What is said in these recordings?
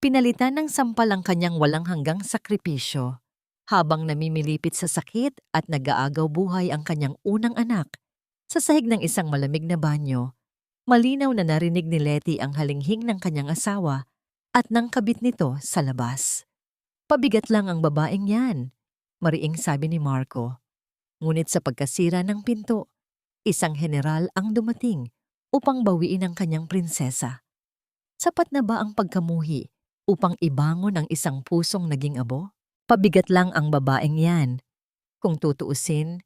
Pinalitan ng sampal ang kanyang walang hanggang sakripisyo. Habang namimilipit sa sakit at nag-aagaw buhay ang kanyang unang anak, sa sahig ng isang malamig na banyo, malinaw na narinig ni Letty ang halinghing ng kanyang asawa at ng kabit nito sa labas. Pabigat lang ang babaeng yan, mariing sabi ni Marco. Ngunit sa pagkasira ng pinto, isang general ang dumating upang bawiin ang kanyang prinsesa. Sapat na ba ang pagkamuhi upang ibangon ang isang pusong naging abo? Pabigat lang ang babaeng yan. Kung tutuusin,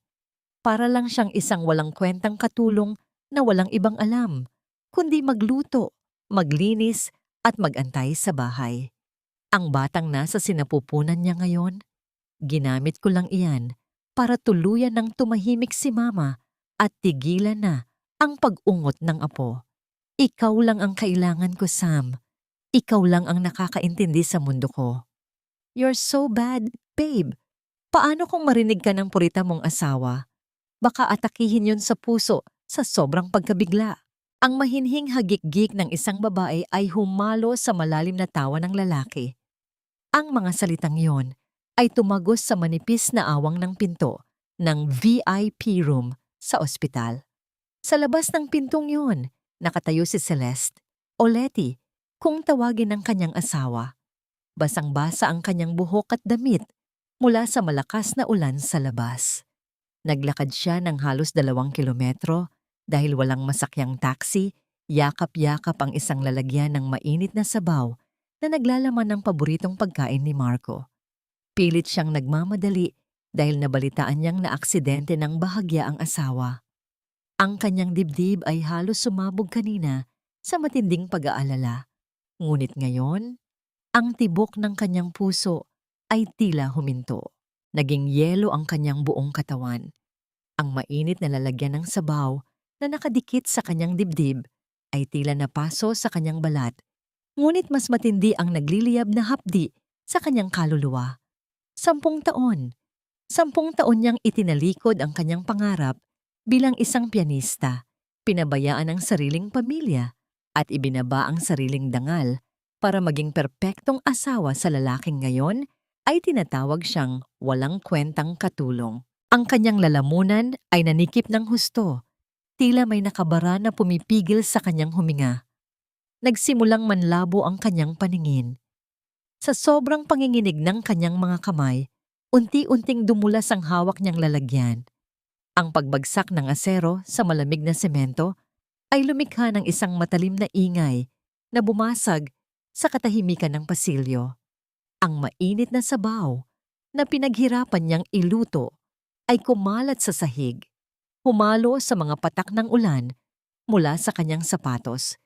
para lang siyang isang walang kwentang katulong na walang ibang alam, kundi magluto, maglinis at magantay sa bahay. Ang batang nasa sinapupunan niya ngayon, ginamit ko lang iyan para tuluyan ng tumahimik si mama at tigilan na ang pag-ungot ng apo. Ikaw lang ang kailangan ko, Sam. Ikaw lang ang nakakaintindi sa mundo ko. You're so bad, babe. Paano kung marinig ka ng purita mong asawa? Baka atakihin yun sa puso sa sobrang pagkabigla. Ang mahinhing hagik-gik ng isang babae ay humalo sa malalim na tawa ng lalaki. Ang mga salitang yon ay tumagos sa manipis na awang ng pinto ng VIP room sa ospital. Sa labas ng pintong yon, nakatayo si Celeste o Letty kung tawagin ng kanyang asawa. Basang-basa ang kanyang buhok at damit mula sa malakas na ulan sa labas. Naglakad siya ng halos 2 kilometro dahil walang masakyang taxi, yakap-yakap ang isang lalagyan ng mainit na sabaw na naglalaman ng paboritong pagkain ni Marco. Pilit siyang nagmamadali dahil nabalitaan niyang naaksidente ng bahagya ang asawa. Ang kanyang dibdib ay halos sumabog kanina sa matinding pag-aalala. Ngunit ngayon, ang tibok ng kanyang puso ay tila huminto. Naging yelo ang kanyang buong katawan. Ang mainit na lalagyan ng sabaw na nakadikit sa kanyang dibdib ay tila napaso sa kanyang balat. Ngunit mas matindi ang nagliliyab na hapdi sa kanyang kaluluwa. 10 taon. 10 taon niyang itinalikod ang kanyang pangarap bilang isang pianista, pinabayaan ang sariling pamilya at ibinaba ang sariling dangal para maging perpektong asawa sa lalaking ngayon ay tinatawag siyang walang kwentang katulong. Ang kanyang lalamunan ay nanikip ng husto, tila may nakabara na pumipigil sa kanyang huminga. Nagsimulang manlabo ang kanyang paningin. Sa sobrang panginginig ng kanyang mga kamay, unti-unting dumulas ang hawak niyang lalagyan. Ang pagbagsak ng asero sa malamig na semento ay lumikha ng isang matalim na ingay na bumasag sa katahimikan ng pasilyo. Ang mainit na sabaw na pinaghirapan niyang iluto ay kumalat sa sahig, humalo sa mga patak ng ulan mula sa kanyang sapatos.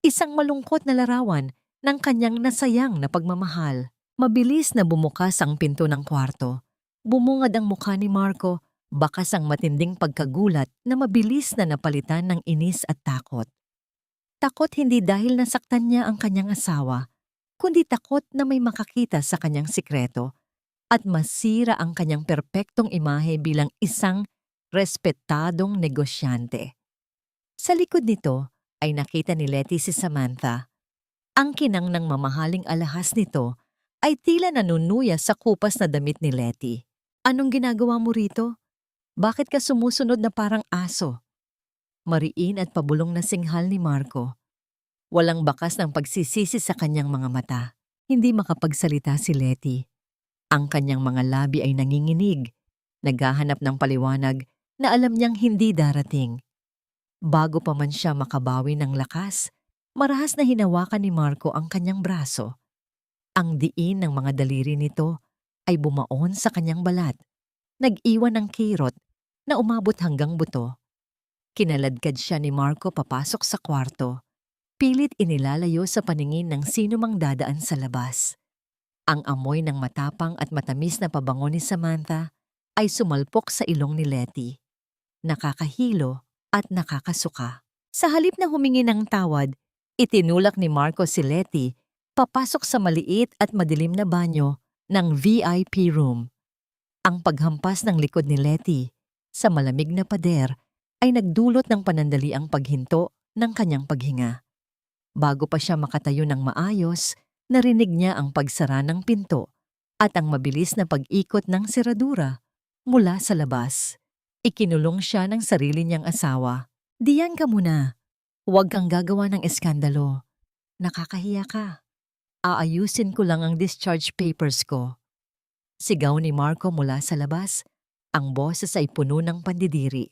Isang malungkot na larawan ng kanyang nasayang na pagmamahal. Mabilis na bumukas ang pinto ng kwarto. Bumungad ang mukha ni Marco, bakas ang matinding pagkagulat na mabilis na napalitan ng inis at takot. Takot hindi dahil nasaktan niya ang kanyang asawa, kundi takot na may makakita sa kanyang sikreto at masira ang kanyang perpektong imahe bilang isang respetadong negosyante. Sa likod nito ay nakita ni Letty si Samantha. Ang kinang ng mamahaling alahas nito ay tila nanunuya sa kupas na damit ni Letty. Anong ginagawa mo rito? Bakit ka sumusunod na parang aso? Mariin at pabulong na singhal ni Marco. Walang bakas ng pagsisisi sa kanyang mga mata. Hindi makapagsalita si Letty. Ang kanyang mga labi ay nanginginig, naghahanap ng paliwanag na alam niyang hindi darating. Bago pa man siya makabawi ng lakas, marahas na hinawakan ni Marco ang kanyang braso. Ang diin ng mga daliri nito ay bumaon sa kanyang balat, nag-iwan ng kirot na umabot hanggang buto. Kinaladkad siya ni Marco papasok sa kwarto. Pilit inilalayo sa paningin ng sino mang dadaan sa labas. Ang amoy ng matapang at matamis na pabango ni Samantha ay sumalpok sa ilong ni Letty. Nakakahilo at nakakasuka. Sa halip na humingi ng tawad, itinulak ni Marco si Letty papasok sa maliit at madilim na banyo ng VIP room. Ang paghampas ng likod ni Letty sa malamig na pader ay nagdulot ng panandaliang paghinto ng kanyang paghinga. Bago pa siya makatayo ng maayos, Narinig niya ang pagsara ng pinto at ang mabilis na pag-ikot ng seradura mula sa labas. Ikinulong siya ng sarili niyang asawa. "Diyan ka muna. Huwag kang gagawa ng eskandalo. Nakakahiya ka. Aayusin ko lang ang discharge papers ko." Sigaw ni Marco mula sa labas. Ang boses ay puno ng pandidiri.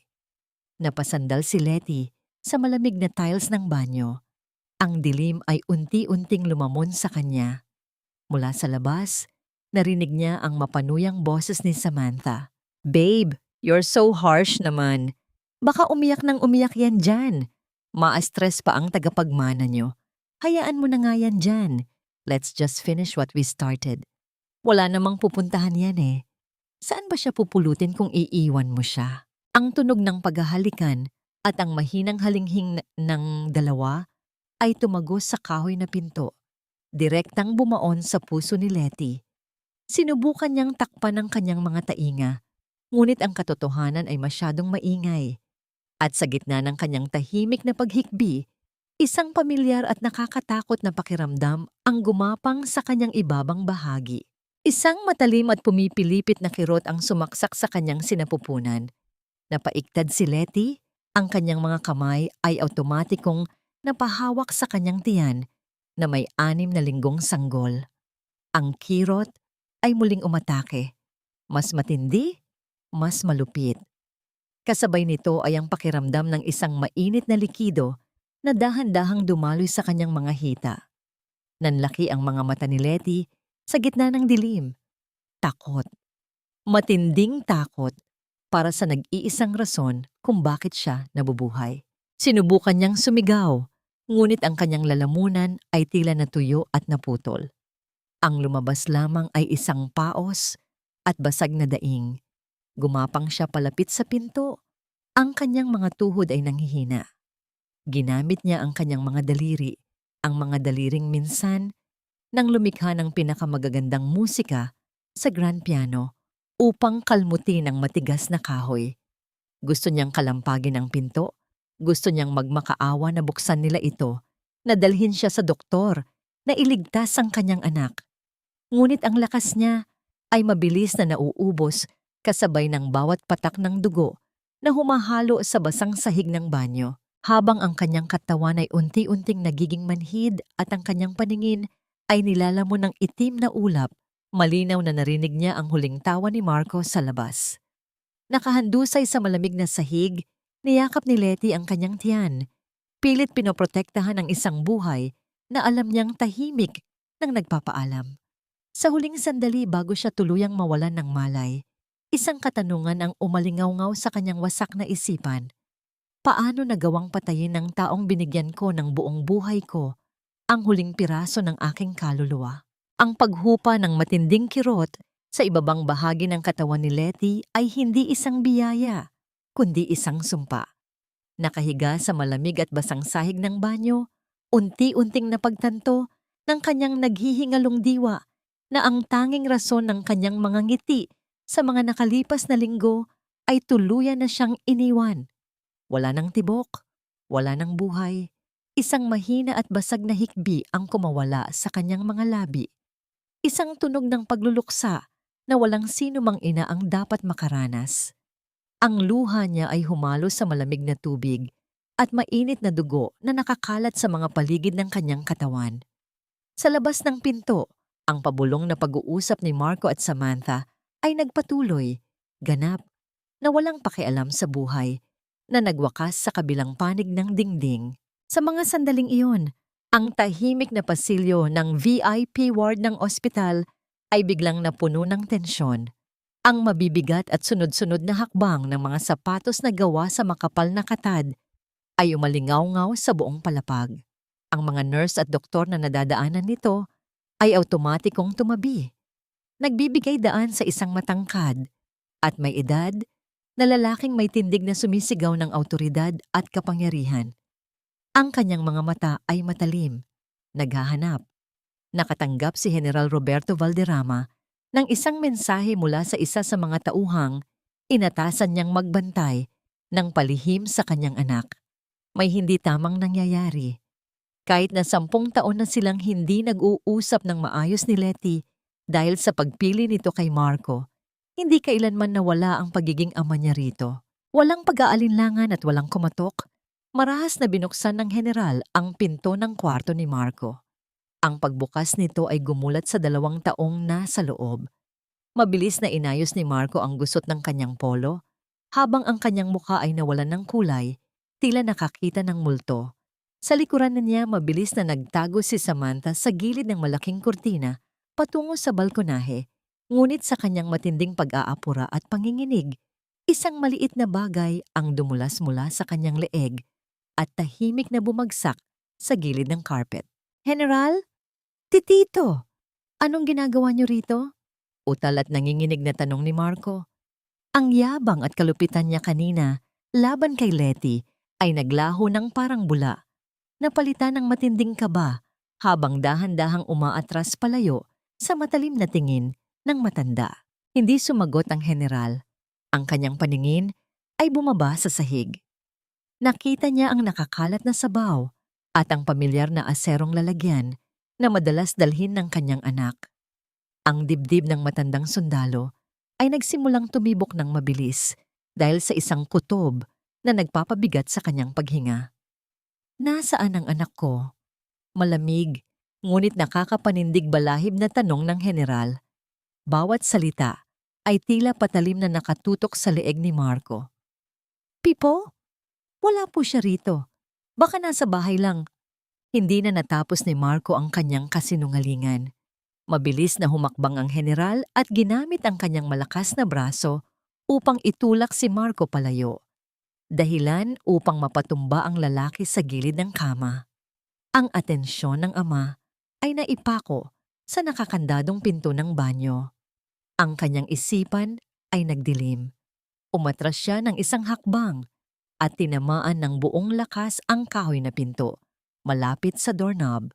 Napasandal si Letty sa malamig na tiles ng banyo. Ang dilim ay unti-unting lumamon sa kanya. Mula sa labas, narinig niya ang mapanuyang boses ni Samantha. "Babe, you're so harsh naman. Baka umiyak ng umiyak yan dyan. Ma-stress pa ang tagapagmana nyo. Hayaan mo na nga yan dyan. Let's just finish what we started. Wala namang pupuntahan yan eh. Saan ba siya pupulutin kung iiwan mo siya?" Ang tunog ng paghahalikan at ang mahinang halinghing ng dalawa ay tumagos sa kahoy na pinto. Direktang bumaon sa puso ni Letty. Sinubukan niyang takpan ang kanyang mga tainga, ngunit ang katotohanan ay masyadong maingay. At sa gitna ng kanyang tahimik na paghikbi, isang pamilyar at nakakatakot na pakiramdam ang gumapang sa kanyang ibabang bahagi. Isang matalim at pumipilipit na kirot ang sumaksak sa kanyang sinapupunan. Napaiktad si Letty, ang kanyang mga kamay ay automatikong napahawak sa kanyang tiyan na may 6 na linggong sanggol. Ang kirot ay muling umatake. Mas matindi, mas malupit. Kasabay nito ay ang pakiramdam ng isang mainit na likido na dahan-dahang dumaloy sa kanyang mga hita. Nanlaki ang mga mata ni Letty sa gitna ng dilim. Takot. Matinding takot para sa nag-iisang rason kung bakit siya nabubuhay. Sinubukan niyang sumigaw, ngunit ang kanyang lalamunan ay tila natuyo at naputol. Ang lumabas lamang ay isang paos at basag na daing. Gumapang siya palapit sa pinto. Ang kanyang mga tuhod ay nanghihina. Ginamit niya ang kanyang mga daliri, ang mga daliring minsan, nang lumikha ng pinakamagagandang musika sa grand piano upang kalmutin ang matigas na kahoy. Gusto niyang kalampagin ang pinto. Gusto niyang magmakaawa na buksan nila ito, na dalhin siya sa doktor, na iligtas ang kanyang anak. Ngunit ang lakas niya ay mabilis na nauubos kasabay ng bawat patak ng dugo na humahalo sa basang sahig ng banyo, habang ang kanyang katawan ay unti-unting nagiging manhid at ang kanyang paningin ay nilalamon ng itim na ulap. Malinaw na narinig niya ang huling tawa ni Marco sa labas. Nakahandusay sa malamig na sahig, niyakap ni Letty ang kanyang tiyan. Pilit pinoprotektahan ang isang buhay na alam niyang tahimik nang nagpapaalam. Sa huling sandali bago siya tuluyang mawalan ng malay, isang katanungan ang umalingaw-ngaw sa kanyang wasak na isipan. Paano nagawang patayin ng taong binigyan ko ng buong buhay ko ang huling piraso ng aking kaluluwa? Ang paghupa ng matinding kirot sa ibabang bahagi ng katawan ni Letty ay hindi isang biyaya, kundi isang sumpa. Nakahiga sa malamig at basang sahig ng banyo, unti-unting napagtanto ng kanyang naghihingalong diwa na ang tanging rason ng kanyang mga ngiti sa mga nakalipas na linggo ay tuluyan na siyang iniwan. Wala ng tibok, wala ng buhay. Isang mahina at basag na hikbi ang kumawala sa kanyang mga labi. Isang tunog ng pagluluksa na walang sino mang ina ang dapat makaranas. Ang luha niya ay humalo sa malamig na tubig at mainit na dugo na nakakalat sa mga paligid ng kanyang katawan. Sa labas ng pinto, ang pabulong na pag-uusap ni Marco at Samantha ay nagpatuloy, ganap, na walang pakialam sa buhay, na nagwakas sa kabilang panig ng dingding. Sa mga sandaling iyon, ang tahimik na pasilyo ng VIP ward ng ospital ay biglang napuno ng tensyon. Ang mabibigat at sunod-sunod na hakbang ng mga sapatos na gawa sa makapal na katad ay umalingaw-ngaw sa buong palapag. Ang mga nurse at doktor na nadadaanan nito ay automatikong tumabi. Nagbibigay daan sa isang matangkad at may edad na lalaking may tindig na sumisigaw ng awtoridad at kapangyarihan. Ang kanyang mga mata ay matalim, naghahanap. Nakatanggap si General Roberto Valderrama ng isang mensahe mula sa isa sa mga tauhang inatasan niyang magbantay ng palihim sa kanyang anak. May hindi tamang nangyayari. Kahit na 10 taon na silang hindi nag-uusap ng maayos ni Letty dahil sa pagpili nito kay Marco, hindi kailanman nawala ang pagiging ama niya rito. Walang pag-aalinlangan at walang kumatok. Marahas na binuksan ng general ang pinto ng kwarto ni Marco. Ang pagbukas nito ay gumulat sa 2 taong nasa loob. Mabilis na inayos ni Marco ang gusot ng kanyang polo, habang ang kanyang mukha ay nawalan ng kulay, tila nakakita ng multo. Sa likuran na niya, mabilis na nagtago si Samantha sa gilid ng malaking kurtina patungo sa balkonahe, ngunit sa kanyang matinding pag-aapura at panginginig, isang maliit na bagay ang dumulas mula sa kanyang leeg at tahimik na bumagsak sa gilid ng carpet. "General? Titito! Anong ginagawa niyo rito?" Utal at nanginginig na tanong ni Marco. Ang yabang at kalupitan niya kanina laban kay Letty ay naglaho ng parang bula, napalitan ng matinding kaba habang dahan-dahang umaatras palayo sa matalim na tingin ng matanda. Hindi sumagot ang general. Ang kanyang paningin ay bumaba sa sahig. Nakita niya ang nakakalat na sabaw at ang pamilyar na aserong lalagyan na madalas dalhin ng kanyang anak. Ang dibdib ng matandang sundalo ay nagsimulang tumibok ng mabilis dahil sa isang kutob na nagpapabigat sa kanyang paghinga. "Nasaan ang anak ko?" Malamig, ngunit nakakapanindig balahib na tanong ng general. Bawat salita ay tila patalim na nakatutok sa leeg ni Marco. "Pipo? Wala po siya rito. Baka nasa bahay lang." Hindi na natapos ni Marco ang kanyang kasinungalingan. Mabilis na humakbang ang general at ginamit ang kanyang malakas na braso upang itulak si Marco palayo. Dahilan upang mapatumba ang lalaki sa gilid ng kama. Ang atensyon ng ama ay naipako sa nakakandadong pinto ng banyo. Ang kanyang isipan ay nagdilim. Umatras siya ng isang hakbang at tinamaan ng buong lakas ang kahoy na pinto, malapit sa doorknob.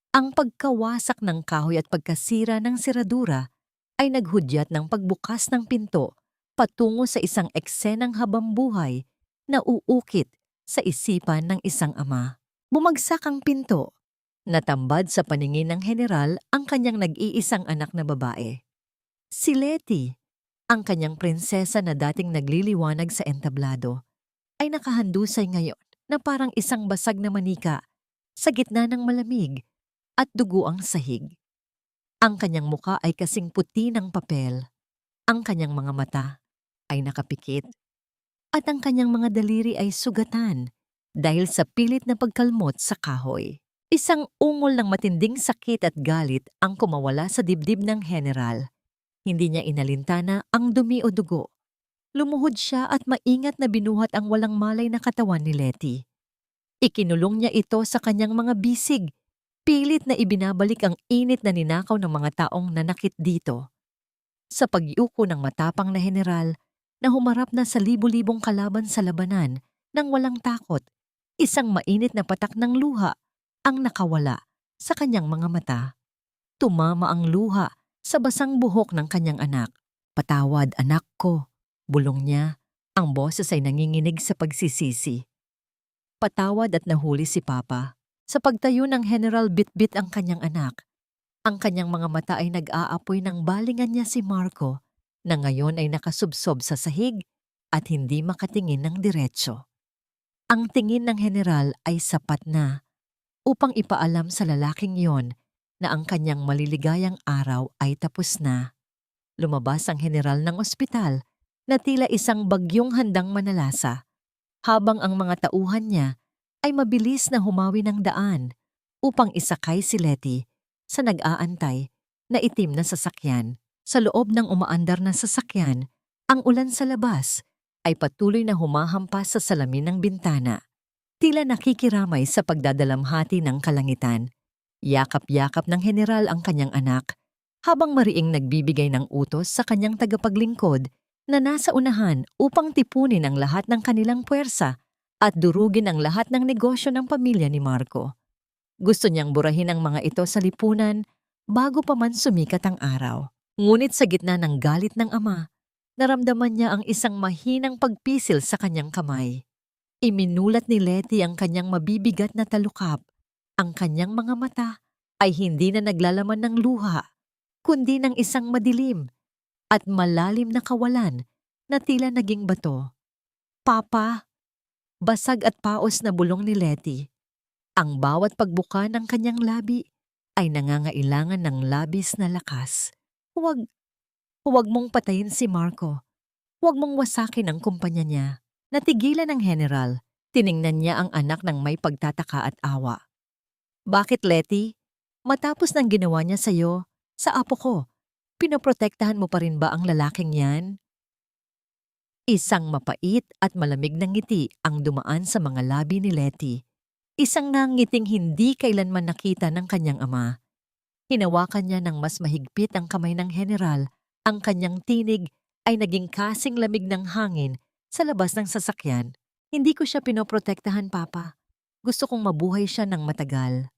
Ang pagkawasak ng kahoy at pagkasira ng seradura ay naghudyat ng pagbukas ng pinto patungo sa isang eksenang habambuhay na uukit sa isipan ng isang ama. Bumagsak ang pinto. Natambad sa paningin ng general ang kanyang nag-iisang anak na babae. Si Letty, ang kanyang prinsesa na dating nagliliwanag sa entablado, ay nakahandusay ngayon na parang isang basag na manika sa gitna ng malamig at dugo ang sahig. Ang kanyang muka ay kasing puti ng papel. Ang kanyang mga mata ay nakapikit. At ang kanyang mga daliri ay sugatan dahil sa pilit na pagkalmot sa kahoy. Isang ungol ng matinding sakit at galit ang kumawala sa dibdib ng general. Hindi niya inalintana ang dumi o dugo. Lumuhod siya at maingat na binuhat ang walang malay na katawan ni Letty. Ikinulong niya ito sa kanyang mga bisig. Pilit na ibinabalik ang init na ninakaw ng mga taong nanakit dito. Sa pagyuko ng matapang na general na humarap na sa libu-libong kalaban sa labanan nang walang takot, isang mainit na patak ng luha ang nakawala sa kanyang mga mata. Tumama ang luha sa basang buhok ng kanyang anak. "Patawad, anak ko," bulong niya. Ang boses ay nanginginig sa pagsisisi. Patawad at nahuli si Papa. Sa pagtayo ng general, bitbit ang kanyang anak. Ang kanyang mga mata ay nag-aapoy ng balingan niya si Marco, na ngayon ay nakasubsob sa sahig at hindi makatingin ng diretso. Ang tingin ng general ay sapat na upang ipaalam sa lalaking yon na ang kanyang maliligayang araw ay tapos na. Lumabas ang general ng ospital na tila isang bagyong handang manalasa, habang ang mga tauhan niya ay mabilis na humawi ng daan upang isakay si Letty sa nag-aantay na itim na sasakyan. Sa loob ng umaandar na sasakyan, ang ulan sa labas ay patuloy na humahampas sa salamin ng bintana. Tila nakikiramay sa pagdadalamhati ng kalangitan. Yakap-yakap ng general ang kanyang anak, habang mariing nagbibigay ng utos sa kanyang tagapaglingkod na nasa unahan upang tipunin ang lahat ng kanilang puwersa at durugin ang lahat ng negosyo ng pamilya ni Marco. Gusto niyang burahin ang mga ito sa lipunan bago pa man sumikat ang araw. Ngunit sa gitna ng galit ng ama, naramdaman niya ang isang mahinang pagpisil sa kanyang kamay. Iminulat ni Letty ang kanyang mabibigat na talukap Ang kanyang mga mata ay hindi na naglalaman ng luha, kundi ng isang madilim at malalim na kawalan na tila naging bato. Papa, basag at paos na bulong ni Letty. Ang bawat pagbuka ng kanyang labi ay nangangailangan ng labis na lakas. Huwag, huwag mong patayin si Marco. Huwag mong wasakin ang kumpanya niya. Natigilan ng general. Tiningnan niya ang anak ng may pagtataka at awa. Bakit, Letty? Matapos ng ginawa niya sa'yo, sa apo ko, pinoprotektahan mo pa rin ba ang lalaking yan? Isang mapait at malamig na ngiti ang dumaan sa mga labi ni Letty. Isang nangiting hindi kailanman nakita ng kanyang ama. Hinawakan niya ng mas mahigpit ang kamay ng general. Ang kanyang tinig ay naging kasing lamig ng hangin sa labas ng sasakyan. Hindi ko siya pinoprotektahan, Papa. Gusto kong mabuhay siya ng matagal.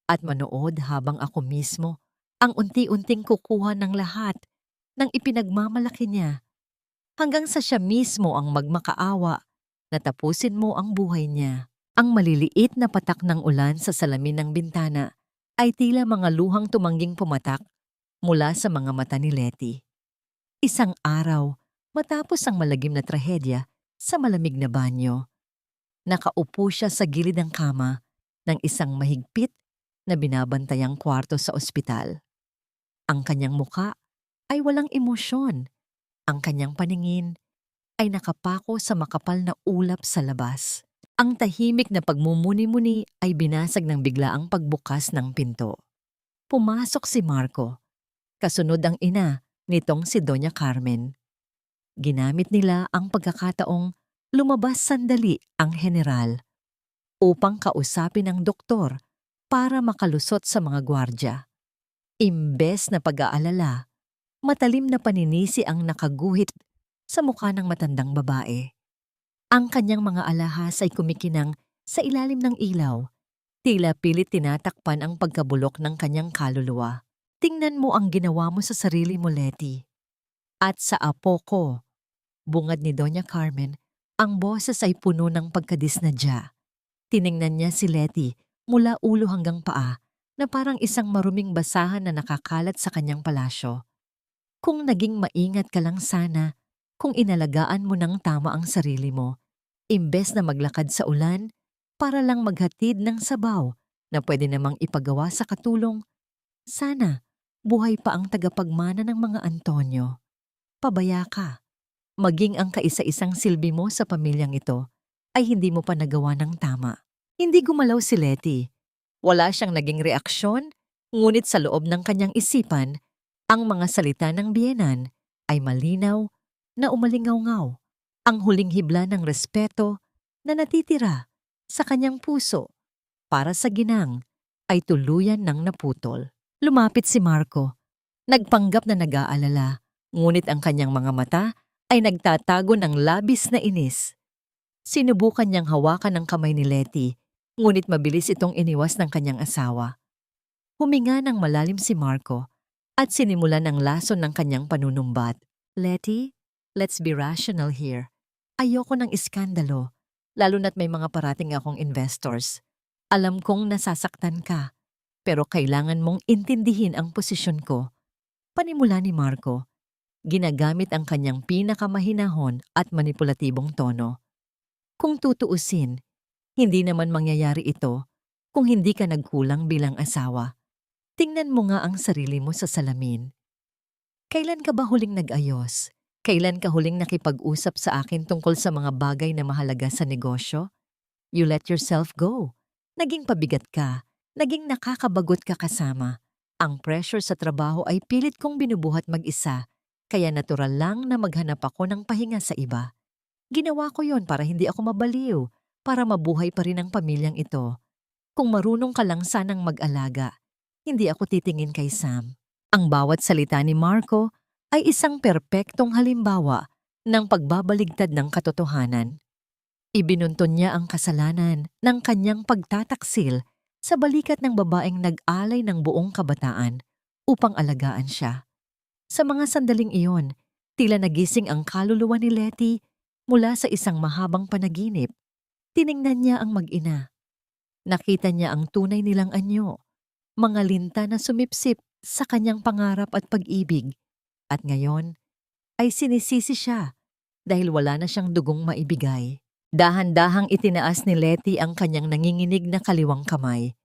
At manood habang ako mismo ang unti-unting kukuha ng lahat ng ipinagmamalaki niya. Hanggang sa siya mismo ang magmakaawa na tapusin mo ang buhay niya. Ang maliliit na patak ng ulan sa salamin ng bintana ay tila mga luhang tumangging pumatak mula sa mga mata ni Letty. Isang araw, matapos ang malagim na trahedya sa malamig na banyo, nakaupo siya sa gilid ng kama ng isang mahigpit na binabantayang kwarto sa ospital. Ang kanyang muka ay walang emosyon. Ang kanyang paningin ay nakapako sa makapal na ulap sa labas. Ang tahimik na pagmumuni-muni ay binasag ng biglaang pagbukas ng pinto. Pumasok si Marco. Kasunod ang ina nitong si Doña Carmen. Ginamit nila ang pagkakataong lumabas sandali ang general upang kausapin ang doktor para makalusot sa mga gwardya. Imbes na pag-aalala, matalim na paninisi ang nakaguhit sa mukha ng matandang babae. Ang kanyang mga alahas ay kumikinang sa ilalim ng ilaw. Tila pilit tinatakpan ang pagkabulok ng kanyang kaluluwa. Tingnan mo ang ginawa mo sa sarili mo, Letty. At sa apo ko, bungad ni Doña Carmen, ang boses ay puno ng pagkadisnadya. Tiningnan niya si Letty mula ulo hanggang paa na parang isang maruming basahan na nakakalat sa kanyang palasyo. Kung naging maingat ka lang sana, kung inalagaan mo ng tama ang sarili mo, imbes na maglakad sa ulan para lang maghatid ng sabaw na pwede namang ipagawa sa katulong, sana buhay pa ang tagapagmana ng mga Antonio. Pabaya ka. Maging ang kaisa-isang silbi mo sa pamilyang ito ay hindi mo pa nagawa ng tama. Hindi gumalaw si Letty. Wala siyang naging reaksyon, ngunit sa loob ng kanyang isipan, ang mga salita ng biyenan ay malinaw na umalingaw-ngaw. Ang huling hibla ng respeto na natitira sa kanyang puso para sa ginang ay tuluyan ng naputol. Lumapit si Marco. Nagpanggap na nag-aalala, ngunit ang kanyang mga mata ay nagtatago ng labis na inis. Sinubukan niyang hawakan ang kamay ni Letty, ngunit mabilis itong iniwas ng kanyang asawa. Huminga ng malalim si Marco at sinimulan ang lason ng kanyang panunumbat. Letty, let's be rational here. Ayoko ng iskandalo, lalo na't may mga parating akong investors. Alam kong nasasaktan ka, pero kailangan mong intindihin ang posisyon ko. Panimula ni Marco, ginagamit ang kanyang pinakamahinahon at manipulatibong tono. Kung tutuusin, hindi naman mangyayari ito kung hindi ka nagkulang bilang asawa. Tingnan mo nga ang sarili mo sa salamin. Kailan ka ba huling nag-ayos? Kailan ka huling nakipag-usap sa akin tungkol sa mga bagay na mahalaga sa negosyo? You let yourself go. Naging pabigat ka. Naging nakakabagot ka kasama. Ang pressure sa trabaho ay pilit kong binubuhat mag-isa, kaya natural lang na maghanap ako ng pahinga sa iba. Ginawa ko yon para hindi ako mabaliw, para mabuhay pa rin ang pamilyang ito. Kung marunong ka lang sanang mag-alaga, hindi ako titingin kay Sam. Ang bawat salita ni Marco ay isang perpektong halimbawa ng pagbabaligtad ng katotohanan. Ibinunton niya ang kasalanan ng kanyang pagtataksil sa balikat ng babaeng nag-alay ng buong kabataan upang alagaan siya. Sa mga sandaling iyon, tila nagising ang kaluluwa ni Letty mula sa isang mahabang panaginip. Tiningnan niya ang mag-ina. Nakita niya ang tunay nilang anyo, mga linta na sumipsip sa kanyang pangarap at pag-ibig. At ngayon ay sinisisi siya dahil wala na siyang dugong maibigay. Dahan-dahang itinaas ni Letty ang kanyang nanginginig na kaliwang kamay.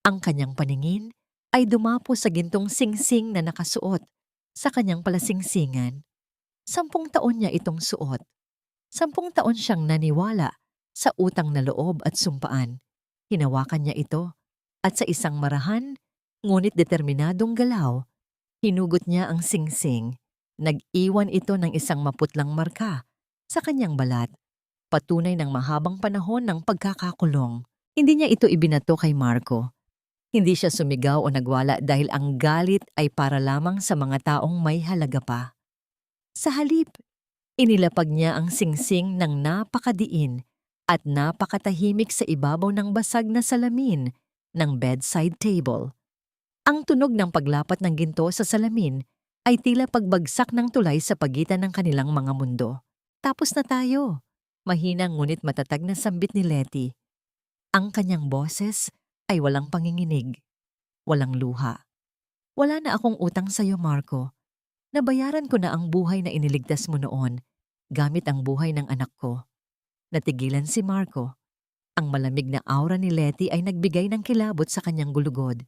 Ang kanyang paningin ay dumapo sa gintong singsing na nakasuot sa kanyang palasingsingan. 10 taon niya itong suot. 10 taon siyang naniwala sa utang na loob at sumpaan. Hinawakan niya ito at sa isang marahan, ngunit determinadong galaw, hinugot niya ang singsing. Nag-iwan ito ng isang maputlang marka sa kanyang balat, patunay ng mahabang panahon ng pagkakakulong. Hindi niya ito ibinato kay Marco. Hindi siya sumigaw o nagwala dahil ang galit ay para lamang sa mga taong may halaga pa. Sa halip, inilapag niya ang singsing ng napakadiin at napakatahimik sa ibabaw ng basag na salamin ng bedside table. Ang tunog ng paglapat ng ginto sa salamin ay tila pagbagsak ng tulay sa pagitan ng kanilang mga mundo. Tapos na tayo. Mahinang ngunit matatag na sambit ni Letty. Ang kanyang boses ay walang panginginig, walang luha. Wala na akong utang sa'yo, Marco. Nabayaran ko na ang buhay na iniligtas mo noon, gamit ang buhay ng anak ko. Natigilan si Marco. Ang malamig na aura ni Letty ay nagbigay ng kilabot sa kanyang gulugod.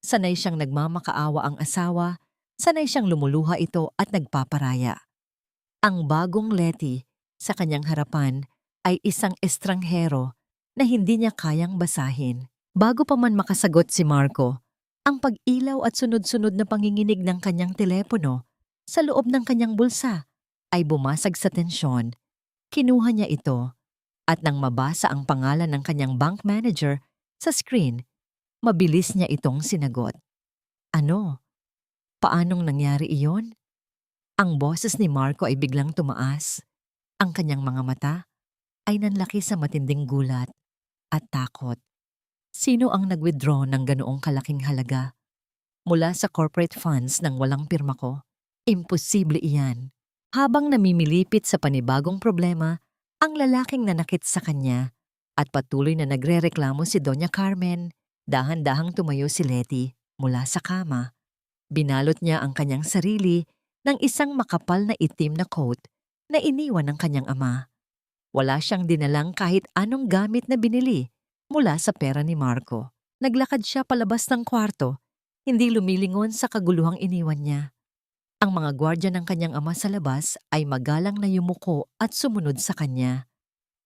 Sanay siyang nagmamakaawa ang asawa, sanay siyang lumuluha ito at nagpaparaya. Ang bagong Letty sa kanyang harapan ay isang estranghero na hindi niya kayang basahin. Bago pa man makasagot si Marco, ang pag-ilaw at sunod-sunod na panginginig ng kanyang telepono sa loob ng kanyang bulsa ay bumasag sa tensyon. Kinuha niya ito at nang mabasa ang pangalan ng kanyang bank manager sa screen, mabilis niya itong sinagot. Ano? Paanong nangyari iyon? Ang boses ni Marco ay biglang tumaas. Ang kanyang mga mata ay nanlaki sa matinding gulat at takot. Sino ang nag-withdraw ng ganoong kalaking halaga? Mula sa corporate funds ng walang pirma ko? Imposible iyan. Habang namimilipit sa panibagong problema, ang lalaking nanakit sa kanya at patuloy na nagrereklamo si Doña Carmen, dahan-dahang tumayo si Letty mula sa kama. Binalot niya ang kanyang sarili ng isang makapal na itim na coat na iniwan ng kanyang ama. Wala siyang dinalang kahit anong gamit na binili mula sa pera ni Marco. Naglakad siya palabas ng kwarto, hindi lumilingon sa kaguluhang iniwan niya. Ang mga gwardya ng kanyang ama sa labas ay magalang na yumuko at sumunod sa kanya.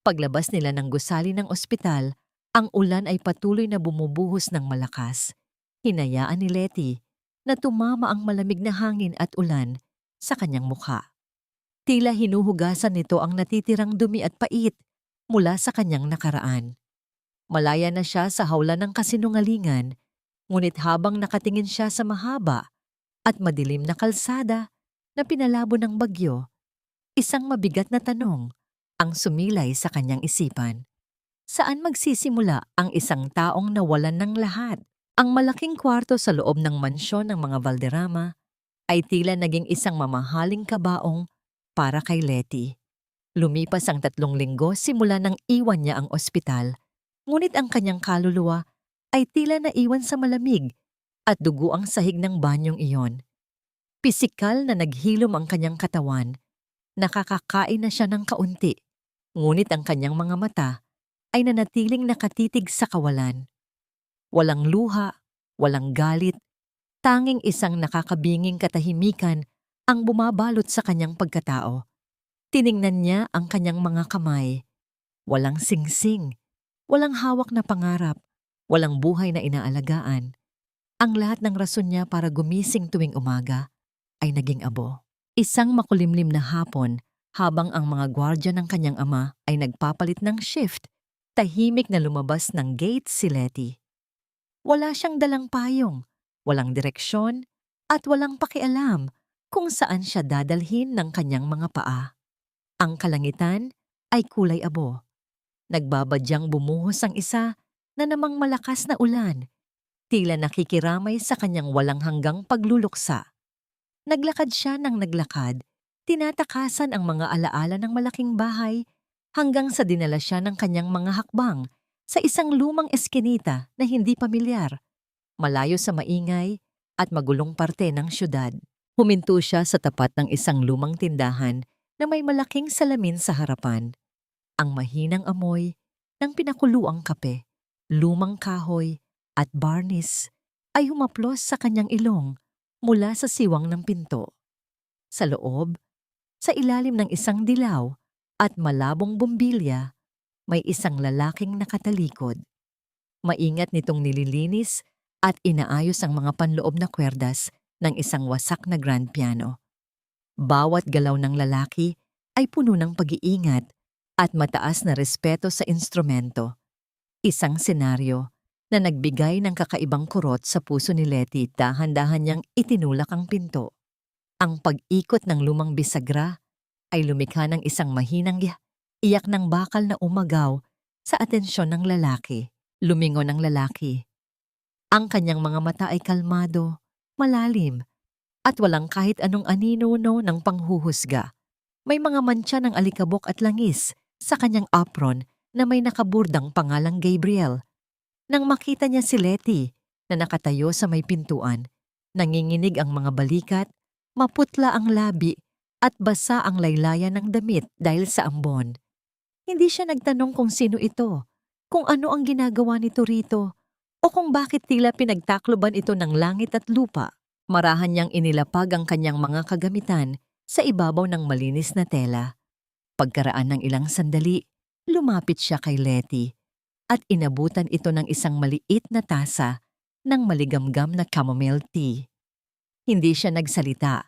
Paglabas nila ng gusali ng ospital, ang ulan ay patuloy na bumubuhos ng malakas. Hinayaan ni Letty na tumama ang malamig na hangin at ulan sa kanyang mukha. Tila hinuhugasan nito ang natitirang dumi at pait mula sa kanyang nakaraan. Malaya na siya sa hawlan ng kasinungalingan, ngunit habang nakatingin siya sa mahaba at madilim na kalsada na pinalabo ng bagyo, isang mabigat na tanong ang sumilay sa kanyang isipan. Saan magsisimula ang isang taong nawalan ng lahat? Ang malaking kwarto sa loob ng mansyon ng mga Valderrama ay tila naging isang mamahaling kabaong para kay Letty. Lumipas ang 3 linggo simula nang iwan niya ang ospital, ngunit ang kanyang kaluluwa ay tila naiwan sa malamig at dugo ang sahig ng banyong iyon. Pisikal na naghilom ang kanyang katawan, nakakakain na siya ng kaunti, ngunit ang kanyang mga mata ay nanatiling nakatitig sa kawalan. Walang luha, walang galit, tanging isang nakakabinging katahimikan ang bumabalot sa kanyang pagkatao. Tiningnan niya ang kanyang mga kamay. Walang singsing, walang hawak na pangarap, walang buhay na inaalagaan. Ang lahat ng rason niya para gumising tuwing umaga ay naging abo. Isang makulimlim na hapon, habang ang mga gwardya ng kanyang ama ay nagpapalit ng shift, tahimik na lumabas ng gate si Letty. Wala siyang dalang payong, walang direksyon, at walang pakialam kung saan siya dadalhin ng kanyang mga paa. Ang kalangitan ay kulay abo. Nagbabadyang bumuhos ang isa na namang malakas na ulan, tila nakikiramay sa kanyang walang hanggang pagluluksa. Naglakad siya ng naglakad, tinatakasan ang mga alaala ng malaking bahay hanggang sa dinala siya ng kanyang mga hakbang sa isang lumang eskinita na hindi pamilyar, malayo sa maingay at magulong parte ng syudad. Huminto siya sa tapat ng isang lumang tindahan na may malaking salamin sa harapan. Ang mahinang amoy ng pinakuluang kape, lumang kahoy at barnis ay humaplos sa kanyang ilong mula sa siwang ng pinto. Sa loob, sa ilalim ng isang dilaw at malabong bumbilya, may isang lalaking nakatalikod. Maingat nitong nililinis at inaayos ang mga panloob na kwerdas ng isang wasak na grand piano. Bawat galaw ng lalaki ay puno ng pag-iingat at mataas na respeto sa instrumento. Isang senaryo na nagbigay ng kakaibang kurot sa puso ni Letty. Dahan-dahan niyang itinulak ang pinto. Ang pag-ikot ng lumang bisagra ay lumikha ng isang mahinang iyak ng bakal na umagaw sa atensyon ng lalaki. Lumingon ang lalaki. Ang kanyang mga mata ay kalmado, malalim, at walang kahit anong aninuno ng panghuhusga. May mga mantsa ng alikabok at langis sa kanyang apron na may nakaburdang pangalang Gabriel. Nang makita niya si Letty na nakatayo sa may pintuan, nanginginig ang mga balikat, maputla ang labi at basa ang laylayan ng damit dahil sa ambon. Hindi siya nagtanong kung sino ito, kung ano ang ginagawa nito rito, o kung bakit tila pinagtakloban ito ng langit at lupa. Marahan niyang inilapag ang kanyang mga kagamitan sa ibabaw ng malinis na tela. Pagkaraan ng ilang sandali, lumapit siya kay Letty at inabutan ito ng isang maliit na tasa ng maligamgam na chamomile tea. Hindi siya nagsalita,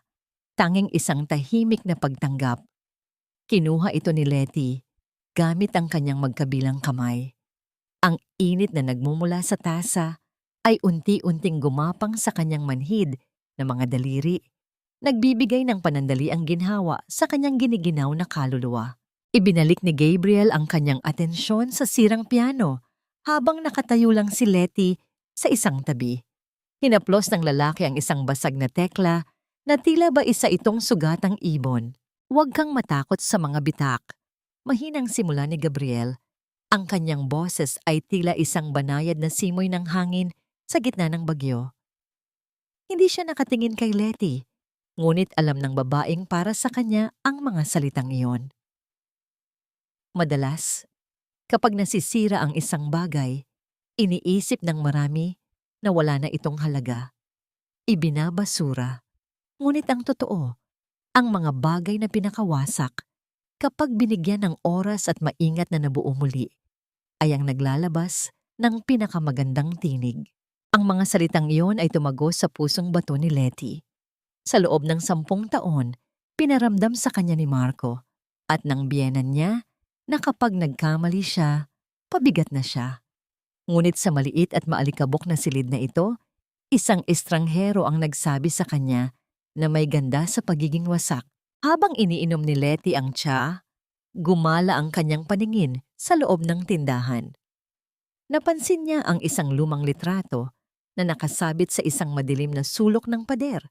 tanging isang tahimik na pagtanggap. Kinuha ito ni Letty gamit ang kanyang magkabilang kamay. Ang init na nagmumula sa tasa ay unti-unting gumapang sa kanyang manhid na mga daliri, nagbibigay ng panandaliang ginhawa sa kanyang giniginaw na kaluluwa. Ibinalik ni Gabriel ang kanyang atensyon sa sirang piano habang nakatayo lang si Letty sa isang tabi. Hinaplos ng lalaki ang isang basag na tekla na tila ba isa itong sugatang ibon. Huwag kang matakot sa mga bitak. Mahinang simula ni Gabriel. Ang kanyang boses ay tila isang banayad na simoy ng hangin sa gitna ng bagyo. Hindi siya nakatingin kay Letty, ngunit alam ng babaeng para sa kanya ang mga salitang iyon. Madalas, kapag nasisira ang isang bagay, iniisip ng marami na wala na itong halaga. Ibinabasura. Ngunit ang totoo, ang mga bagay na pinakawasak, kapag binigyan ng oras at maingat na nabuo muli, ay ang naglalabas ng pinakamagandang tinig. Ang mga salitang iyon ay tumagos sa pusong bato ni Letty. Sa loob ng 10 taon, pinaramdam sa kanya ni Marco at ng biyenan niya na kapag nagkamali siya, pabigat na siya. Ngunit sa maliit at maalikabok na silid na ito, isang estranghero ang nagsabi sa kanya na may ganda sa pagiging wasak. Habang iniinom ni Letty ang tsa, gumala ang kanyang paningin sa loob ng tindahan. Napansin niya ang isang lumang litrato na nakasabit sa isang madilim na sulok ng pader.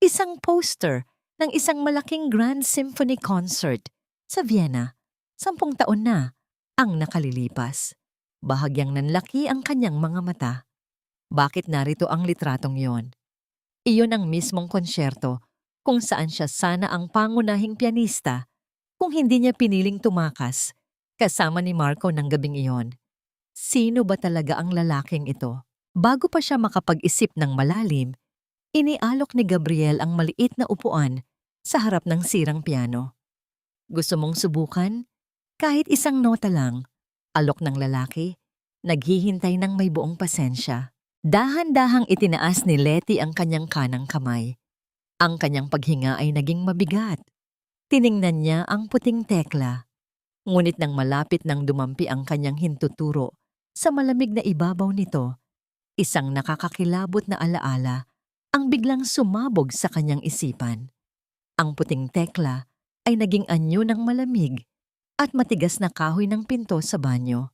Isang poster ng isang malaking Grand Symphony Concert sa Vienna. 10 taon na ang nakalilipas. Bahagyang nanlaki ang kanyang mga mata. Bakit narito ang litratong yon? Iyon ang mismong konsyerto kung saan siya sana ang pangunahing pianista kung hindi niya piniling tumakas kasama ni Marco ng gabing iyon. Sino ba talaga ang lalaking ito? Bago pa siya makapag-isip ng malalim, inialok ni Gabriel ang maliit na upuan sa harap ng sirang piano. Gusto mong subukan? Kahit isang nota lang, alok ng lalaki, naghihintay ng may buong pasensya. Dahan-dahang itinaas ni Letty ang kanyang kanang kamay. Ang kanyang paghinga ay naging mabigat. Tiningnan niya ang puting tekla. Ngunit nang malapit nang dumampi ang kanyang hintuturo sa malamig na ibabaw nito, isang nakakakilabot na alaala ang biglang sumabog sa kanyang isipan. Ang puting tekla ay naging anyo ng malamig at matigas na kahoy ng pinto sa banyo.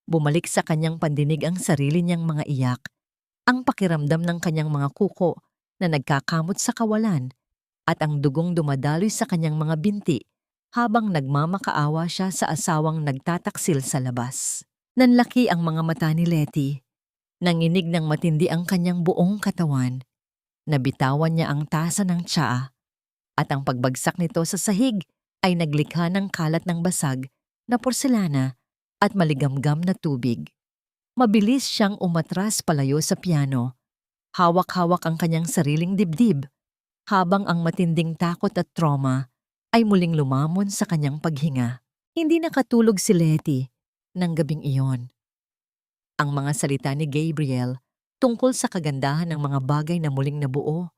Bumalik sa kanyang pandinig ang sarili niyang mga iyak, ang pakiramdam ng kanyang mga kuko na nagkakamot sa kawalan at ang dugong dumadaloy sa kanyang mga binti habang nagmamakaawa siya sa asawang nagtataksil sa labas. Nanlaki ang mga mata ni Letty. Nanginig ng matindi ang kanyang buong katawan. Nabitawan niya ang tasa ng tsaa at ang pagbagsak nito sa sahig ay naglikha ng kalat ng basag na porselana at maligamgam na tubig. Mabilis siyang umatras palayo sa piano. Hawak-hawak ang kanyang sariling dibdib habang ang matinding takot at trauma ay muling lumamon sa kanyang paghinga. Hindi nakatulog si Letty ng gabing iyon. Ang mga salita ni Gabriel tungkol sa kagandahan ng mga bagay na muling nabuo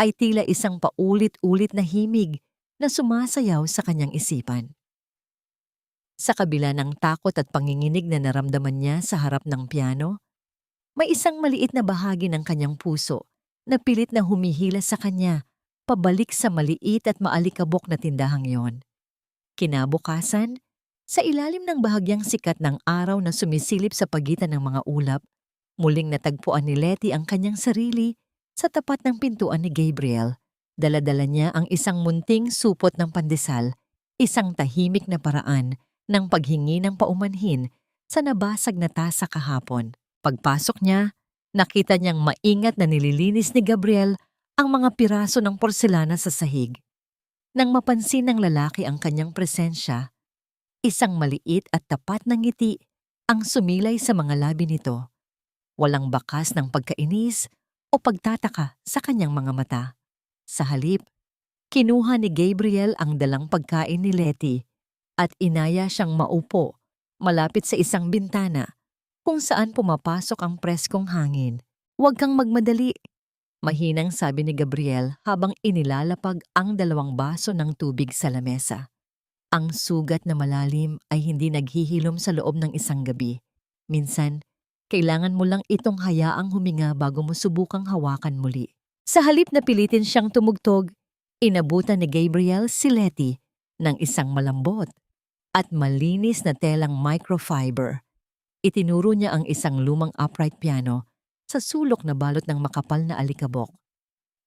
ay tila isang paulit-ulit na himig na sumasayaw sa kanyang isipan. Sa kabila ng takot at panginginig na naramdaman niya sa harap ng piano, may isang maliit na bahagi ng kanyang puso na pilit na humihila sa kanya pabalik sa maliit at maalikabok na tindahang yon. Kinabukasan, sa ilalim ng bahagyang sikat ng araw na sumisilip sa pagitan ng mga ulap, muling natagpuan ni Letty ang kanyang sarili sa tapat ng pintuan ni Gabriel. Dala-dala niya ang isang munting supot ng pandesal, isang tahimik na paraan ng paghingi ng paumanhin sa nabasag na tasa kahapon. Pagpasok niya, nakita niyang maingat na nililinis ni Gabriel ang mga piraso ng porselana sa sahig. Nang mapansin ng lalaki ang kanyang presensya, isang maliit at tapat na ngiti ang sumilay sa mga labi nito. Walang bakas ng pagkainis o pagtataka sa kanyang mga mata. Sa halip, kinuha ni Gabriel ang dalang pagkain ni Letty at inaya siyang maupo malapit sa isang bintana kung saan pumapasok ang preskong hangin. "Huwag kang magmadali," mahinang sabi ni Gabriel habang inilalapag ang 2 baso ng tubig sa lamesa. Ang sugat na malalim ay hindi naghihilom sa loob ng isang gabi. Minsan, kailangan mo lang itong hayaang huminga bago mo subukang hawakan muli. Sa halip na pilitin siyang tumugtog, inabutan ni Gabriel si Letty ng isang malambot at malinis na telang microfiber. Itinuro niya ang isang lumang upright piano sa sulok na balot ng makapal na alikabok.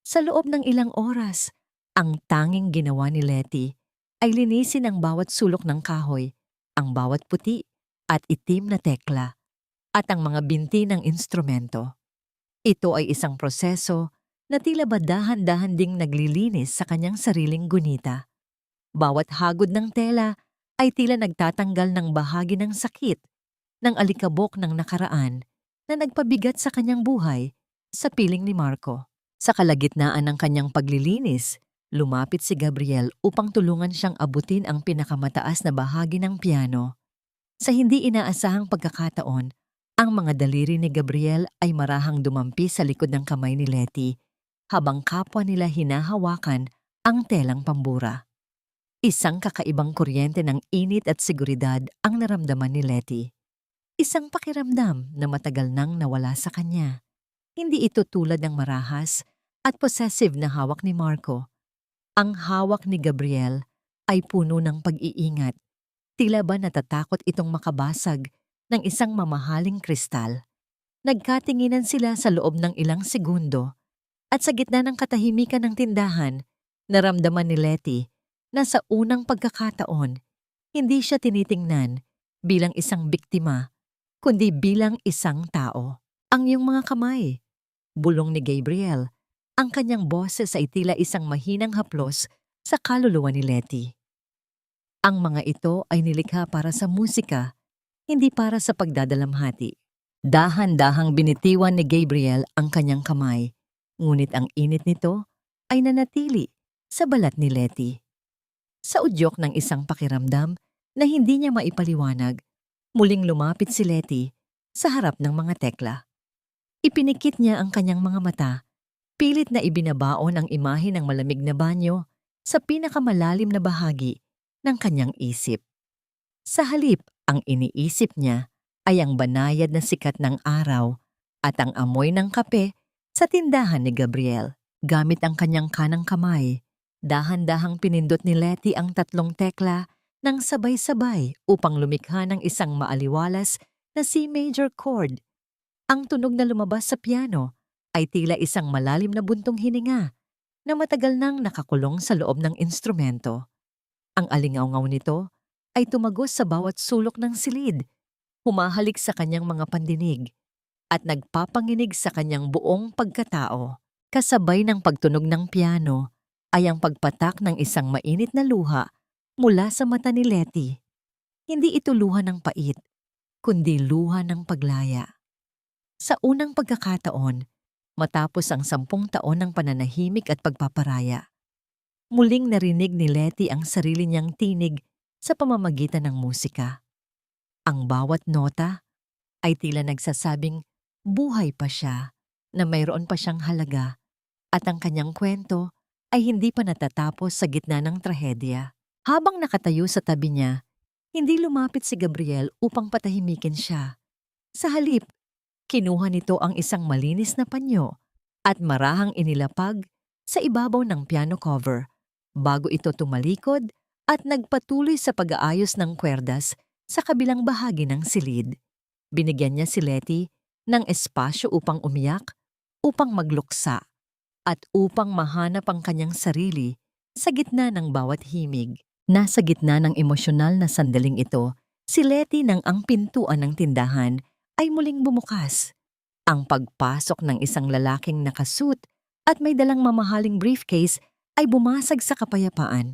Sa loob ng ilang oras, ang tanging ginawa ni Letty ay linisin ang bawat sulok ng kahoy, ang bawat puti at itim na tekla, at ang mga binti ng instrumento. Ito ay isang proseso na tila ba dahan-dahan ding naglilinis sa kanyang sariling gunita. Bawat hagod ng tela ay tila nagtatanggal ng bahagi ng sakit, ng alikabok ng nakaraan na nagpabigat sa kanyang buhay, sa piling ni Marco. Sa kalagitnaan ng kanyang paglilinis, lumapit si Gabriel upang tulungan siyang abutin ang pinakamataas na bahagi ng piano. Sa hindi inaasahang pagkakataon, ang mga daliri ni Gabriel ay marahang dumampi sa likod ng kamay ni Letty habang kapwa nila hinahawakan ang telang pambura. Isang kakaibang kuryente ng init at seguridad ang naramdaman ni Letty. Isang pakiramdam na matagal nang nawala sa kanya. Hindi ito tulad ng marahas at possessive na hawak ni Marco. Ang hawak ni Gabriel ay puno ng pag-iingat. Tila ba natatakot itong makabasag ng isang mamahaling kristal. Nagkatinginan sila sa loob ng ilang segundo at sa gitna ng katahimikan ng tindahan, naramdaman ni Letty na sa unang pagkakataon, hindi siya tinitingnan bilang isang biktima, kundi bilang isang tao. "Ang iyong mga kamay," bulong ni Gabriel. Ang kanyang boses ay tila isang mahinang haplos sa kaluluwa ni Letty. Ang mga ito ay nilikha para sa musika, hindi para sa pagdadalamhati. Dahan-dahang binitiwan ni Gabriel ang kanyang kamay, ngunit ang init nito ay nanatili sa balat ni Letty. Sa udyok ng isang pakiramdam na hindi niya maipaliwanag, muling lumapit si Letty sa harap ng mga tekla. Ipinikit niya ang kanyang mga mata, pilit na ibinabaon ang imahe ng malamig na banyo sa pinakamalalim na bahagi ng kanyang isip. Sa halip, ang iniisip niya ay ang banayad na sikat ng araw at ang amoy ng kape sa tindahan ni Gabriel. Gamit ang kanyang kanang kamay, dahan-dahang pinindot ni Letty ang 3 tekla ng sabay-sabay upang lumikha ng isang maaliwalas na C major chord. Ang tunog na lumabas sa piano ay tila isang malalim na buntong hininga na matagal nang nakakulong sa loob ng instrumento. Ang alingaw-ngaw nito ay tumagos sa bawat sulok ng silid, humahalik sa kanyang mga pandinig, at nagpapanginig sa kanyang buong pagkatao. Kasabay ng pagtunog ng piano ay ang pagpatak ng isang mainit na luha mula sa mata ni Letty. Hindi ito luha ng pait, kundi luha ng paglaya. Sa unang pagkakataon, matapos ang 10 taon ng pananahimik at pagpaparaya, muling narinig ni Letty ang sarili niyang tinig sa pamamagitan ng musika. Ang bawat nota ay tila nagsasabing buhay pa siya, na mayroon pa siyang halaga, at ang kanyang kwento ay hindi pa natatapos sa gitna ng trahedya. Habang nakatayo sa tabi niya, hindi lumapit si Gabriel upang patahimikin siya. Sa halip, kinuha nito ang isang malinis na panyo at marahang inilapag sa ibabaw ng piano cover bago ito tumalikod at nagpatuloy sa pag-aayos ng kwerdas sa kabilang bahagi ng silid. Binigyan niya si Letty ng espasyo upang umiyak, upang magluksa, at upang mahanap ang kanyang sarili sa gitna ng bawat himig. Nasa gitna ng emosyonal na sandaling ito, si Letty nang ang pintuan ng tindahan ay muling bumukas. Ang pagpasok ng isang lalaking nakasuit at may dalang mamahaling briefcase ay bumasag sa kapayapaan.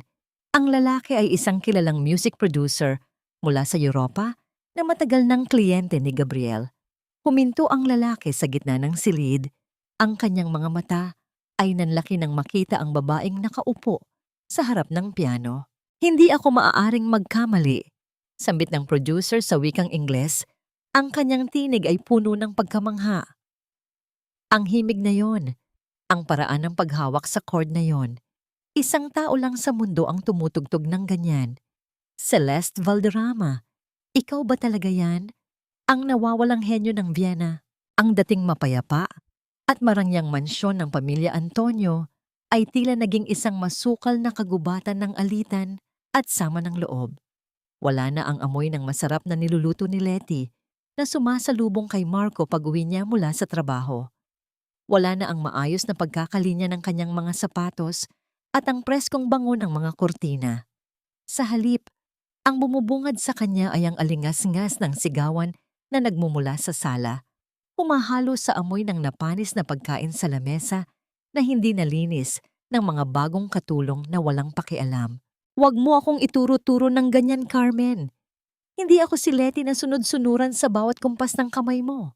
Ang lalaki ay isang kilalang music producer mula sa Europa na matagal ng kliyente ni Gabriel. Huminto ang lalaki sa gitna ng silid. Ang kanyang mga mata ay nanlaki nang makita ang babaeng nakaupo sa harap ng piano. Hindi ako maaaring magkamali. Sambit ng producer sa wikang Ingles, ang kanyang tinig ay puno ng pagkamangha. Ang himig na yon, ang paraan ng paghawak sa chord na yon, isang tao lang sa mundo ang tumutugtog ng ganyan. Celeste Valderrama, ikaw ba talaga yan? Ang nawawalang henyo ng Vienna, ang dating mapayapa at marangyang mansyon ng pamilya Antonio ay tila naging isang masukal na kagubatan ng alitan at sama ng loob. Wala na ang amoy ng masarap na niluluto ni Letty na sumasalubong kay Marco pag-uwi niya mula sa trabaho. Wala na ang maayos na pagkakalinya ng kanyang mga sapatos at ang preskong bango ng mga kurtina. Sa halip, ang bumubungad sa kanya ay ang alingas-ngas ng sigawan na nagmumula sa sala, humahalo sa amoy ng napanis na pagkain sa lamesa na hindi nalinis ng mga bagong katulong na walang pakialam. Huwag mo akong ituro-turo ng ganyan, Carmen. Hindi ako si Letty na sunod-sunuran sa bawat kumpas ng kamay mo.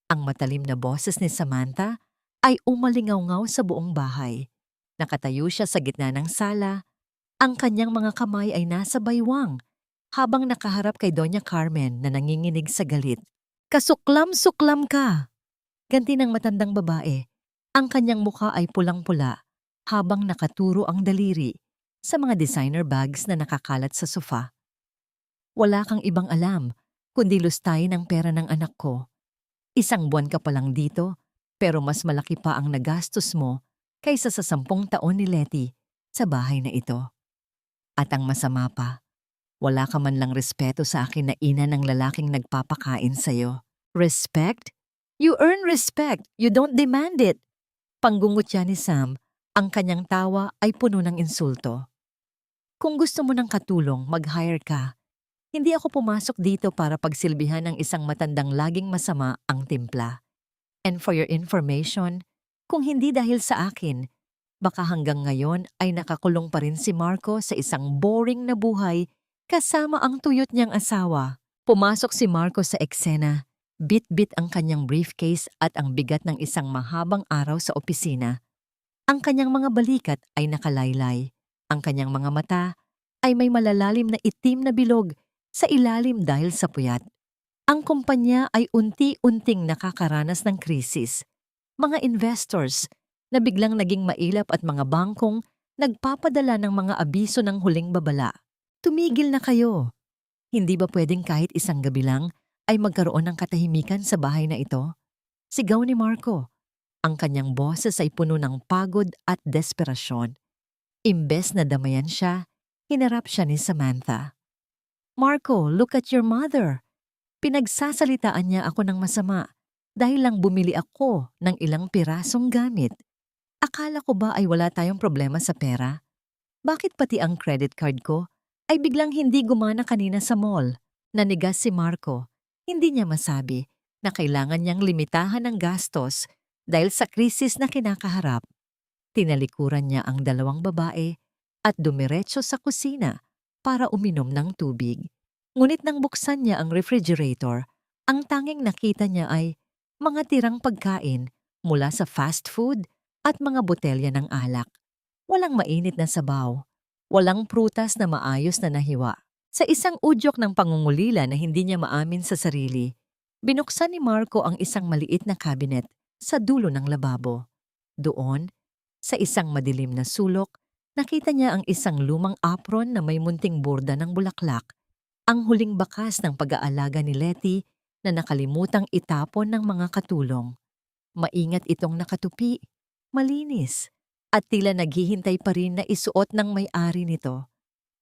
Ang matalim na boses ni Samantha ay umalingaw-ngaw sa buong bahay. Nakatayo siya sa gitna ng sala. Ang kanyang mga kamay ay nasa baywang habang nakaharap kay Doña Carmen na nanginginig sa galit. Kasuklam-suklam ka! Ganti ng matandang babae. Ang kanyang mukha ay pulang-pula habang nakaturo ang daliri sa mga designer bags na nakakalat sa sofa. Wala kang ibang alam kundi lustayin ang pera ng anak ko. 1 buwan ka pa lang dito, pero mas malaki pa ang nagastos mo kaysa sa 10 taon ni Letty sa bahay na ito. At ang masama pa, wala ka man lang respeto sa akin na ina ng lalaking nagpapakain sa'yo. Respect? You earn respect. You don't demand it. Panggungot yan ni Sam, ang kanyang tawa ay puno ng insulto. Kung gusto mo ng katulong, mag-hire ka. Hindi ako pumasok dito para pagsilbihan ng isang matandang laging masama ang timpla. And for your information, kung hindi dahil sa akin, baka hanggang ngayon ay nakakulong pa rin si Marco sa isang boring na buhay kasama ang tuyot niyang asawa. Pumasok si Marco sa eksena, bit-bit ang kanyang briefcase at ang bigat ng isang mahabang araw sa opisina. Ang kanyang mga balikat ay nakalaylay. Ang kanyang mga mata ay may malalalim na itim na bilog sa ilalim dahil sa puyat. Ang kumpanya ay unti-unting nakakaranas ng krisis. Mga investors na biglang naging mailap at mga bangkong nagpapadala ng mga abiso ng huling babala. Tumigil na kayo. Hindi ba pwedeng kahit isang gabi lang ay magkaroon ng katahimikan sa bahay na ito? Sigaw ni Marco. Ang kanyang boses ay puno ng pagod at desperasyon. Imbes na damayan siya, hinarap siya ni Samantha. Marco, look at your mother. Pinagsasalitaan niya ako ng masama dahil lang bumili ako ng ilang pirasong gamit. Akala ko ba ay wala tayong problema sa pera? Bakit pati ang credit card ko ay biglang hindi gumana kanina sa mall? Nanigas si Marco. Hindi niya masabi na kailangan niyang limitahan ang gastos dahil sa krisis na kinakaharap. Tinalikuran niya ang dalawang babae at dumiretso sa kusina para uminom ng tubig. Ngunit nang buksan niya ang refrigerator, ang tanging nakita niya ay mga tirang pagkain mula sa fast food at mga botelya ng alak. Walang mainit na sabaw, walang prutas na maayos na nahiwa. Sa isang udyok ng pangungulila na hindi niya maamin sa sarili, binuksan ni Marco ang isang maliit na cabinet sa dulo ng lababo. Doon, sa isang madilim na sulok, nakita niya ang isang lumang apron na may munting borda ng bulaklak, ang huling bakas ng pag-aalaga ni Letty na nakalimutang itapon ng mga katulong. Maingat itong nakatupi, malinis, at tila naghihintay pa rin na isuot ng may-ari nito.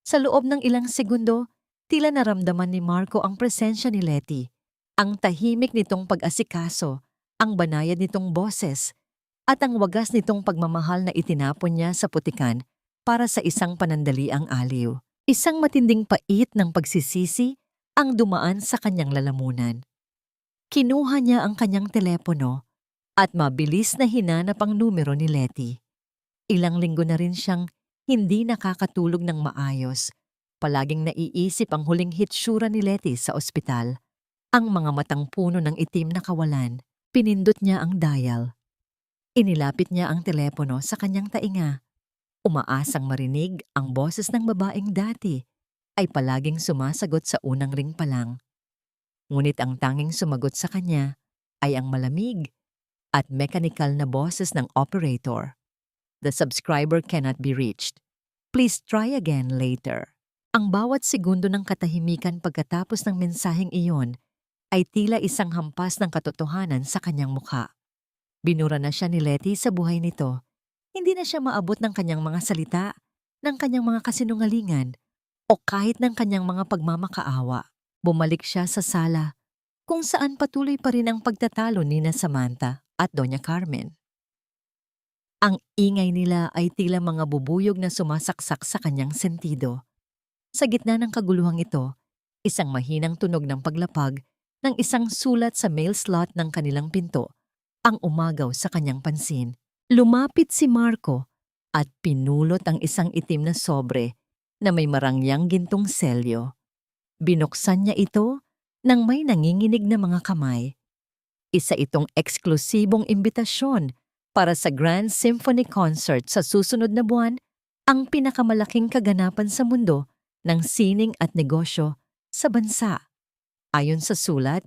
Sa loob ng ilang segundo, tila naramdaman ni Marco ang presensya ni Letty, ang tahimik nitong pag-asikaso, ang banayad nitong boses, at ang wagas nitong pagmamahal na itinapon niya sa putikan para sa isang panandaliang aliw. Isang matinding pait ng pagsisisi ang dumaan sa kanyang lalamunan. Kinuha niya ang kanyang telepono at mabilis na hinanap ang numero ni Letty. Ilang linggo na rin siyang hindi nakakatulog ng maayos. Palaging naiisip ang huling hitsura ni Letty sa ospital. Ang mga matang puno ng itim na kawalan. Pinindot niya ang dial. Inilapit niya ang telepono sa kanyang tainga. Umaasang marinig ang boses ng babaeng dati ay palaging sumasagot sa unang ring pa lang. Ngunit ang tanging sumagot sa kanya ay ang malamig at mekanikal na boses ng operator. The subscriber cannot be reached. Please try again later. Ang bawat segundo ng katahimikan pagkatapos ng mensaheng iyon ay tila isang hampas ng katotohanan sa kanyang mukha. Binura na siya ni Letty sa buhay nito. Hindi na siya maabot ng kanyang mga salita, ng kanyang mga kasinungalingan, o kahit ng kanyang mga pagmamakaawa. Bumalik siya sa sala, kung saan patuloy pa rin ang pagtatalo ni na Samantha at Doña Carmen. Ang ingay nila ay tila mga bubuyog na sumasaksak sa kanyang sentido. Sa gitna ng kaguluhang ito, isang mahinang tunog ng paglapag ng isang sulat sa mail slot ng kanilang pinto ang umagaw sa kanyang pansin. Lumapit si Marco at pinulot ang isang itim na sobre na may marangyang gintong selyo. Binuksan niya ito nang may nanginginig na mga kamay. Isa itong eksklusibong imbitasyon para sa Grand Symphony Concert sa susunod na buwan, ang pinakamalaking kaganapan sa mundo ng sining at negosyo sa bansa. Ayon sa sulat,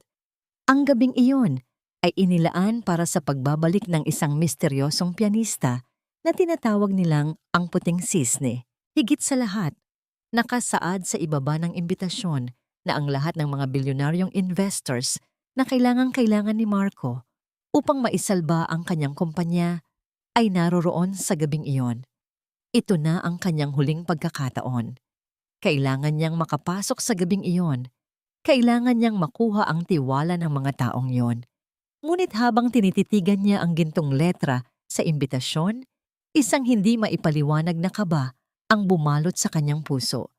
ang gabing iyon ay inilaan para sa pagbabalik ng isang misteryosong pianista na tinatawag nilang ang Puting Sisne. Higit sa lahat, nakasaad sa ibaba ng imbitasyon na ang lahat ng mga bilyonaryong investors na kailangan ni Marco upang maisalba ang kanyang kumpanya ay naroroon sa gabing iyon. Ito na ang kanyang huling pagkakataon. Kailangan niyang makapasok sa gabing iyon. Kailangan niyang makuha ang tiwala ng mga taong iyon. Ngunit habang tinititigan niya ang gintong letra sa imbitasyon, isang hindi maipaliwanag na kaba ang bumalot sa kanyang puso.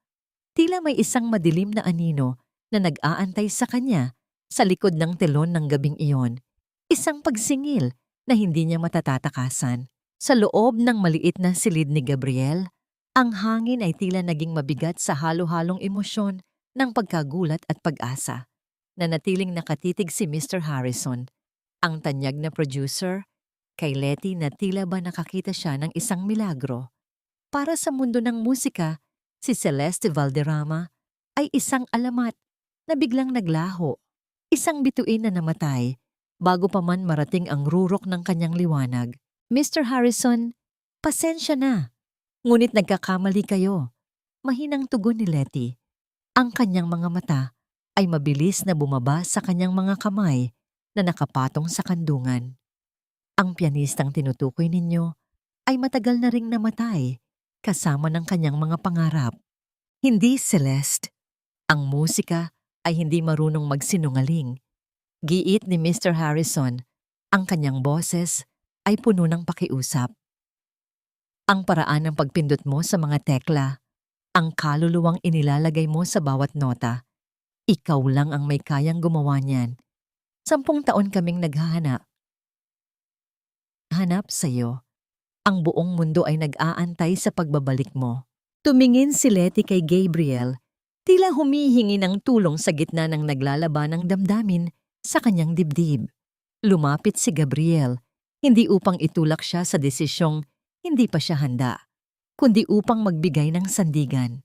Tila may isang madilim na anino na nag-aantay sa kanya sa likod ng telon ng gabing iyon. Isang pagsingil na hindi niya matatatakasan. Sa loob ng maliit na silid ni Gabriel, ang hangin ay tila naging mabigat sa halo-halong emosyon ng pagkagulat at pag-asa. Nanatiling nakatitig si Mr. Harrison, ang tanyag na producer, kay Letty na tila ba nakakita siya ng isang milagro. Para sa mundo ng musika, si Celeste Valderrama ay isang alamat na biglang naglaho, isang bituin na namatay bago pa man marating ang rurok ng kanyang liwanag. Mr. Harrison, pasensya na. Ngunit nagkakamali kayo. Mahinang tugon ni Letty. Ang kanyang mga mata ay mabilis na bumaba sa kanyang mga kamay na nakapatong sa kandungan. Ang pianistang tinutukoy ninyo ay matagal na ring namatay kasama ng kanyang mga pangarap. Hindi, Celeste. Ang musika ay hindi marunong magsinungaling. Giit ni Mr. Harrison, ang kanyang boses ay puno ng pakiusap. Ang paraan ng pagpindot mo sa mga tekla, ang kaluluwang inilalagay mo sa bawat nota, Ikaw lang ang may kayang gumawa niyan. 10 taon kaming hanap sa'yo. Ang buong mundo ay nag-aantay sa pagbabalik mo. Tumingin si Letty kay Gabriel, tila humihingi ng tulong sa gitna ng naglalaban ng damdamin sa kanyang dibdib. Lumapit si Gabriel, hindi upang itulak siya sa desisyong hindi pa siya handa, kundi upang magbigay ng sandigan.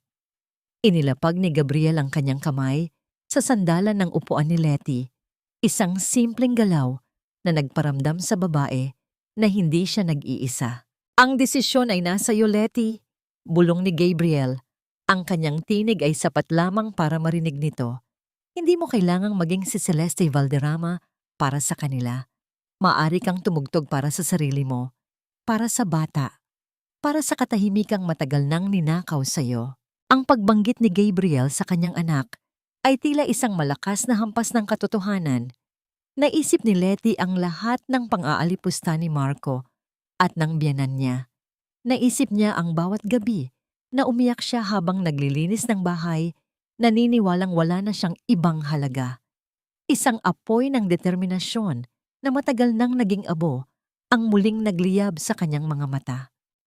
Inilapag ni Gabriel ang kanyang kamay sa sandalan ng upuan ni Letty, isang simpleng galaw na nagparamdam sa babae na hindi siya nag-iisa. Ang desisyon ay nasa iyo, Letty, bulong ni Gabriel. Ang kanyang tinig ay sapat lamang para marinig nito. Hindi mo kailangang maging si Celeste Valderrama para sa kanila. Maaari kang tumugtog para sa sarili mo, para sa bata, para sa katahimikang matagal nang ninakaw sa iyo. Ang pagbanggit ni Gabriel sa kanyang anak ay tila isang malakas na hampas ng katotohanan. Naisip ni Letty ang lahat ng pang-aalipusta ni Marco at ng biyenan niya. Naisip niya ang bawat gabi na umiyak siya habang naglilinis ng bahay, naniniwalang wala na siyang ibang halaga. Isang apoy ng determinasyon na matagal nang naging abo ang muling nagliyab sa kanyang mga mata.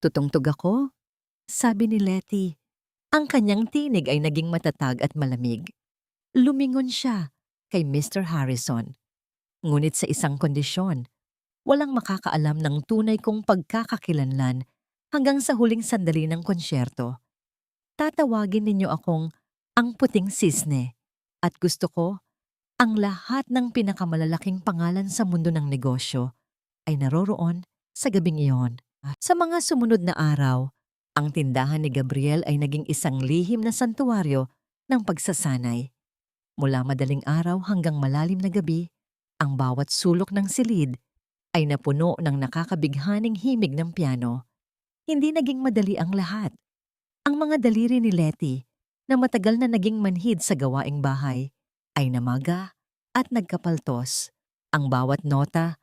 Tutungtog ako, sabi ni Letty. Ang kanyang tinig ay naging matatag at malamig. Lumingon siya kay Mr. Harrison. Ngunit sa isang kondisyon, walang makakaalam ng tunay kong pagkakakilanlan hanggang sa huling sandali ng konsyerto. Tatawagin ninyo akong ang puting sisne at gusto ko ang lahat ng pinakamalalaking pangalan sa mundo ng negosyo ay naroroon sa gabing iyon. Sa mga sumunod na araw, ang tindahan ni Gabriel ay naging isang lihim na santuwaryo ng pagsasanay. Mula madaling araw hanggang malalim na gabi, ang bawat sulok ng silid ay napuno ng nakakabighaning himig ng piano. Hindi naging madali ang lahat. Ang mga daliri ni Letty, na matagal na naging manhid sa gawaing bahay, ay namaga at nagkapaltos. Ang bawat nota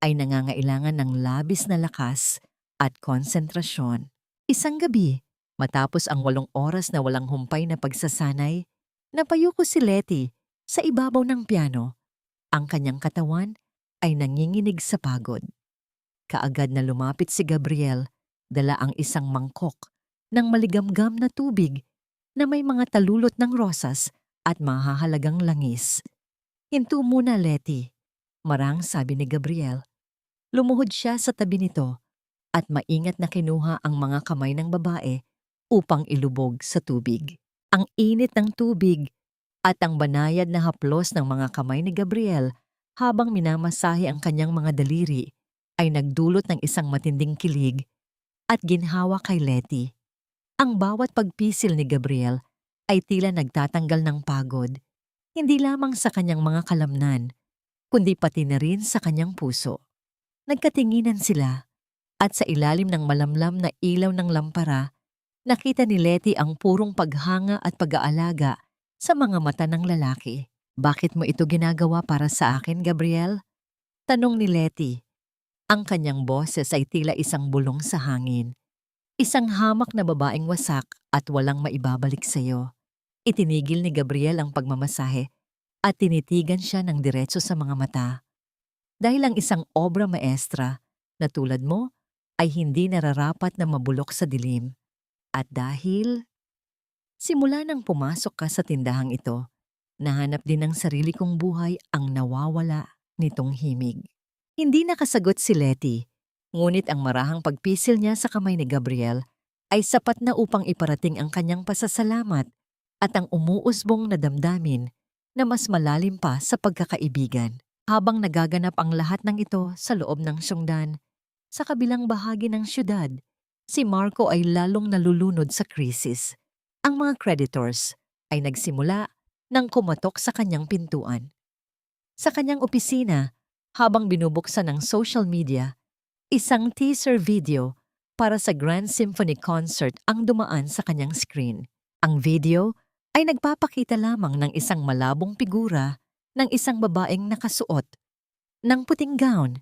ay nangangailangan ng labis na lakas at konsentrasyon. Isang gabi, matapos ang 8 oras na walang humpay na pagsasanay, napayuko si Letty sa ibabaw ng piano. Ang kanyang katawan ay nanginginig sa pagod. Kaagad na lumapit si Gabriel, dala ang isang mangkok ng maligamgam na tubig na may mga talulot ng rosas at mahahalagang langis. Hinto muna, Letty, marang sabi ni Gabriel. Lumuhod siya sa tabi nito at maingat na kinuha ang mga kamay ng babae upang ilubog sa tubig. Ang init ng tubig at ang banayad na haplos ng mga kamay ni Gabriel habang minamasahe ang kanyang mga daliri ay nagdulot ng isang matinding kilig at ginhawa kay Letty. Ang bawat pagpisil ni Gabriel ay tila nagtatanggal ng pagod, hindi lamang sa kanyang mga kalamnan, kundi pati na rin sa kanyang puso. Nagkatinginan sila at sa ilalim ng malamlam na ilaw ng lampara, nakita ni Letty ang purong paghanga at pag-aalaga sa mga mata ng lalaki. Bakit mo ito ginagawa para sa akin, Gabriel? Tanong ni Letty. Ang kanyang boses ay tila isang bulong sa hangin. Isang hamak na babaeng wasak at walang maibabalik sa iyo. Itinigil ni Gabriel ang pagmamasahe at tinitigan siya ng diretso sa mga mata. Dahil ang isang obra maestra na tulad mo ay hindi nararapat na mabulok sa dilim. At dahil simula nang pumasok ka sa tindahang ito, nahanap din ng sarili kong buhay ang nawawala nitong himig. Hindi nakasagot si Letty, ngunit ang marahang pagpisil niya sa kamay ni Gabriel ay sapat na upang iparating ang kanyang pasasalamat at ang umuusbong na damdamin na mas malalim pa sa pagkakaibigan. Habang nagaganap ang lahat ng ito sa loob ng syudad, sa kabilang bahagi ng syudad, si Marco ay lalong nalulunod sa krisis. Ang mga creditors ay nagsimula nang kumatok sa kanyang pintuan. Sa kanyang opisina, habang binubuksan ng social media, isang teaser video para sa Grand Symphony Concert ang dumaan sa kanyang screen. Ang video ay nagpapakita lamang ng isang malabong figura ng isang babaeng nakasuot ng puting gown,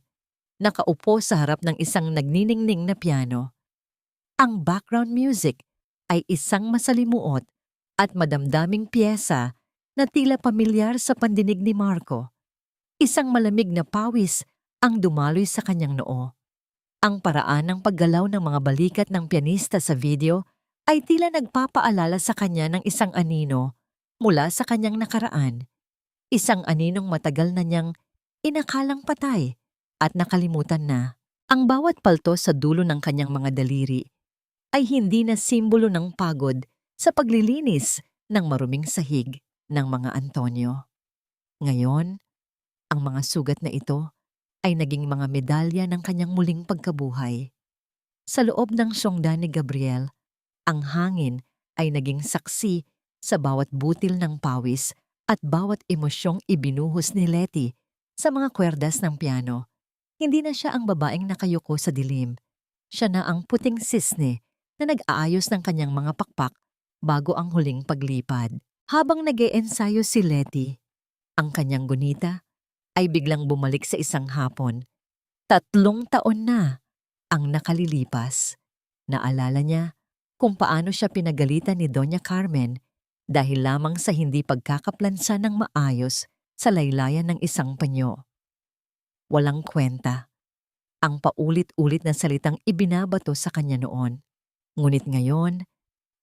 nakaupo sa harap ng isang nagniningning na piano. Ang background music ay isang masalimuot at madamdaming piyesa na tila pamilyar sa pandinig ni Marco. Isang malamig na pawis ang dumaloy sa kanyang noo. Ang paraan ng paggalaw ng mga balikat ng pianista sa video ay tila nagpapaalala sa kanya ng isang anino mula sa kanyang nakaraan. Isang aninong matagal na niyang inakalang patay at nakalimutan na. Ang bawat palto sa dulo ng kanyang mga daliri ay hindi na simbolo ng pagod sa paglilinis ng maruming sahig ng mga Antonio. Ngayon, ang mga sugat na ito ay naging mga medalya ng kanyang muling pagkabuhay. Sa loob ng siyongda ni Gabriel, ang hangin ay naging saksi sa bawat butil ng pawis at bawat emosyong ibinuhos ni Letty sa mga kwerdas ng piano. Hindi na siya ang babaeng nakayuko sa dilim. Siya na ang puting sisne na nag-aayos ng kanyang mga pakpak bago ang huling paglipad. Habang nag-e-ensayo si Letty, ang kanyang gunita ay biglang bumalik sa isang hapon. 3 taon na ang nakalilipas. Naalala niya kung paano siya pinagalitan ni Doña Carmen dahil lamang sa hindi pagkakaplansa ng maayos sa laylayan ng isang panyo. Walang kwenta ang paulit-ulit na salitang ibinabato sa kanya noon. Ngunit ngayon,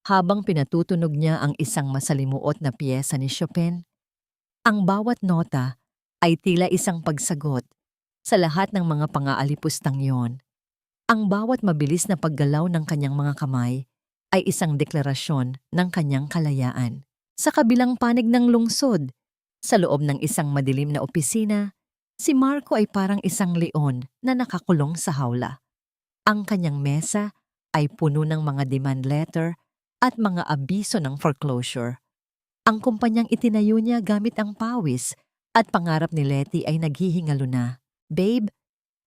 habang pinatutunog niya ang isang masalimuot na piyesa ni Chopin, ang bawat nota ay tila isang pagsagot sa lahat ng mga pang-aalipustang yon. Ang bawat mabilis na paggalaw ng kanyang mga kamay ay isang deklarasyon ng kanyang kalayaan. Sa kabilang panig ng lungsod, sa loob ng isang madilim na opisina, si Marco ay parang isang leon na nakakulong sa hawla. Ang kanyang mesa ay puno ng mga demand letter at mga abiso ng foreclosure. Ang kumpanyang itinayo niya gamit ang pawis at pangarap ni Letty ay naghihingalo na. Babe,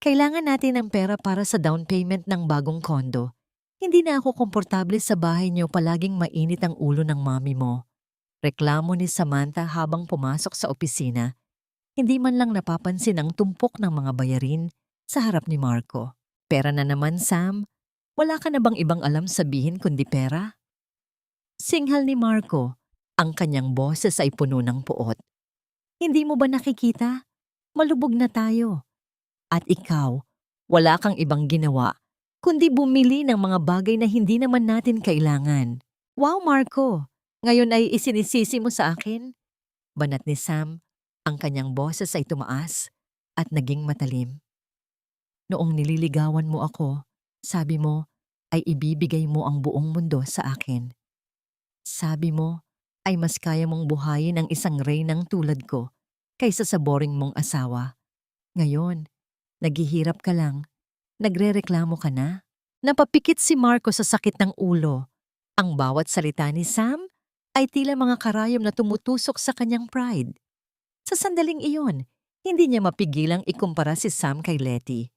kailangan natin ng pera para sa down payment ng bagong kondo. Hindi na ako komportable sa bahay niyo, palaging mainit ang ulo ng mami mo. Reklamo ni Samantha habang pumasok sa opisina. Hindi man lang napapansin ang tumpok ng mga bayarin sa harap ni Marco. Pera na naman, Sam. Wala ka na bang ibang alam sabihin kundi pera? Singhal ni Marco. Ang kanyang boses ay puno ng puot. Hindi mo ba nakikita? Malubog na tayo. At ikaw, wala kang ibang ginawa kundi bumili ng mga bagay na hindi naman natin kailangan. Wow, Marco! Ngayon ay isinisisi mo sa akin? Banat ni Sam, ang kanyang boses ay tumaas at naging matalim. Noong nililigawan mo ako, sabi mo ay ibibigay mo ang buong mundo sa akin. Sabi mo ay mas kaya mong buhayin ang isang reynang tulad ko kaysa sa boring mong asawa. Ngayon, naghihirap ka lang, nagrereklamo ka na? Napapikit si Marco sa sakit ng ulo. Ang bawat salita ni Sam ay tila mga karayom na tumutusok sa kanyang pride. Sa sandaling iyon, hindi niya mapigilang ikumpara si Sam kay Letty.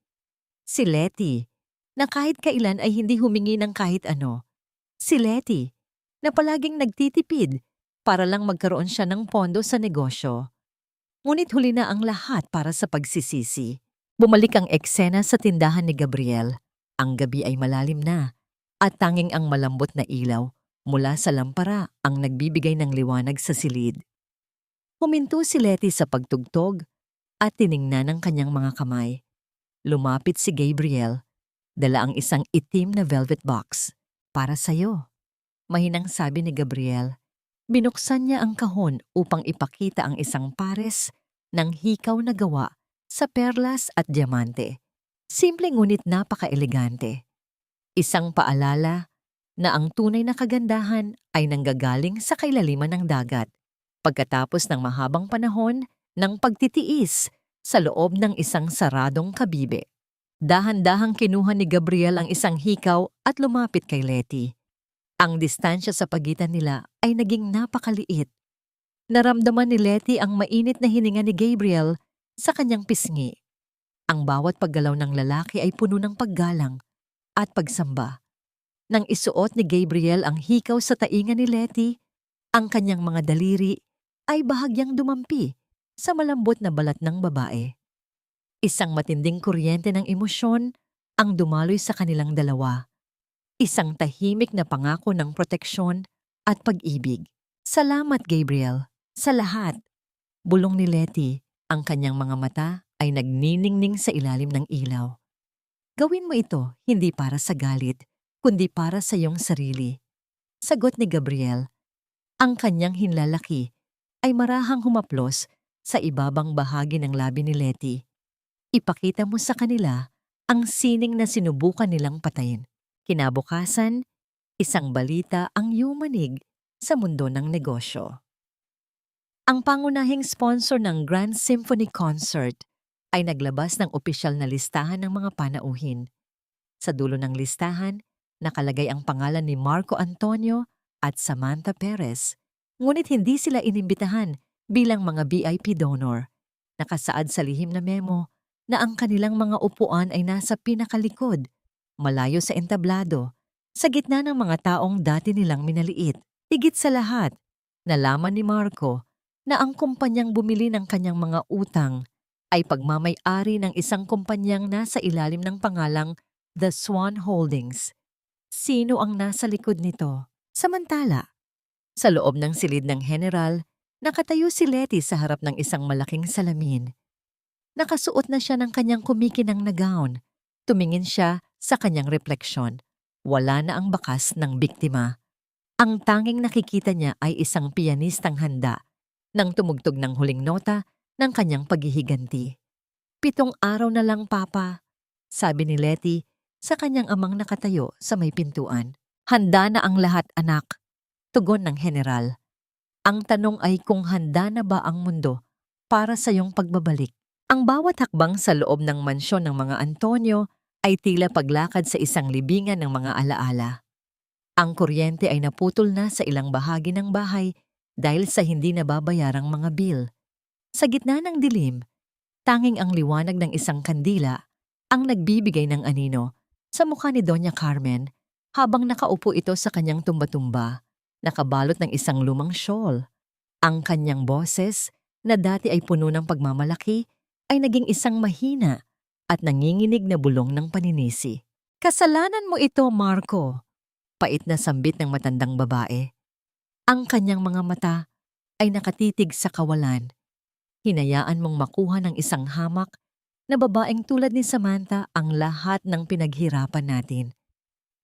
Si Letty, na kahit kailan ay hindi humingi ng kahit ano. Si Letty, na palaging nagtitipid para lang magkaroon siya ng pondo sa negosyo. Ngunit huli na ang lahat para sa pagsisisi. Bumalik ang eksena sa tindahan ni Gabriel. Ang gabi ay malalim na at tanging ang malambot na ilaw mula sa lampara ang nagbibigay ng liwanag sa silid. Huminto si Letty sa pagtugtog at tiningnan ang kanyang mga kamay. Lumapit si Gabriel, dala ang isang itim na velvet box. Para sa'yo. Mahinang sabi ni Gabriel. Binuksan niya ang kahon upang ipakita ang isang pares ng hikaw na gawa sa perlas at diamante. Simple ngunit napaka-elegante. Isang paalala na ang tunay na kagandahan ay nanggagaling sa kailaliman ng dagat pagkatapos ng mahabang panahon ng pagtitiis sa loob ng isang saradong kabibe. Dahan-dahang kinuha ni Gabriel ang isang hikaw at lumapit kay Letty. Ang distansya sa pagitan nila ay naging napakaliit. Naramdaman ni Letty ang mainit na hininga ni Gabriel sa kanyang pisngi. Ang bawat paggalaw ng lalaki ay puno ng paggalang at pagsamba. Nang isuot ni Gabriel ang hikaw sa tainga ni Letty, ang kanyang mga daliri ay bahagyang dumampi sa malambot na balat ng babae. Isang matinding kuryente ng emosyon ang dumaloy sa kanilang dalawa. Isang tahimik na pangako ng proteksyon at pag-ibig. Salamat, Gabriel. Sa lahat, bulong ni Letty, ang kanyang mga mata ay nagniningning sa ilalim ng ilaw. Gawin mo ito hindi para sa galit, kundi para sa iyong sarili. Sagot ni Gabriel, ang kanyang hinlalaki ay marahang humaplos sa ibabang bahagi ng labi ni Letty. Ipakita mo sa kanila ang sining na sinubukan nilang patayin. Kinabukasan, isang balita ang yumanig sa mundo ng negosyo. Ang pangunahing sponsor ng Grand Symphony Concert ay naglabas ng opisyal na listahan ng mga panauhin. Sa dulo ng listahan, nakalagay ang pangalan ni Marco Antonio at Samantha Perez. Ngunit hindi sila inimbitahan bilang mga VIP donor. Nakasaad sa lihim na memo na ang kanilang mga upuan ay nasa pinakalikod, malayo sa entablado, sa gitna ng mga taong dati nilang minaliit. Higit sa lahat, nalaman ni Marco na ang kumpanyang bumili ng kanyang mga utang ay pagmamay-ari ng isang kumpanyang nasa ilalim ng pangalang The Swan Holdings. Sino ang nasa likod nito? Samantala, sa loob ng silid ng general, nakatayo si Letty sa harap ng isang malaking salamin. Nakasuot na siya ng kanyang kumikinang na gown. Tumingin siya sa kanyang refleksyon. Wala na ang bakas ng biktima. Ang tanging nakikita niya ay isang pianistang handa nang tumugtog ng huling nota ng kanyang paghihiganti. 7 araw na lang, Papa, sabi ni Letty sa kanyang amang nakatayo sa may pintuan. Handa na ang lahat, anak, tugon ng general. Ang tanong ay kung handa na ba ang mundo para sa iyong pagbabalik. Ang bawat hakbang sa loob ng mansyon ng mga Antonio ay tila paglakad sa isang libingan ng mga alaala. Ang kuryente ay naputol na sa ilang bahagi ng bahay dahil sa hindi nababayarang mga bill. Sa gitna ng dilim, tanging ang liwanag ng isang kandila ang nagbibigay ng anino sa mukha ni Doña Carmen habang nakaupo ito sa kanyang tumba-tumba, nakabalot ng isang lumang shawl. Ang kanyang boses, na dati ay puno ng pagmamalaki, ay naging isang mahina at nanginginig na bulong ng paninisi. Kasalanan mo ito, Marco, pait na sambit ng matandang babae. Ang kanyang mga mata ay nakatitig sa kawalan. Hinayaan mong makuha ng isang hamak na babaeng tulad ni Samantha ang lahat ng pinaghirapan natin.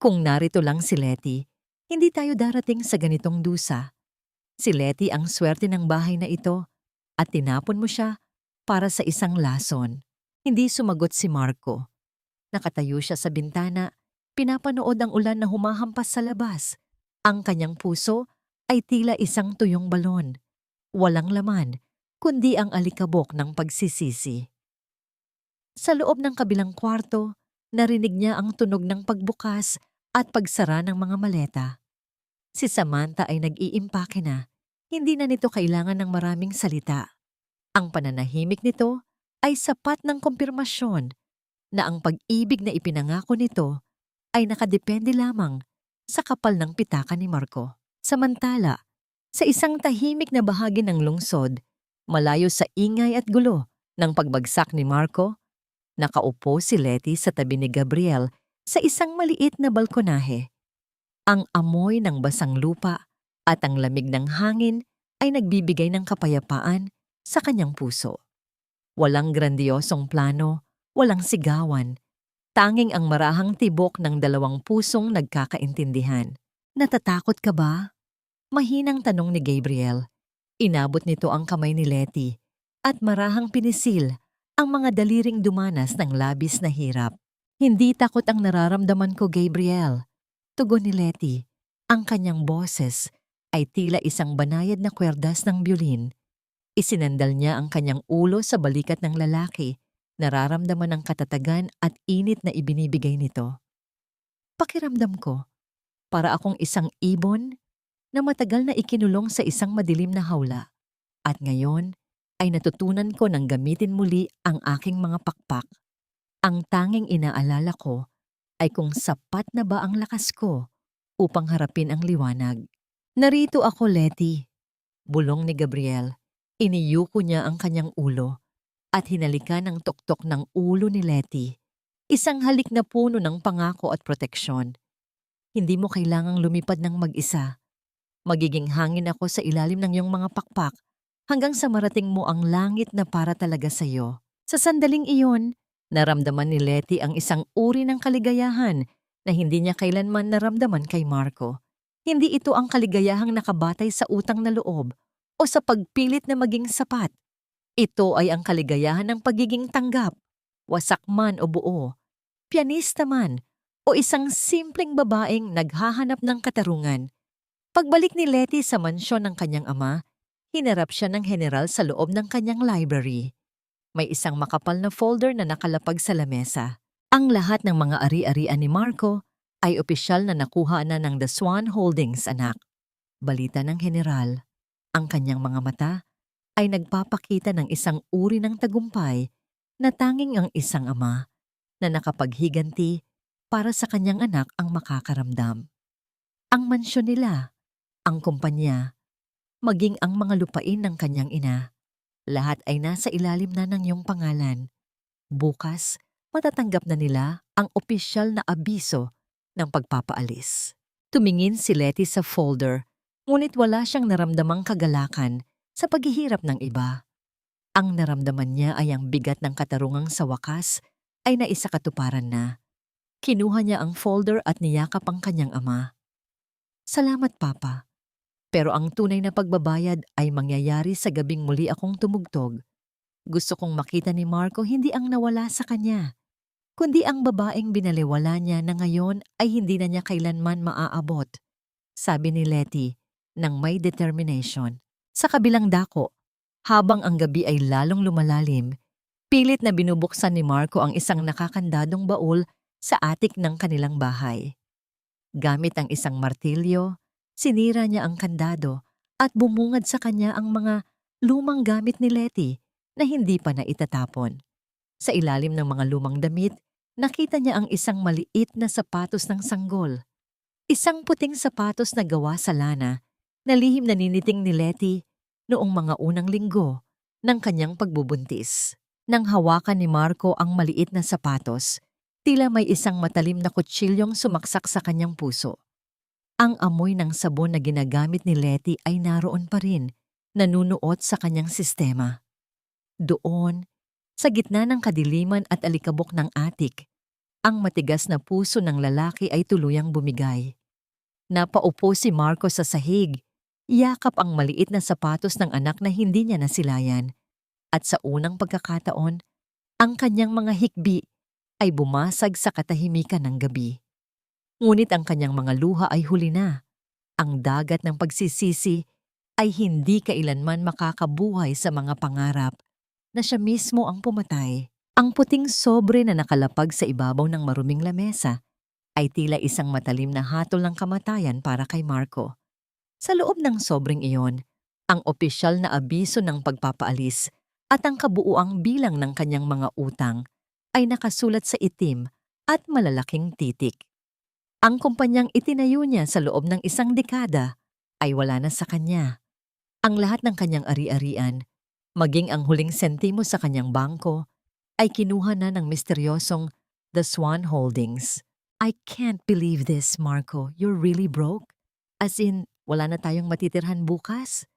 Kung narito lang si Letty, hindi tayo darating sa ganitong dusa. Si Letty ang swerte ng bahay na ito at tinapon mo siya para sa isang lason. Hindi sumagot si Marco. Nakatayo siya sa bintana, pinapanood ang ulan na humahampas sa labas. Ang kanyang puso ay tila isang tuyong balon. Walang laman, kundi ang alikabok ng pagsisisi. Sa loob ng kabilang kwarto, narinig niya ang tunog ng pagbukas at pagsara ng mga maleta. Si Samantha ay nag-iimpake na. Hindi na nito kailangan ng maraming salita. Ang pananahimik nito ay sapat ng kumpirmasyon na ang pag-ibig na ipinangako nito ay nakadepende lamang sa kapal ng pitaka ni Marco. Samantala, sa isang tahimik na bahagi ng lungsod, malayo sa ingay at gulo ng pagbagsak ni Marco, nakaupo si Letty sa tabi ni Gabriel sa isang maliit na balkonahe. Ang amoy ng basang lupa at ang lamig ng hangin ay nagbibigay ng kapayapaan sa kanyang puso. Walang grandiosong plano, walang sigawan, tanging ang marahang tibok ng 2 pusong nagkakaintindihan. Natatakot ka ba? Mahinang tanong ni Gabriel. Inabot nito ang kamay ni Letty at marahang pinisil ang mga daliring dumanas ng labis na hirap. Hindi takot ang nararamdaman ko, Gabriel. Tugon ni Letty. Ang kanyang boses ay tila isang banayad na kwerdas ng biolin. Isinandal niya ang kanyang ulo sa balikat ng lalaki, nararamdaman ang katatagan at init na ibinibigay nito. Pakiramdam ko, para akong isang ibon na matagal na ikinulong sa isang madilim na hawla. At ngayon ay natutunan ko nang gamitin muli ang aking mga pakpak. Ang tanging inaalala ko ay kung sapat na ba ang lakas ko upang harapin ang liwanag. Narito ako, Letty, bulong ni Gabriel. Iniyuko niya ang kanyang ulo at hinalikan ang tuktok ng ulo ni Letty. Isang halik na puno ng pangako at proteksyon. Hindi mo kailangang lumipad ng mag-isa. Magiging hangin ako sa ilalim ng iyong mga pakpak hanggang sa marating mo ang langit na para talaga sa'yo. Sa sandaling iyon, naramdaman ni Letty ang isang uri ng kaligayahan na hindi niya kailanman naramdaman kay Marco. Hindi ito ang kaligayahang nakabatay sa utang na loob o sa pagpilit na maging sapat. Ito ay ang kaligayahan ng pagiging tanggap, wasak man o buo, pianista man, o isang simpleng babaeng naghahanap ng katarungan. Pagbalik ni Letty sa mansyon ng kanyang ama, hinarap siya ng general sa loob ng kanyang library. May isang makapal na folder na nakalapag sa lamesa. Ang lahat ng mga ari-arian ni Marco ay opisyal na nakuha na ng The Swan Holdings, anak. Balita ng general, ang kanyang mga mata ay nagpapakita ng isang uri ng tagumpay na tanging ang isang ama na nakapaghiganti para sa kanyang anak ang makakaramdam. Ang mansyon nila, ang kumpanya, maging ang mga lupain ng kanyang ina, lahat ay nasa ilalim na ng iyong pangalan. Bukas, matatanggap na nila ang opisyal na abiso ng pagpapaalis. Tumingin si Letty sa folder, ngunit wala siyang naramdamang kagalakan sa paghihirap ng iba. Ang naramdaman niya ay ang bigat ng katarungang sa wakas ay naisakatuparan na. Kinuha niya ang folder at niyakap ang kanyang ama. Salamat, Papa. Pero ang tunay na pagbabayad ay mangyayari sa gabing muli akong tumugtog. Gusto kong makita ni Marco hindi ang nawala sa kanya, kundi ang babaeng binaliwala niya na ngayon ay hindi na niya kailanman maaabot, sabi ni Letty nang may determination. Sa kabilang dako, habang ang gabi ay lalong lumalalim, pilit na binubuksan ni Marco ang isang nakakandadong baul sa atik ng kanilang bahay. Gamit ang isang martilyo, sinira niya ang kandado at bumungad sa kanya ang mga lumang gamit ni Letty na hindi pa naitatapon. Sa ilalim ng mga lumang damit, nakita niya ang isang maliit na sapatos ng sanggol. Isang puting sapatos na gawa sa lana na lihim na niniting ni Letty noong mga unang linggo ng kanyang pagbubuntis. Nang hawakan ni Marco ang maliit na sapatos, tila may isang matalim na kutsilyong sumaksak sa kanyang puso. Ang amoy ng sabon na ginagamit ni Letty ay naroon pa rin, nanunuot sa kanyang sistema. Doon, sa gitna ng kadiliman at alikabok ng atik, ang matigas na puso ng lalaki ay tuluyang bumigay. Napaupo si Marco sa sahig, yakap ang maliit na sapatos ng anak na hindi niya nasilayan, at sa unang pagkakataon, ang kanyang mga hikbi ay bumasag sa katahimikan ng gabi. Ngunit ang kanyang mga luha ay huli na. Ang dagat ng pagsisisi ay hindi kailanman makakabuhay sa mga pangarap na siya mismo ang pumatay. Ang puting sobre na nakalapag sa ibabaw ng maruming lamesa ay tila isang matalim na hatol ng kamatayan para kay Marco. Sa loob ng sobreng iyon, ang opisyal na abiso ng pagpapaalis at ang kabuuang bilang ng kanyang mga utang ay nakasulat sa itim at malalaking titik. Ang kumpanyang itinayo niya sa loob ng isang dekada ay wala na sa kanya. Ang lahat ng kanyang ari-arian, maging ang huling sentimo sa kanyang bangko, ay kinuha na ng misteryosong The Swan Holdings. I can't believe this, Marco. You're really broke? As in, wala na tayong matitirhan bukas?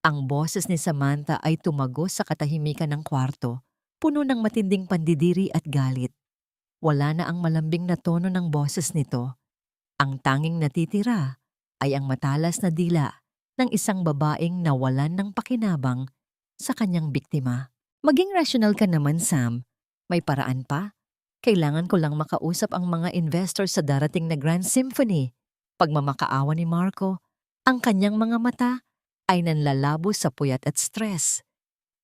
Ang boses ni Samantha ay tumagos sa katahimikan ng kwarto, puno ng matinding pandidiri at galit. Wala na ang malambing na tono ng boses nito. Ang tanging natitira ay ang matalas na dila ng isang babaeng nawalan ng pakinabang sa kanyang biktima. Maging rational ka naman, Sam. May paraan pa? Kailangan ko lang makausap ang mga investors sa darating na Grand Symphony. Pagmamakaawa ni Marco, ang kanyang mga mata ay nanlalabo sa puyat at stress.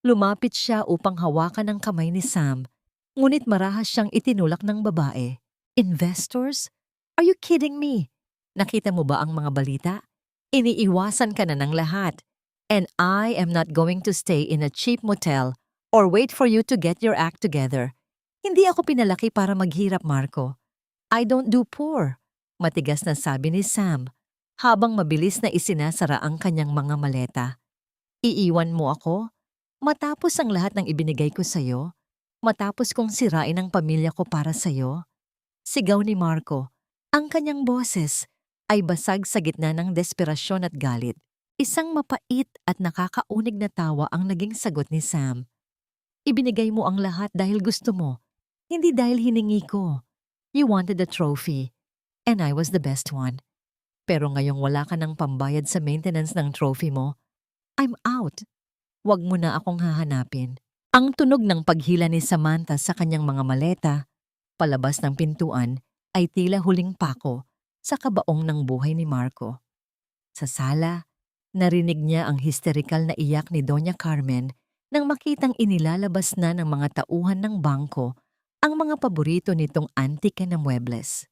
Lumapit siya upang hawakan ang kamay ni Sam, ngunit marahas siyang itinulak ng babae. Investors? Are you kidding me? Nakita mo ba ang mga balita? Iniiwasan ka na ng lahat. And I am not going to stay in a cheap motel or wait for you to get your act together. Hindi ako pinalaki para maghirap, Marco. I don't do poor, matigas na sabi ni Sam, habang mabilis na isinasara ang kanyang mga maleta. Iiwan mo ako? Matapos ang lahat ng ibinigay ko sa'yo? Matapos kong sirain ang pamilya ko para sa'yo? Sigaw ni Marco. Ang kanyang boses ay basag sa gitna ng desperasyon at galit. Isang mapait at nakakaunig na tawa ang naging sagot ni Sam. Ibinigay mo ang lahat dahil gusto mo, hindi dahil hiningi ko. You wanted the trophy, and I was the best one. Pero ngayong wala ka ng pambayad sa maintenance ng trophy mo, I'm out. Huwag mo na akong hahanapin. Ang tunog ng paghila ni Samantha sa kanyang mga maleta, palabas ng pintuan, ay tila huling pako sa kabaong ng buhay ni Marco. Sa sala, narinig niya ang hysterikal na iyak ni Doña Carmen nang makitang inilalabas na ng mga tauhan ng bangko ang mga paborito nitong antike na muebles.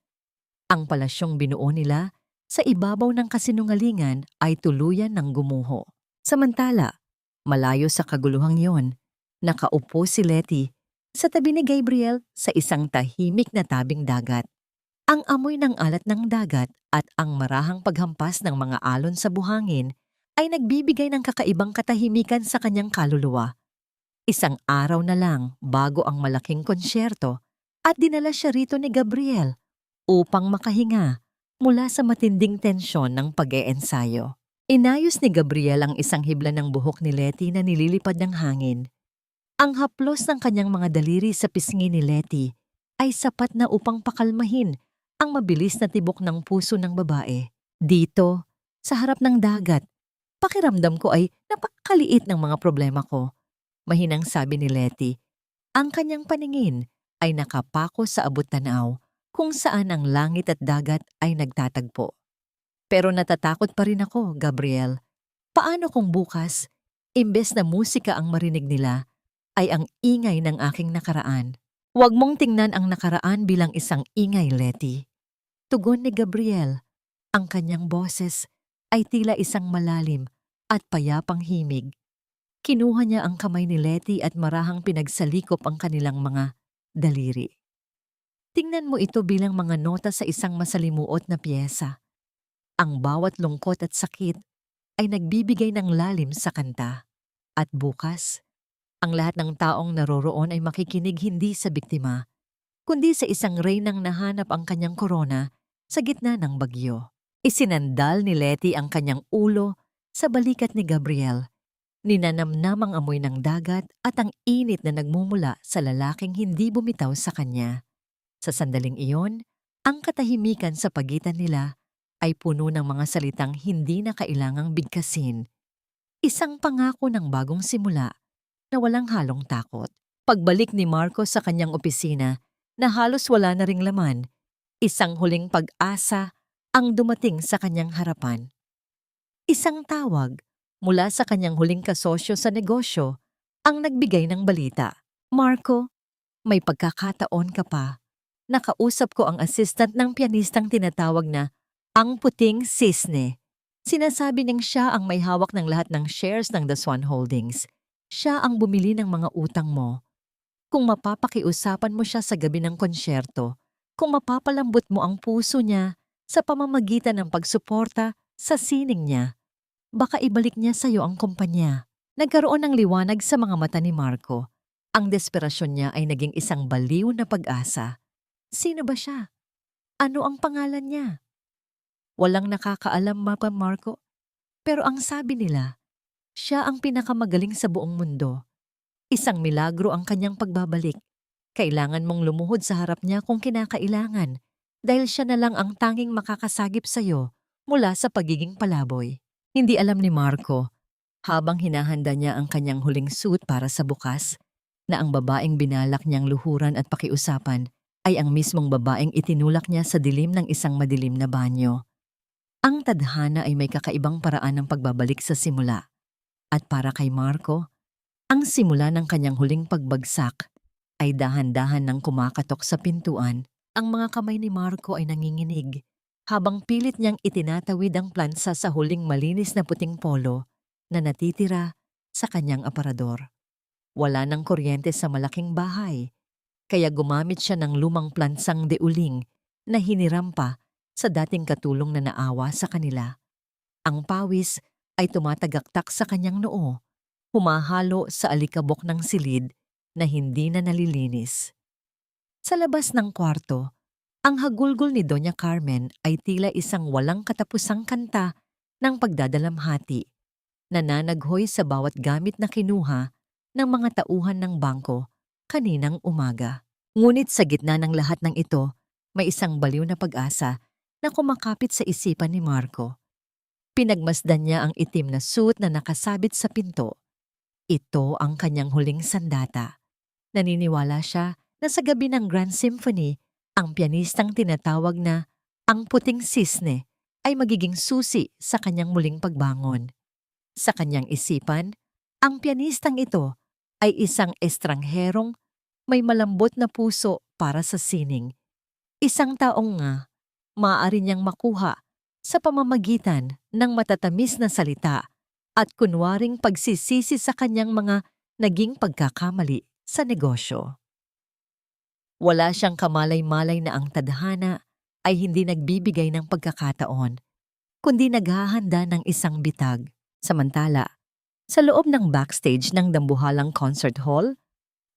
Ang palasyong binuo nila sa ibabaw ng kasinungalingan ay tuluyan ng gumuho. Samantala, malayo sa kaguluhang yon, nakaupo si Letty sa tabi ni Gabriel sa isang tahimik na tabing dagat. Ang amoy ng alat ng dagat at ang marahang paghampas ng mga alon sa buhangin ay nagbibigay ng kakaibang katahimikan sa kanyang kaluluwa. Isang araw na lang bago ang malaking konsyerto at dinala siya rito ni Gabriel upang makahinga mula sa matinding tensyon ng pag-eensayo. Inayos ni Gabriel ang isang hibla ng buhok ni Letty na nililipad ng hangin. Ang haplos ng kanyang mga daliri sa pisngi ni Letty ay sapat na upang pakalmahin ang mabilis na tibok ng puso ng babae. Dito, sa harap ng dagat, pakiramdam ko ay napakaliit ng mga problema ko. Mahinang sabi ni Letty. Ang kanyang paningin ay nakapako sa abot-tanaw kung saan ang langit at dagat ay nagtatagpo. Pero natatakot pa rin ako, Gabriel. Paano kung bukas, imbes na musika ang marinig nila, ay ang ingay ng aking nakaraan? Huwag mong tingnan ang nakaraan bilang isang ingay, Letty. Tugon ni Gabriel. Ang kanyang boses ay tila isang malalim at payapang himig. Kinuha niya ang kamay ni Letty at marahang pinagsalikop ang kanilang mga daliri. Tingnan mo ito bilang mga nota sa isang masalimuot na piyesa. Ang bawat lungkot at sakit ay nagbibigay ng lalim sa kanta. At bukas, ang lahat ng taong naroroon ay makikinig hindi sa biktima, kundi sa isang reynang nahanap ang kanyang korona sa gitna ng bagyo. Isinandal ni Letty ang kanyang ulo sa balikat ni Gabriel. Ninanamnam ang amoy ng dagat at ang init na nagmumula sa lalaking hindi bumitaw sa kanya. Sa sandaling iyon, ang katahimikan sa pagitan nila ay puno ng mga salitang hindi na kailangang bigkasin. Isang pangako ng bagong simula na walang halong takot. Pagbalik ni Marco sa kanyang opisina na halos wala na ring laman, isang huling pag-asa ang dumating sa kanyang harapan. Isang tawag mula sa kanyang huling kasosyo sa negosyo ang nagbigay ng balita. Marco, may pagkakataon ka pa. Nakausap ko ang assistant ng pianistang tinatawag na ang puting sisne. Sinasabi niyang siya ang may hawak ng lahat ng shares ng The Swan Holdings. Siya ang bumili ng mga utang mo. Kung mapapakiusapan mo siya sa gabi ng konsyerto, kung mapapalambot mo ang puso niya sa pamamagitan ng pagsuporta sa sining niya, baka ibalik niya sa iyo ang kumpanya. Nagkaroon ng liwanag sa mga mata ni Marco. Ang desperasyon niya ay naging isang baliw na pag-asa. Sino ba siya? Ano ang pangalan niya? Walang nakakaalam, Marco. Pero ang sabi nila, siya ang pinakamagaling sa buong mundo. Isang milagro ang kanyang pagbabalik. Kailangan mong lumuhod sa harap niya kung kinakailangan dahil siya na lang ang tanging makakasagip sa iyo mula sa pagiging palaboy. Hindi alam ni Marco, habang hinahanda niya ang kanyang huling suit para sa bukas, na ang babaeng binalak niyang luhuran at pakiusapan ay ang mismong babaeng itinulak niya sa dilim ng isang madilim na banyo. Ang tadhana ay may kakaibang paraan ng pagbabalik sa simula. At para kay Marco, ang simula ng kanyang huling pagbagsak ay dahan-dahan nang kumakatok sa pintuan. Ang mga kamay ni Marco ay nanginginig habang pilit niyang itinatawid ang plansa sa huling malinis na puting polo na natitira sa kanyang aparador. Wala nang kuryente sa malaking bahay, kaya gumamit siya ng lumang plansang deuling na hiniram pa sa dating katulong na naawa sa kanila. Ang pawis ay tumatagaktak sa kanyang noo, humahalo sa alikabok ng silid na hindi na nalilinis. Sa labas ng kwarto, ang hagulgol ni Doña Carmen ay tila isang walang katapusang kanta ng pagdadalamhati. nananaghoy sa bawat gamit na kinuha ng mga tauhan ng bangko kaninang umaga. Ngunit sa gitna ng lahat ng ito, may isang baliw na pag-asa na kumakapit sa isipan ni Marco. Pinagmasdan niya ang itim na suit na nakasabit sa pinto. Ito ang kanyang huling sandata. Naniniwala siya na sa gabi ng Grand Symphony, ang pianistang tinatawag na ang puting sisne ay magiging susi sa kanyang muling pagbangon. Sa kanyang isipan, ang pianistang ito ay isang estrangherong may malambot na puso para sa sining. Isang taong nga maaari niyang makuha sa pamamagitan ng matatamis na salita at kunwaring pagsisisi sa kanyang mga naging pagkakamali sa negosyo. Wala siyang kamalay-malay na ang tadhana ay hindi nagbibigay ng pagkakataon, kundi naghahanda ng isang bitag. Samantala, sa loob ng backstage ng dambuhalang concert hall,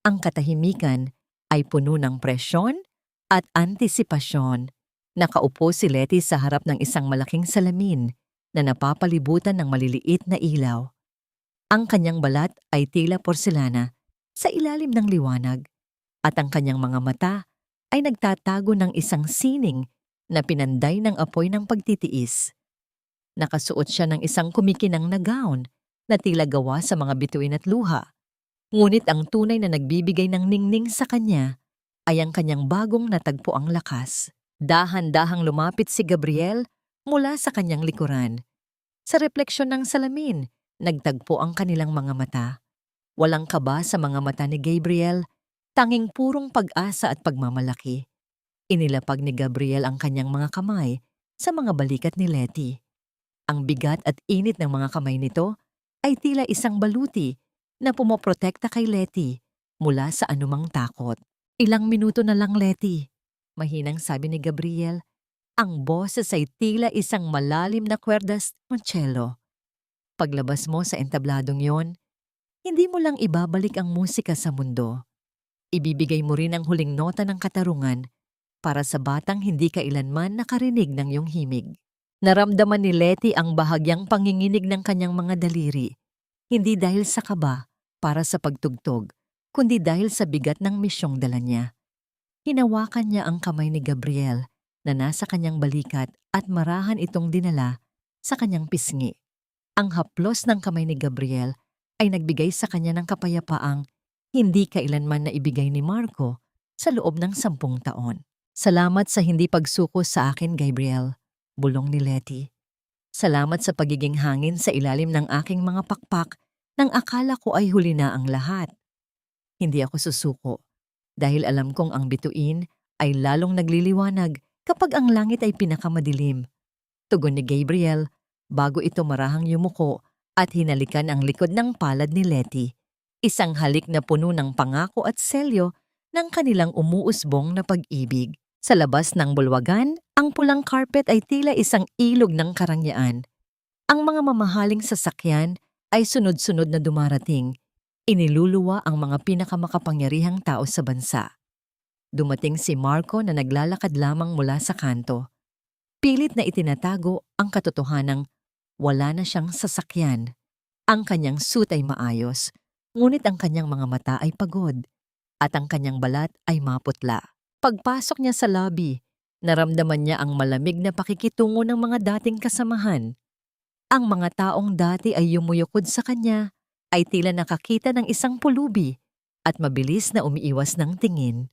ang katahimikan ay puno ng presyon at antisipasyon. Nakaupo si Letty sa harap ng isang malaking salamin na napapalibutan ng maliliit na ilaw. Ang kanyang balat ay tila porselana sa ilalim ng liwanag at ang kanyang mga mata ay nagtatago ng isang sining na pinanday ng apoy ng pagtitiis. Nakasuot siya ng isang kumikinang na gown na tila gawa sa mga bituin at luha. Ngunit ang tunay na nagbibigay ng ningning sa kanya ay ang kanyang bagong natagpuang lakas. Dahan-dahang lumapit si Gabriel mula sa kanyang likuran. Sa refleksyon ng salamin, nagtagpo ang kanilang mga mata. Walang kaba sa mga mata ni Gabriel, tanging purong pag-asa at pagmamalaki. Inilapag ni Gabriel ang kanyang mga kamay sa mga balikat ni Letty. Ang bigat at init ng mga kamay nito ay tila isang baluti na pumoprotekta kay Letty mula sa anumang takot. Ilang minuto na lang, Letty, mahinang sabi ni Gabriel. Ang boses ay tila isang malalim na kwerdas ng cello. Paglabas mo sa entabladong yon, hindi mo lang ibabalik ang musika sa mundo. Ibibigay mo rin ang huling nota ng katarungan para sa batang hindi kailanman nakarinig ng iyong himig. Naramdaman ni Letty ang bahagyang panginginig ng kanyang mga daliri, hindi dahil sa kaba para sa pagtugtog, kundi dahil sa bigat ng misyong dala niya. Hinawakan niya ang kamay ni Gabriel na nasa kanyang balikat at marahan itong dinala sa kanyang pisngi. Ang haplos ng kamay ni Gabriel ay nagbigay sa kanya ng kapayapaang hindi kailanman na ibigay ni Marco sa loob ng 10 taon. Salamat sa hindi pagsuko sa akin, Gabriel, bulong ni Letty. Salamat sa pagiging hangin sa ilalim ng aking mga pakpak nang akala ko ay huli na ang lahat. Hindi ako susuko dahil alam kong ang bituin ay lalong nagliliwanag kapag ang langit ay pinakamadilim. Tugon ni Gabriel bago ito marahang yumuko at hinalikan ang likod ng palad ni Letty. Isang halik na puno ng pangako at selyo ng kanilang umuusbong na pag-ibig. Sa labas ng bulwagan, ang pulang carpet ay tila isang ilog ng karangyaan. Ang mga mamahaling sasakyan ay sunod-sunod na dumarating. Iniluluwa ang mga pinakamakapangyarihang tao sa bansa. Dumating si Marco na naglalakad lamang mula sa kanto. Pilit na itinatago ang katotohanang wala na siyang sasakyan. Ang kanyang suit ay maayos, ngunit ang kanyang mga mata ay pagod at ang kanyang balat ay maputla. Pagpasok niya sa lobby, naramdaman niya ang malamig na pakikitungo ng mga dating kasamahan. Ang mga taong dati ay yumuyukod sa kanya ay tila nakakita ng isang pulubi at mabilis na umiiwas ng tingin.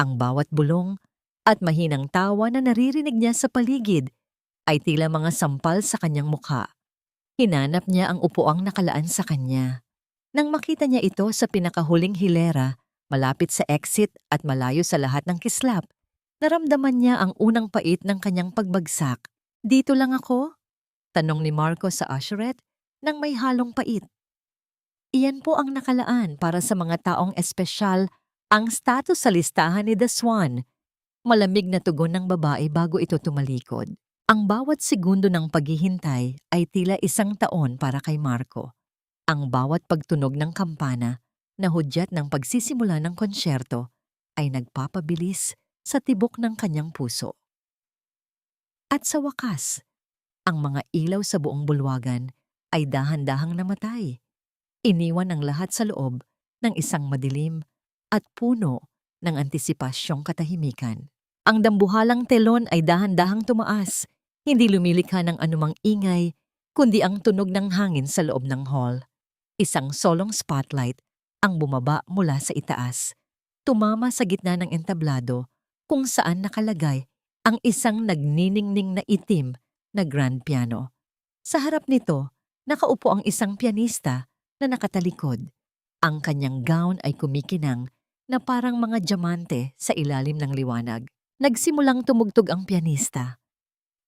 Ang bawat bulong at mahinang tawa na naririnig niya sa paligid ay tila mga sampal sa kanyang mukha. Hinanap niya ang upuang nakalaan sa kanya. Nang makita niya ito sa pinakahuling hilera, malapit sa exit at malayo sa lahat ng kislap, naramdaman niya ang unang pait ng kanyang pagbagsak. Dito lang ako? Tanong ni Marco sa usherette nang may halong pait. Iyan po ang nakalaan para sa mga taong espesyal, ang status sa listahan ni The Swan. Malamig na tugon ng babae bago ito tumalikod. Ang bawat segundo ng paghihintay ay tila 1 taon para kay Marco. Ang bawat pagtunog ng kampana na hudyat ng pagsisimula ng konsyerto ay nagpapabilis sa tibok ng kanyang puso. At sa wakas, ang mga ilaw sa buong bulwagan ay dahan-dahang namatay. Iniwan ang lahat sa loob ng isang madilim at puno ng antisipasyong katahimikan. Ang dambuhalang telon ay dahan-dahang tumaas, hindi lumilikha ng anumang ingay, kundi ang tunog ng hangin sa loob ng hall. Isang solong spotlight ang bumaba mula sa itaas, tumama sa gitna ng entablado kung saan nakalagay ang isang nagniningning na itim na grand piano. Sa harap nito, nakaupo ang isang pianista na nakatalikod. Ang kanyang gown ay kumikinang na parang mga diamante sa ilalim ng liwanag. Nagsimulang tumugtog ang pianista.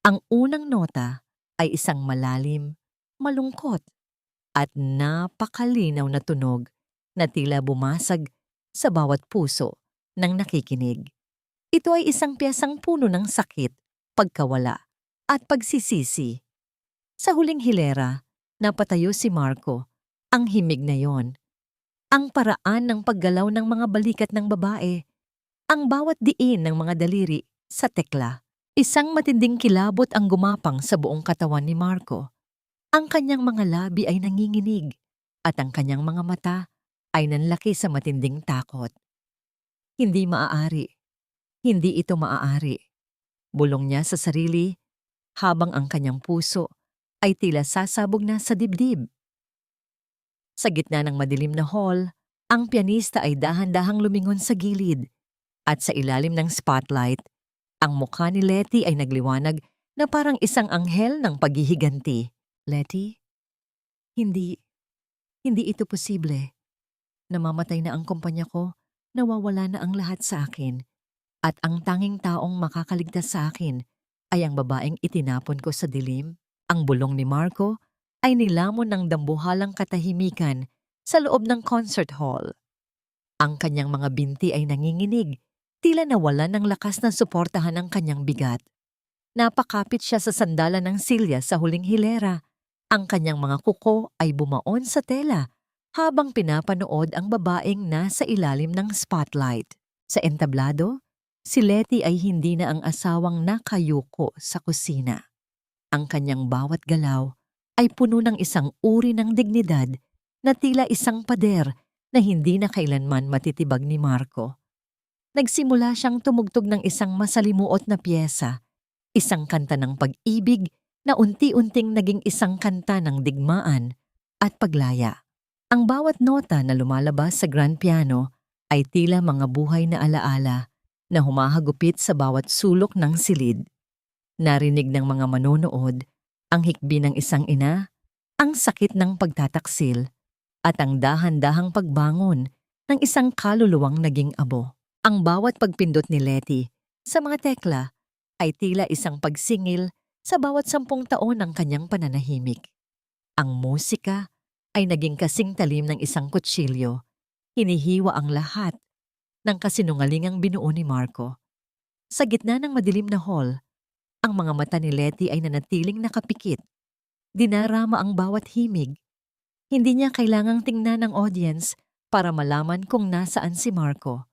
Ang unang nota ay isang malalim, malungkot, at napakalinaw na tunog na tila bumasag sa bawat puso ng nakikinig. Ito ay isang piyesang puno ng sakit, pagkawala, at pagsisisi. Sa huling hilera, napatayo si Marco, ang himig na yon. Ang paraan ng paggalaw ng mga balikat ng babae, ang bawat diin ng mga daliri sa tekla. Isang matinding kilabot ang gumapang sa buong katawan ni Marco. Ang kanyang mga labi ay nanginginig at ang kanyang mga mata ay nanlaki sa matinding takot. Hindi maaari. Hindi ito maaari. Bulong niya sa sarili habang ang kanyang puso ay tila sasabog na sa dibdib. Sa gitna ng madilim na hall, ang pianista ay dahan-dahang lumingon sa gilid at sa ilalim ng spotlight, ang mukha ni Letty ay nagliwanag na parang isang anghel ng paghihiganti. Letty, hindi ito posible. Namamatay na ang kumpanya ko, nawawala na ang lahat sa akin, at ang tanging taong makakaligtas sa akin ay ang babaeng itinapon ko sa dilim. Ang bulong ni Marco ay nilamon ng dambuhalang katahimikan sa loob ng concert hall. Ang kanyang mga binti ay nanginginig, tila nawalan ng lakas na suportahan ang kanyang bigat. Napakapit siya sa sandalan ng silya sa huling hilera. Ang kanyang mga kuko ay bumaon sa tela habang pinapanood ang babaeng nasa ilalim ng spotlight. Sa entablado, si Letty ay hindi na ang asawang nakayuko sa kusina. Ang kanyang bawat galaw ay puno ng isang uri ng dignidad na tila isang pader na hindi na kailanman matitibag ni Marco. Nagsimula siyang tumugtog ng isang masalimuot na piyesa, isang kanta ng pag-ibig na unti-unting naging isang kanta ng digmaan at paglaya. Ang bawat nota na lumalabas sa grand piano ay tila mga buhay na alaala na humahagupit sa bawat sulok ng silid. Narinig ng mga manonood ang hikbi ng isang ina, ang sakit ng pagtataksil, at ang dahan-dahang pagbangon ng isang kaluluwang naging abo. Ang bawat pagpindot ni Letty sa mga tekla ay tila isang pagsingil sa bawat 10 taon ng kanyang pananahimik. Ang musika ay naging kasing talim ng isang kutsilyo. Hinihiwa ang lahat ng kasinungalingang binuo ni Marco. Sa gitna ng madilim na hall, ang mga mata ni Letty ay nanatiling nakapikit. Dinarama ang bawat himig. Hindi niya kailangang tingnan ng audience para malaman kung nasaan si Marco.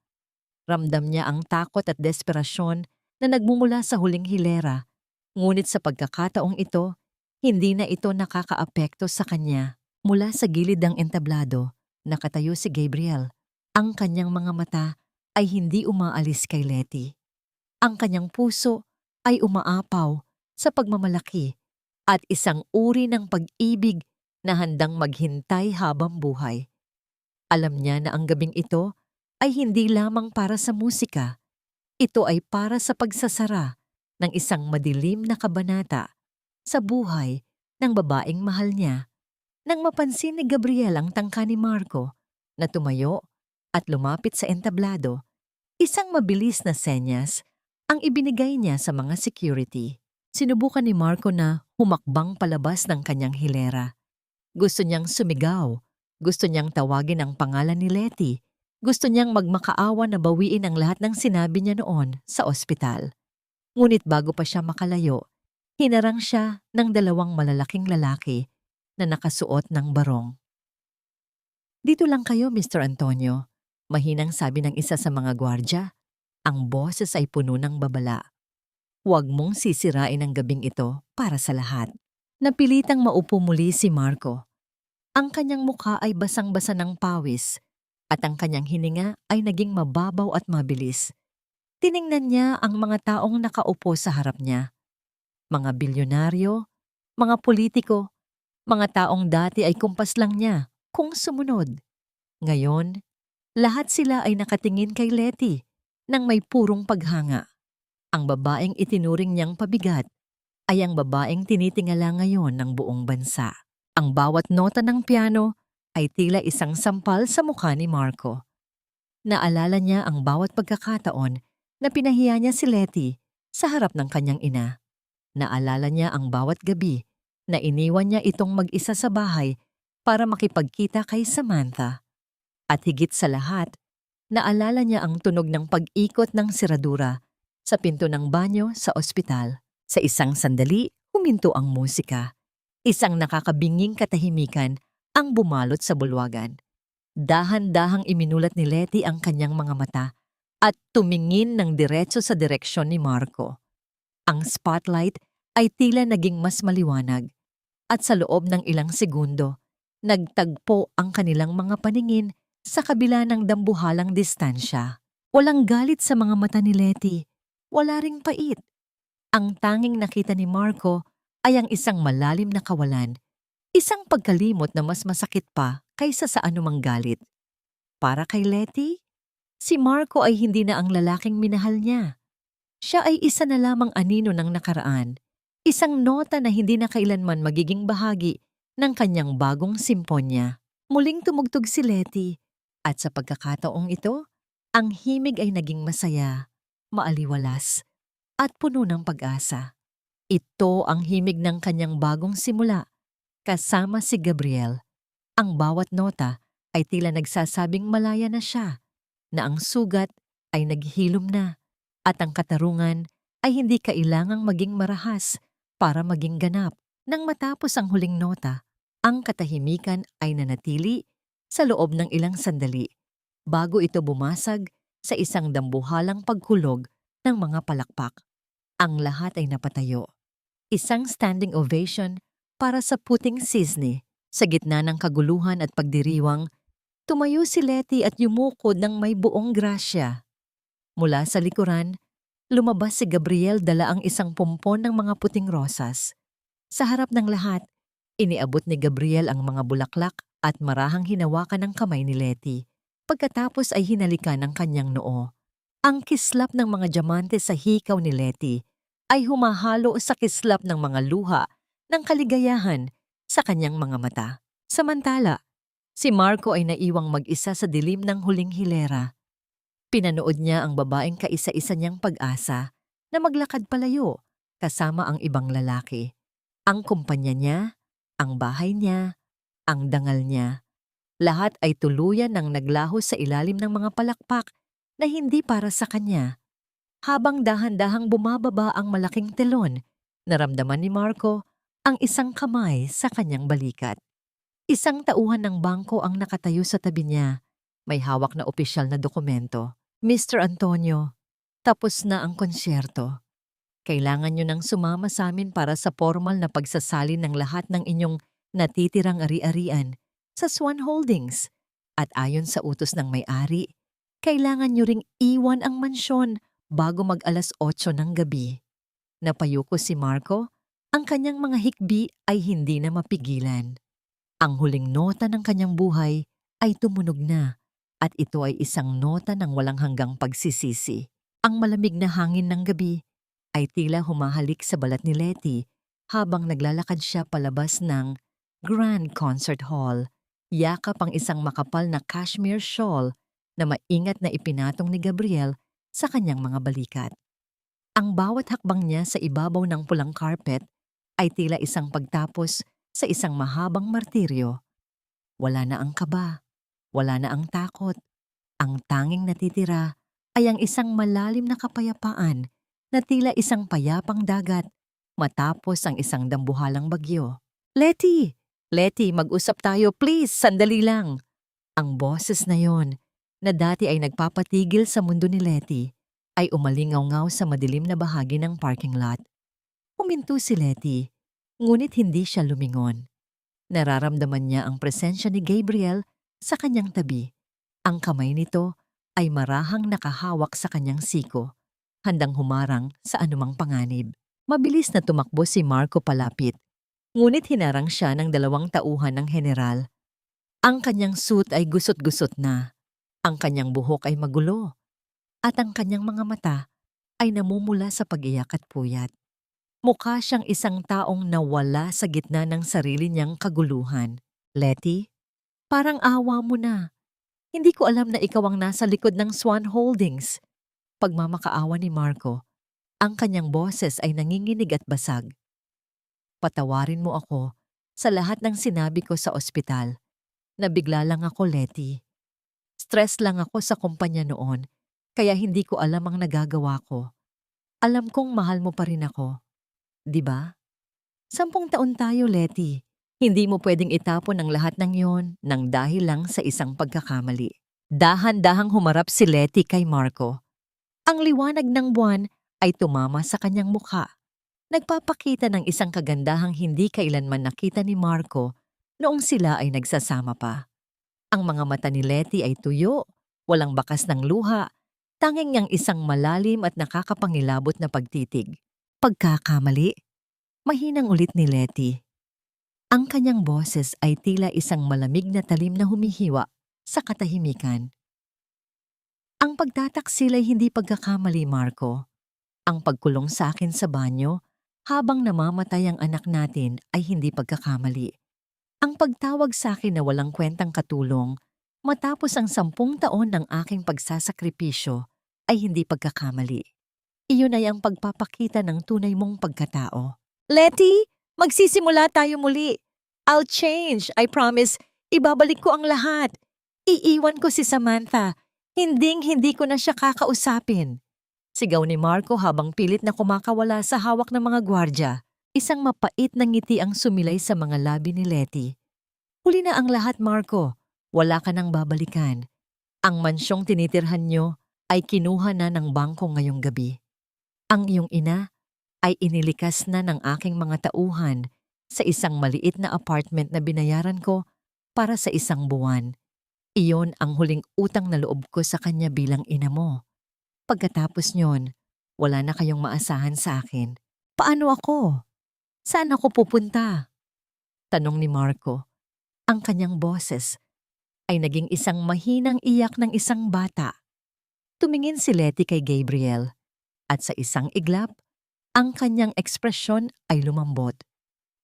Ramdam niya ang takot at desperasyon na nagmumula sa huling hilera. Ngunit sa pagkakataong ito, hindi na ito nakakaapekto sa kanya. Mula sa gilid ng entablado, nakatayo si Gabriel. Ang kanyang mga mata ay hindi umaalis kay Letty. Ang kanyang puso ay umaapaw sa pagmamalaki at isang uri ng pag-ibig na handang maghintay habang buhay. Alam niya na ang gabing ito ay hindi lamang para sa musika. Ito ay para sa pagsasara ng isang madilim na kabanata sa buhay ng babaeng mahal niya. Nang mapansin ni Gabriel ang tangka ni Marco na tumayo at lumapit sa entablado, isang mabilis na senyas ang ibinigay niya sa mga security. Sinubukan ni Marco na humakbang palabas ng kanyang hilera. Gusto niyang sumigaw, gusto niyang tawagin ang pangalan ni Letty, gusto niyang magmakaawa na bawiin ang lahat ng sinabi niya noon sa ospital. Ngunit bago pa siya makalayo, hinarang siya ng 2 malalaking lalaki na nakasuot ng barong. "Dito lang kayo, Mr. Antonio," mahinang sabi ng isa sa mga gwardya. Ang boses ay puno ng babala. "Huwag mong sisirain ang gabing ito para sa lahat." Napilitang maupo muli si Marco. Ang kanyang mukha ay basang-basa ng pawis at ang kanyang hininga ay naging mababaw at mabilis. Tiningnan niya ang mga taong nakaupo sa harap niya. Mga bilyonaryo, mga politiko, mga taong dati ay kumpas lang niya kung sumunod. Ngayon, lahat sila ay nakatingin kay Letty nang may purong paghanga. Ang babaeng itinuring niyang pabigat ay ang babaeng tinitingala ngayon ng buong bansa. Ang bawat nota ng piano ay tila isang sampal sa mukha ni Marco. Naalala niya ang bawat pagkakataon na pinahiya niya si Letty sa harap ng kanyang ina. Naalala niya ang bawat gabi na iniwan niya itong mag-isa sa bahay para makipagkita kay Samantha. At higit sa lahat, naalala niya ang tunog ng pag-ikot ng siradura sa pinto ng banyo sa ospital. Sa isang sandali, huminto ang musika. Isang nakakabinging katahimikan ang bumalot sa bulwagan. Dahan-dahang iminulat ni Letty ang kanyang mga mata at tumingin ng diretso sa direksyon ni Marco. Ang spotlight ay tila naging mas maliwanag at sa loob ng ilang segundo, nagtagpo ang kanilang mga paningin sa kabila ng dambuhalang distansya. Walang galit sa mga mata ni Letty, wala ring pait. Ang tanging nakita ni Marco ay ang isang malalim na kawalan, isang pagkalimot na mas masakit pa kaysa sa anumang galit. Para kay Letty, si Marco ay hindi na ang lalaking minahal niya. Siya ay isa na lamang anino ng nakaraan, isang nota na hindi na kailanman magiging bahagi ng kanyang bagong simponya. Muling tumugtog si Letty at sa pagkakataong ito, ang himig ay naging masaya, maaliwalas, at puno ng pag-asa. Ito ang himig ng kanyang bagong simula, kasama si Gabriel. Ang bawat nota ay tila nagsasabing malaya na siya, na ang sugat ay naghilom na, at ang katarungan ay hindi kailangang maging marahas para maging ganap. Nang matapos ang huling nota, ang katahimikan ay nanatili sa loob ng ilang sandali, bago ito bumasag sa isang dambuhalang paghulog ng mga palakpak. Ang lahat ay napatayo. Isang standing ovation para sa puting sisne. Sa gitna ng kaguluhan at pagdiriwang, tumayo si Letty at yumukod ng may buong grasya. Mula sa likuran, lumabas si Gabriel dala ang isang pompon ng mga puting rosas. Sa harap ng lahat, iniabot ni Gabriel ang mga bulaklak at marahang hinawakan ng kamay ni Letty. Pagkatapos ay hinalikan ng kanyang noo. Ang kislap ng mga diamante sa hikaw ni Letty ay humahalo sa kislap ng mga luha ng kaligayahan sa kanyang mga mata. Samantala, si Marco ay naiwang mag-isa sa dilim ng huling hilera. Pinanood niya ang babaeng kaisa-isa niyang pag-asa na maglakad palayo kasama ang ibang lalaki. Ang kumpanya niya, ang bahay niya, ang dangal niya. Lahat ay tuluyan ng naglaho sa ilalim ng mga palakpak na hindi para sa kanya. Habang dahan-dahang bumababa ang malaking telon, naramdaman ni Marco ang isang kamay sa kanyang balikat. Isang tauhan ng bangko ang nakatayo sa tabi niya. May hawak na opisyal na dokumento. Mr. Antonio, tapos na ang konsyerto. Kailangan niyo nang sumama sa amin para sa formal na pagsasalin ng lahat ng inyong natitirang ari-arian sa Swan Holdings. At ayon sa utos ng may-ari, kailangan niyo ring iwan ang mansyon bago mag-alas 8 ng gabi. Napayuko si Marco, ang kanyang mga hikbi ay hindi na mapigilan. Ang huling nota ng kanyang buhay ay tumunog na at ito ay isang nota ng walang hanggang pagsisisi. Ang malamig na hangin ng gabi ay tila humahalik sa balat ni Letty habang naglalakad siya palabas ng Grand Concert Hall. Yakap ang isang makapal na cashmere shawl na maingat na ipinatong ni Gabriel sa kanyang mga balikat. Ang bawat hakbang niya sa ibabaw ng pulang carpet ay tila isang pagtapos sa isang mahabang martiryo. Wala na ang kaba, wala na ang takot. Ang tanging natitira ay ang isang malalim na kapayapaan na tila isang payapang dagat matapos ang isang dambuhalang bagyo. Letty! Letty, mag-usap tayo please, sandali lang. Ang boses na yon, na dati ay nagpapatigil sa mundo ni Letty, ay umalingaw-ngaw sa madilim na bahagi ng parking lot. Huminto si Letty, Ngunit hindi siya lumingon. Nararamdaman niya ang presensya ni Gabriel sa kanyang tabi. Ang kamay nito ay marahang nakahawak sa kanyang siko, handang humarang sa anumang panganib. Mabilis na tumakbo si Marco palapit, ngunit hinarang siya ng 2 tauhan ng general. Ang kanyang suit ay gusot-gusot na, ang kanyang buhok ay magulo, at ang kanyang mga mata ay namumula sa pag-iyak at puyat. Mukha siyang isang taong nawala sa gitna ng sarili niyang kaguluhan. Letty, parang awa mo na. Hindi ko alam na ikaw ang nasa likod ng Swan Holdings. Pagmamakaawa ni Marco, ang kanyang boses ay nanginginig at basag. Patawarin mo ako sa lahat ng sinabi ko sa ospital. Nabigla lang ako, Letty. Stress lang ako sa kumpanya noon, kaya hindi ko alam ang nagagawa ko. Alam kong mahal mo pa rin ako. 'Di ba? 10 taon tayo, Letty. Hindi mo pwedeng itapon ang lahat ng yon nang dahil lang sa isang pagkakamali. Dahan-dahang humarap si Letty kay Marco. Ang liwanag ng buwan ay tumama sa kanyang mukha. Nagpapakita ng isang kagandahang hindi kailanman nakita ni Marco noong sila ay nagsasama pa. Ang mga mata ni Letty ay tuyo, walang bakas ng luha, tanging niyang isang malalim at nakakapangilabot na pagtitig. Pagkakamali? Mahinang ulit ni Letty. Ang kanyang boses ay tila isang malamig na talim na humihiwa sa katahimikan. Ang pagtataksil ay hindi pagkakamali, Marco. Ang pagkulong sa akin sa banyo habang namamatay ang anak natin ay hindi pagkakamali. Ang pagtawag sa akin na walang kwentang katulong matapos ang 10 taon ng aking pagsasakripisyo ay hindi pagkakamali. Iyon ay ang pagpapakita ng tunay mong pagkatao. Letty, magsisimula tayo muli. I'll change, I promise. Ibabalik ko ang lahat. Iiwan ko si Samantha. Hinding-hindi ko na siya kakausapin. Sigaw ni Marco habang pilit na kumakawala sa hawak ng mga gwardya. Isang mapait na ngiti ang sumilay sa mga labi ni Letty. Huli na ang lahat, Marco. Wala ka nang babalikan. Ang mansyong tinitirhan nyo ay kinuha na ng bangko ngayong gabi. Ang iyong ina ay inilikas na ng aking mga tauhan sa isang maliit na apartment na binayaran ko para sa 1 buwan. Iyon ang huling utang na loob ko sa kanya bilang ina mo. Pagkatapos nyon, wala na kayong maasahan sa akin. Paano ako? Saan ako pupunta? Tanong ni Marco. Ang kanyang boses ay naging isang mahinang iyak ng isang bata. Tumingin si Letty kay Gabriel at sa isang iglap, ang kanyang ekspresyon ay lumambot.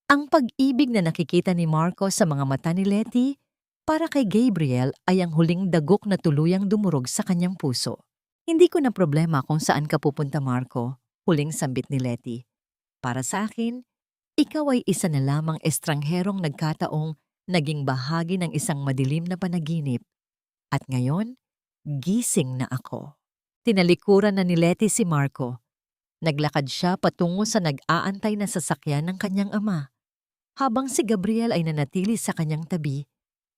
Ang pag-ibig na nakikita ni Marco sa mga mata ni Letty para kay Gabriel ay ang huling dagok na tuluyang dumurog sa kanyang puso. Hindi ko na problema kung saan ka pupunta, Marco, huling sambit ni Letty. Para sa akin, ikaw ay isa na lamang estrangherong nagkataong naging bahagi ng isang madilim na panaginip. At ngayon, gising na ako. Tinalikuran na ni Letty si Marco. Naglakad siya patungo sa nag-aantay na sasakyan ng kanyang ama. Habang si Gabriel ay nanatili sa kanyang tabi,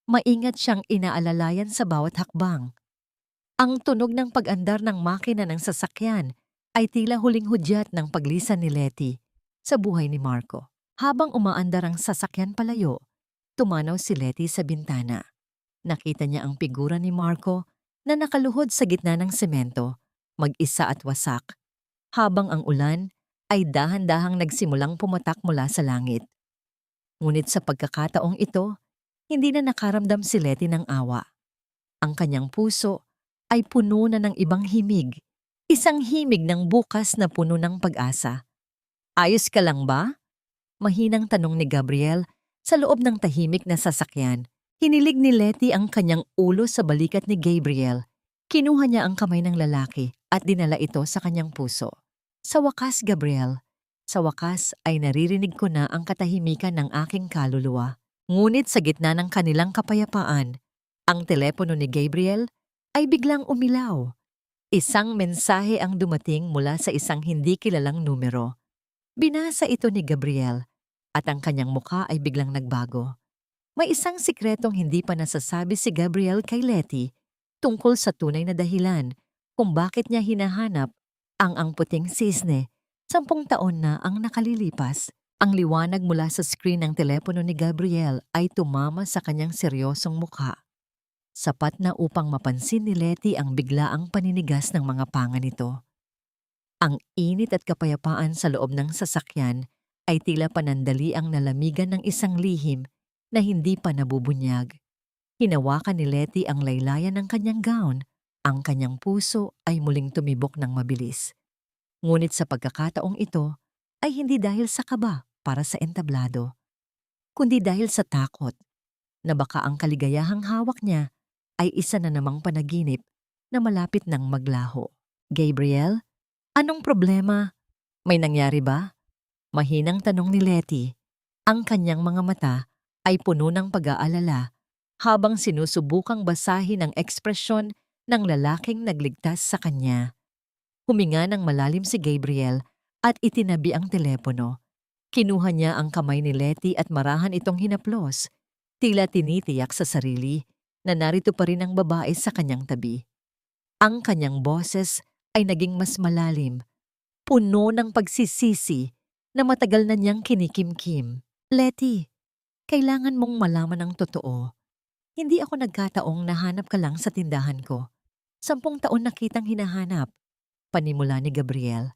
maingat siyang inaalalayan sa bawat hakbang. Ang tunog ng pag-andar ng makina ng sasakyan ay tila huling hudyat ng paglisan ni Letty sa buhay ni Marco. Habang umaandar ang sasakyan palayo, tumanaw si Letty sa bintana. Nakita niya ang figura ni Marco na nakaluhod sa gitna ng semento, mag-isa at wasak, habang ang ulan ay dahan-dahang nagsimulang pumatak mula sa langit. Ngunit sa pagkakataong ito, hindi na nakaramdam si Letty ng awa. Ang kanyang puso ay puno na ng ibang himig, isang himig ng bukas na puno ng pag-asa. Ayos ka lang ba? Mahinang tanong ni Gabriel sa loob ng tahimik na sasakyan. Hinilig ni Letty ang kanyang ulo sa balikat ni Gabriel. Kinuha niya ang kamay ng lalaki at dinala ito sa kanyang puso. Sa wakas, Gabriel, sa wakas ay naririnig ko na ang katahimikan ng aking kaluluwa. Ngunit sa gitna ng kanilang kapayapaan, ang telepono ni Gabriel ay biglang umilaw. Isang mensahe ang dumating mula sa isang hindi kilalang numero. Binasa ito ni Gabriel at ang kanyang mukha ay biglang nagbago. May isang sikretong hindi pa nasasabi si Gabriel kay Letty tungkol sa tunay na dahilan kung bakit niya hinahanap ang puting sisne 10 taon na ang nakalilipas. Ang liwanag mula sa screen ng telepono ni Gabriel ay tumama sa kanyang seryosong mukha. Sapat na upang mapansin ni Letty ang biglaang paninigas ng mga panga nito. Ang init at kapayapaan sa loob ng sasakyan ay tila panandali ang nalamigan ng isang lihim na hindi pa nabubunyag. Hinawakan ni Letty ang laylayan ng kanyang gown. Ang kanyang puso ay muling tumibok ng mabilis. Ngunit sa pagkakataong ito ay hindi dahil sa kaba para sa entablado, kundi dahil sa takot na baka ang kaligayahang hawak niya ay isa na namang panaginip na malapit ng maglaho. Gabriel, anong problema? May nangyari ba? Mahinang tanong ni Letty. Ang kanyang mga mata ay puno ng pag-aalala habang sinusubukang basahin ang ekspresyon ng lalaking nagligtas sa kanya. Huminga ng malalim si Gabriel at itinabi ang telepono. Kinuha niya ang kamay ni Letty at marahan itong hinaplos. Tila tinitiyak sa sarili na narito pa rin ang babae sa kanyang tabi. Ang kanyang boses ay naging mas malalim, puno ng pagsisisi na matagal na niyang kinikimkim. Letty, kailangan mong malaman ang totoo. Hindi ako nagkataong nahanap ka lang sa tindahan ko. 10 taon na kitang hinahanap, panimula ni Gabriel.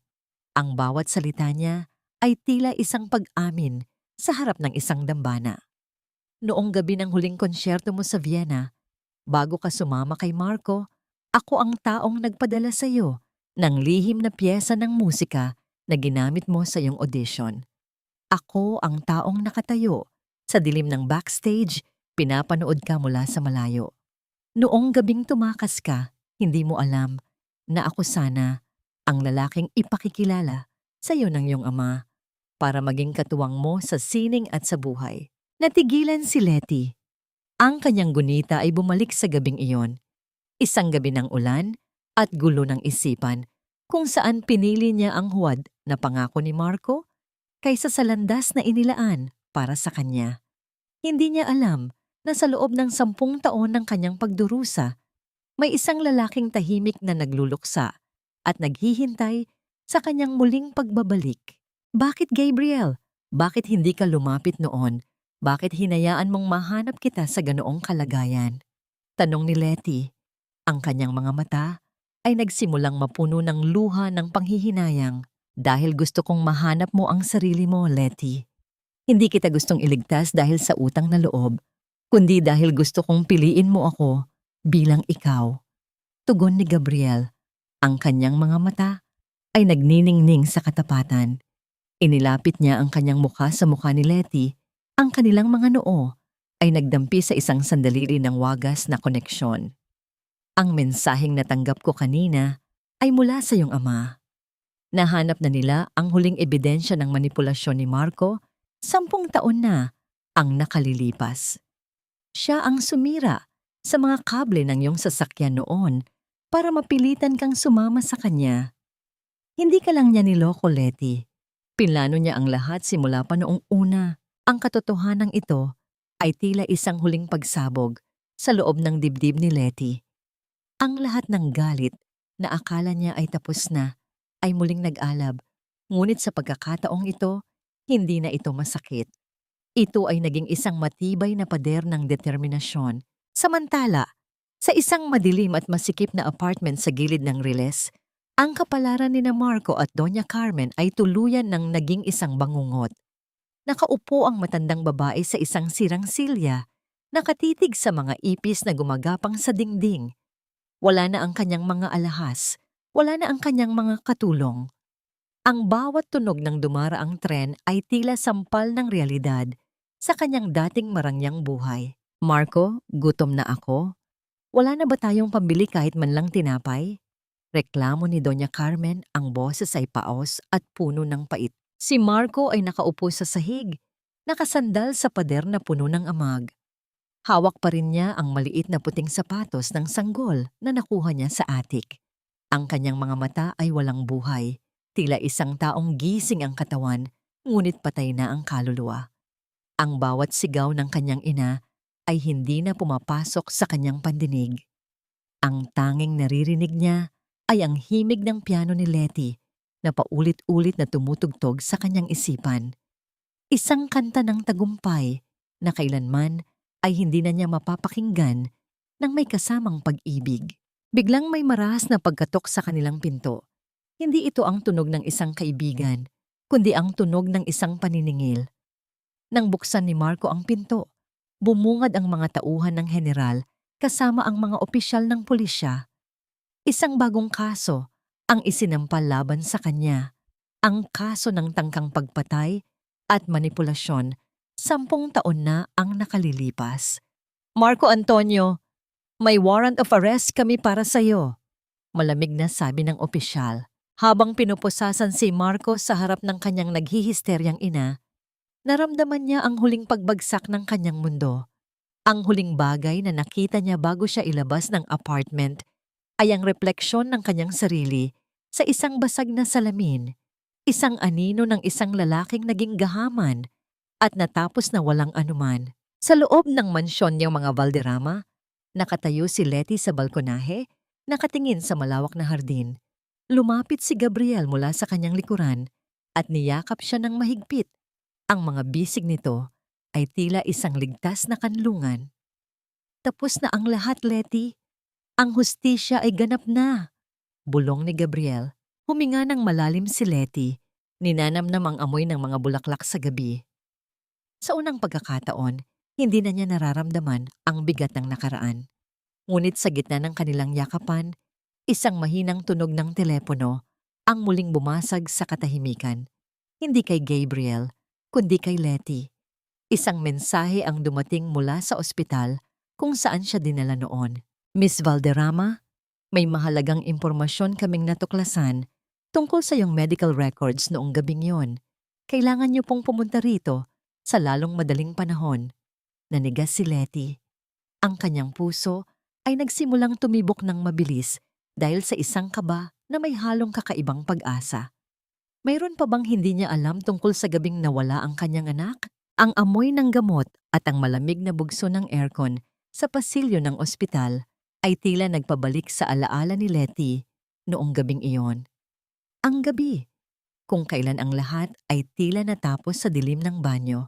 Ang bawat salita niya ay tila isang pag-amin sa harap ng isang dambana. Noong gabi ng huling konsyerto mo sa Vienna, bago ka sumama kay Marco, ako ang taong nagpadala sa iyo ng lihim na piyesa ng musika na ginamit mo sa iyong audition. Ako ang taong nakatayo sa dilim ng backstage, pinapanood ka mula sa malayo. Noong gabing tumakas ka, hindi mo alam na ako sana ang lalaking ipakikilala sa iyo ng iyong ama para maging katuwang mo sa sining at sa buhay. Natigilan si Letty. Ang kanyang gunita ay bumalik sa gabing iyon. Isang gabi ng ulan at gulo ng isipan kung saan pinili niya ang huwad na pangako ni Marco kaysa sa landas na inilaan para sa kanya. Hindi niya alam na sa loob ng 10 taon ng kanyang pagdurusa, may isang lalaking tahimik na nagluluksa at naghihintay sa kanyang muling pagbabalik. Bakit, Gabriel? Bakit hindi ka lumapit noon? Bakit hinayaan mong mahanap kita sa ganoong kalagayan? Tanong ni Letty. Ang kanyang mga mata ay nagsimulang mapuno ng luha ng panghihinayang. Dahil gusto kong mahanap mo ang sarili mo, Letty. Hindi kita gustong iligtas dahil sa utang na loob, kundi dahil gusto kong piliin mo ako bilang ikaw. Tugon ni Gabriel. Ang kanyang mga mata ay nagniningning sa katapatan. Inilapit niya ang kanyang mukha sa mukha ni Letty. Ang kanilang mga noo ay nagdampi sa isang sandalili ng wagas na koneksyon. Ang mensaheng natanggap ko kanina ay mula sa iyong ama. Nahanap na nila ang huling ebidensya ng manipulasyon ni Marco 10 taon na ang nakalilipas. Siya ang sumira sa mga kable ng iyong sasakyan noon para mapilitan kang sumama sa kanya. Hindi ka lang niya niloko, Letty. Pinlano niya ang lahat simula pa noong una. Ang katotohanan ito ay tila isang huling pagsabog sa loob ng dibdib ni Letty. Ang lahat ng galit na akala niya ay tapos na ay muling nag-alab. Ngunit sa pagkakataong ito, hindi na ito masakit. Ito ay naging isang matibay na pader ng determinasyon. Samantala, sa isang madilim at masikip na apartment sa gilid ng Riles, ang kapalaran ni Marco at Doña Carmen ay tuluyan ng naging isang bangungot. Nakaupo ang matandang babae sa isang sirang silya, nakatitig sa mga ipis na gumagapang sa dingding. Wala na ang kanyang mga alahas, wala na ang kanyang mga katulong. Ang bawat tunog ng dumaraang tren ay tila sampal ng realidad sa kanyang dating marangyang buhay. Marco, gutom na ako. Wala na ba tayong pambili kahit man lang tinapay? Reklamo ni Doña Carmen, ang boses ay paos at puno ng pait. Si Marco ay nakaupo sa sahig, nakasandal sa pader na puno ng amag. Hawak pa rin niya ang maliit na puting sapatos ng sanggol na nakuha niya sa attic. Ang kanyang mga mata ay walang buhay, tila isang taong gising ang katawan, ngunit patay na ang kaluluwa. Ang bawat sigaw ng kanyang ina ay hindi na pumapasok sa kanyang pandinig. Ang tanging naririnig niya ay ang himig ng piano ni Letty na paulit-ulit na tumutugtog sa kanyang isipan. Isang kanta ng tagumpay na kailanman ay hindi na niya mapapakinggan ng may kasamang pag-ibig. Biglang may marahas na pagkatok sa kanilang pinto. Hindi ito ang tunog ng isang kaibigan, kundi ang tunog ng isang paniningil. Nang buksan ni Marco ang pinto, bumungad ang mga tauhan ng general kasama ang mga opisyal ng pulisya. Isang bagong kaso ang isinampal laban sa kanya. Ang kaso ng tangkang pagpatay at manipulasyon. 10 taon na ang nakalilipas. Marco Antonio, may warrant of arrest kami para sa iyo. Malamig na sabi ng opisyal. Habang pinupusasan si Marco sa harap ng kanyang naghihisteryang ina, naramdaman niya ang huling pagbagsak ng kanyang mundo. Ang huling bagay na nakita niya bago siya ilabas ng apartment ay ang refleksyon ng kanyang sarili sa isang basag na salamin, isang anino ng isang lalaking naging gahaman at natapos na walang anuman. Sa loob ng mansyon niyang mga Valderrama, nakatayo si Letty sa balkonahe, nakatingin sa malawak na hardin. Lumapit si Gabriel mula sa kanyang likuran at niyakap siya ng mahigpit. Ang mga bisig nito ay tila isang ligtas na kanlungan. Tapos na ang lahat, Letty. Ang hustisya ay ganap na. Bulong ni Gabriel. Huminga ng malalim si Letty. Ninanamnam ang amoy ng mga bulaklak sa gabi. Sa unang pagkakataon, hindi na niya nararamdaman ang bigat ng nakaraan. Ngunit sa gitna ng kanilang yakapan, isang mahinang tunog ng telepono ang muling bumasag sa katahimikan. Hindi kay Gabriel, kundi kay Letty. Isang mensahe ang dumating mula sa ospital kung saan siya dinala noon. Miss Valderrama, may mahalagang impormasyon kaming natuklasan tungkol sa iyong medical records noong gabing yon. Kailangan niyo pong pumunta rito sa lalong madaling panahon. Nanigas si Letty. Ang kanyang puso ay nagsimulang tumibok ng mabilis dahil sa isang kaba na may halong kakaibang pag-asa. Mayroon pa bang hindi niya alam tungkol sa gabing nawala ang kanyang anak? Ang amoy ng gamot at ang malamig na bugso ng aircon sa pasilyo ng ospital ay tila nagpabalik sa alaala ni Letty noong gabing iyon. Ang gabi, kung kailan ang lahat ay tila natapos sa dilim ng banyo.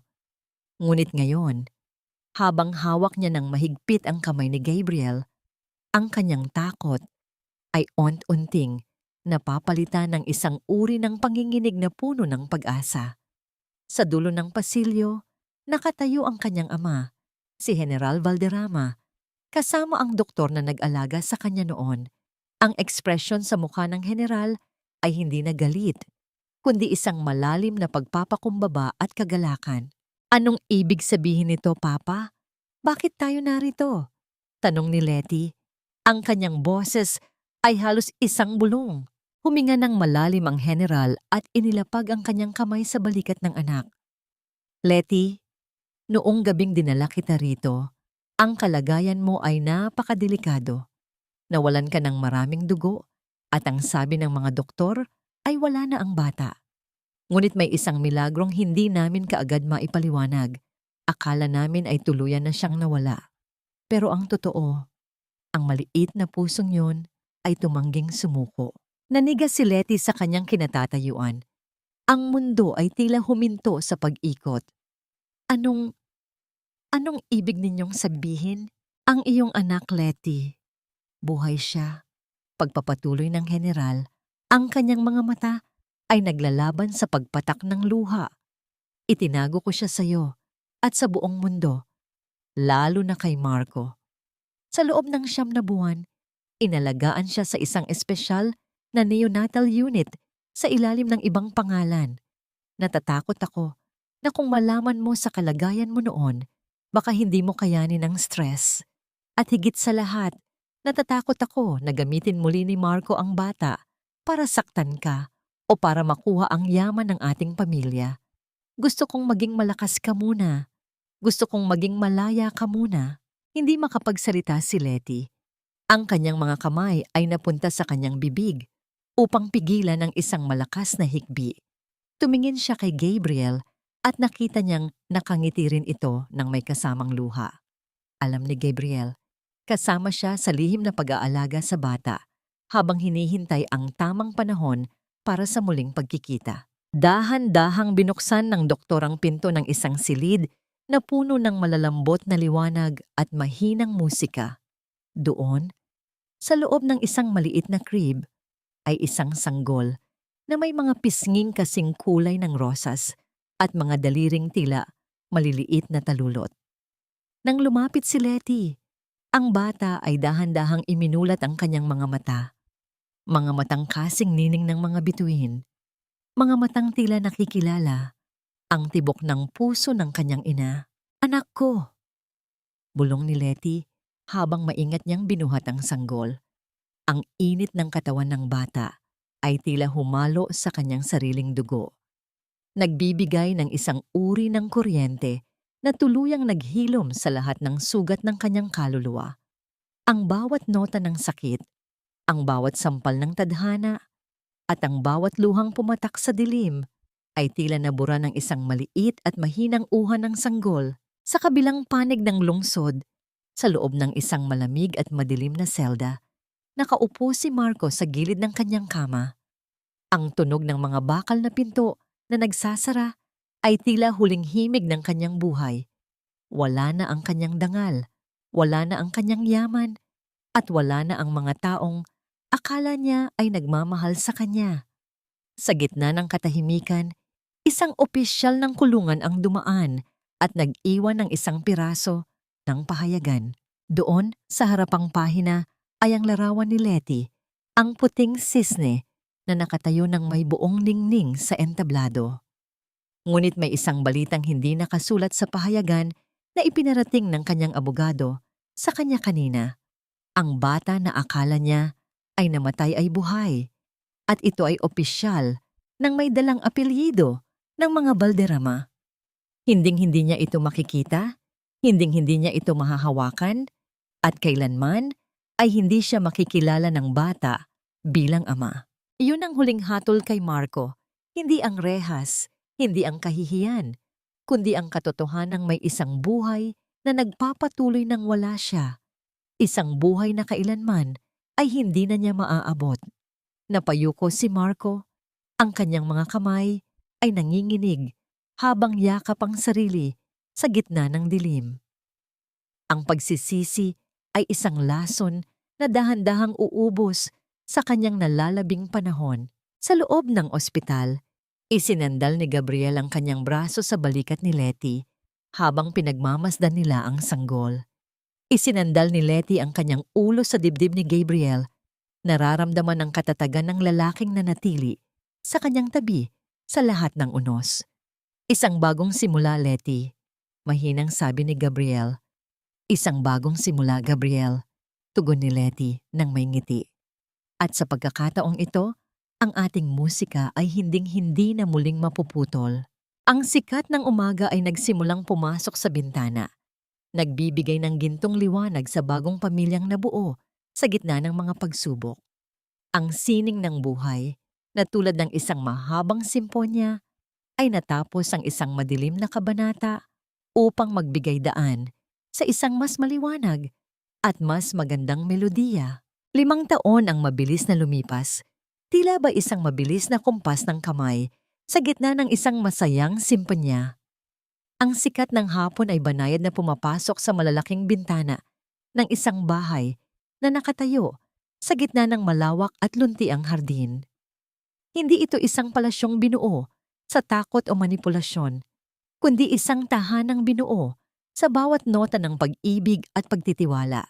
Ngunit ngayon, habang hawak niya ng mahigpit ang kamay ni Gabriel, ang kanyang takot ay unti-unting napapalitan ng isang uri ng panginginig na puno ng pag-asa. Sa dulo ng pasilyo, nakatayo ang kanyang ama, si General Valderrama, kasama ang doktor na nag-alaga sa kanya noon. Ang ekspresyon sa mukha ng general ay hindi na galit, kundi isang malalim na pagpapakumbaba at kagalakan. Anong ibig sabihin nito, Papa? Bakit tayo narito? Tanong ni Letty. Ang kanyang boses ay halos isang bulong. Huminga ng malalim ang general at inilapag ang kanyang kamay sa balikat ng anak. Letty, noong gabing dinala kita rito, ang kalagayan mo ay napakadelikado. Nawalan ka ng maraming dugo at ang sabi ng mga doktor ay wala na ang bata. Ngunit may isang milagrong hindi namin kaagad maipaliwanag. Akala namin ay tuluyan na siyang nawala. Pero ang totoo, ang maliit na pusong yun ay tumangging sumuko. Nanigas si Letty sa kanyang kinatatayuan. Ang mundo ay tila huminto sa pag-ikot. Anong ibig ninyong sabihin? Ang iyong anak, Letty. Buhay siya. Pagpapatuloy ng general, ang kanyang mga mata ay naglalaban sa pagpatak ng luha. Itinago ko siya sa iyo at sa buong mundo, lalo na kay Marco. Sa loob ng 9 na buwan, inalagaan siya sa isang espesyal na neonatal unit sa ilalim ng ibang pangalan. Natatakot ako na kung malaman mo sa kalagayan mo noon, baka hindi mo kayanin ang stress. At higit sa lahat, natatakot ako na gamitin muli ni Marco ang bata para saktan ka o para makuha ang yaman ng ating pamilya. Gusto kong maging malakas ka muna. Gusto kong maging malaya ka muna. Hindi makapagsalita si Letty. Ang kanyang mga kamay ay napunta sa kanyang bibig upang pigilan ang isang malakas na hikbi. Tumingin siya kay Gabriel at nakita niyang nakangiti rin ito ng may kasamang luha. Alam ni Gabriel, kasama siya sa lihim na pag-aalaga sa bata habang hinihintay ang tamang panahon para sa muling pagkikita. Dahan-dahang binuksan ng doktor ang pinto ng isang silid na puno ng malalambot na liwanag at mahinang musika. Doon, sa loob ng isang maliit na crib, ay isang sanggol na may mga pisnging kasing kulay ng rosas at mga daliring tila maliliit na talulot. Nang lumapit si Letty, ang bata ay dahan-dahang iminulat ang kanyang mga mata. Mga matang kasing nining ng mga bituin. Mga matang tila nakikilala ang tibok ng puso ng kanyang ina. "Anak ko!" bulong ni Letty habang maingat niyang binuhat ang sanggol. Ang init ng katawan ng bata ay tila humalo sa kanyang sariling dugo. Nagbibigay ng isang uri ng kuryente na tuluyang naghilom sa lahat ng sugat ng kanyang kaluluwa. Ang bawat nota ng sakit, ang bawat sampal ng tadhana, at ang bawat luhang pumatak sa dilim ay tila nabura ng isang maliit at mahinang uhan ng sanggol sa kabilang panig ng lungsod. Sa loob ng isang malamig at madilim na selda, nakaupo si Marco sa gilid ng kanyang kama. Ang tunog ng mga bakal na pinto na nagsasara ay tila huling himig ng kanyang buhay. Wala na ang kanyang dangal, wala na ang kanyang yaman, at wala na ang mga taong akala niya ay nagmamahal sa kanya. Sa gitna ng katahimikan, isang opisyal ng kulungan ang dumaan at nag-iwan ng isang piraso ng pahayagan. Doon, sa harapang pahina, ay ang larawan ni Letty, ang puting sisne na nakatayo ng may buong ningning sa entablado. Ngunit may isang balitang hindi nakasulat sa pahayagan na ipinarating ng kanyang abogado sa kanya kanina. Ang bata na akala niya ay namatay ay buhay, at ito ay opisyal ng may dalang apelyido ng mga Valderrama. Hinding-hindi niya ito makikita, hinding-hindi niya ito mahahawakan, at kailanman ay hindi siya makikilala ng bata bilang ama. Iyon ang huling hatol kay Marco, hindi ang rehas, hindi ang kahihiyan, kundi ang katotohanang may isang buhay na nagpapatuloy nang wala siya. Isang buhay na kailanman ay hindi na niya maaabot. Napayuko si Marco, ang kanyang mga kamay ay nanginginig habang yakap ang sarili sa gitna ng dilim. Ang pagsisisi ay isang lason na dahan-dahang uubos sa kanyang nalalabing panahon. Sa loob ng ospital, isinandal ni Gabriel ang kanyang braso sa balikat ni Letty habang pinagmamasdan nila ang sanggol. Isinandal ni Letty ang kanyang ulo sa dibdib ni Gabriel. Nararamdaman ang katatagan ng lalaking nanatili sa kanyang tabi sa lahat ng unos. "Isang bagong simula, Letty," mahinang sabi ni Gabriel. "Isang bagong simula, Gabriel," tugon ni Letty nang may ngiti. At sa pagkakataong ito, ang ating musika ay hinding-hindi na muling mapuputol. Ang sikat ng umaga ay nagsimulang pumasok sa bintana. Nagbibigay ng gintong liwanag sa bagong pamilyang nabuo sa gitna ng mga pagsubok. Ang sining ng buhay, na tulad ng isang mahabang simponya, ay natapos ang isang madilim na kabanata upang magbigay daan sa isang mas maliwanag at mas magandang melodiya. 5 taon ang mabilis na lumipas, tila ba isang mabilis na kumpas ng kamay sa gitna ng isang masayang simponya. Ang sikat ng hapon ay banayad na pumapasok sa malalaking bintana ng isang bahay na nakatayo sa gitna ng malawak at luntiang hardin. Hindi ito isang palasyong binuo sa takot o manipulasyon, kundi isang tahanang binuo sa bawat nota ng pag-ibig at pagtitiwala.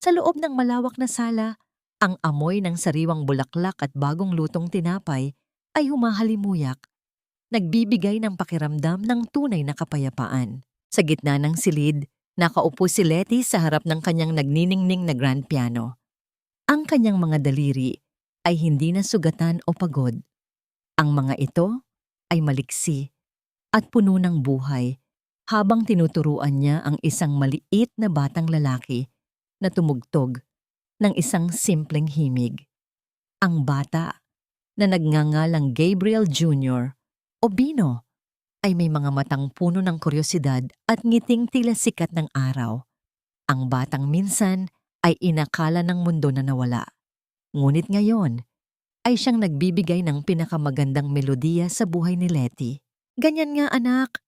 Sa loob ng malawak na sala, ang amoy ng sariwang bulaklak at bagong lutong tinapay ay humahalimuyak, nagbibigay ng pakiramdam ng tunay na kapayapaan. Sa gitna ng silid, nakaupo si Letty sa harap ng kanyang nagniningning na grand piano. Ang kanyang mga daliri ay hindi na sugatan o pagod. Ang mga ito ay maliksi at puno ng buhay habang tinuturuan niya ang isang maliit na batang lalaki na tumugtog ng isang simpleng himig. Ang bata na nagngangalang Gabriel Jr. o Bino ay may mga matang puno ng kuryosidad at ngiting tila sikat ng araw. Ang batang minsan ay inakala ng mundo na nawala. Ngunit ngayon, ay siyang nagbibigay ng pinakamagandang melodiya sa buhay ni Letty. Ganyan nga anak.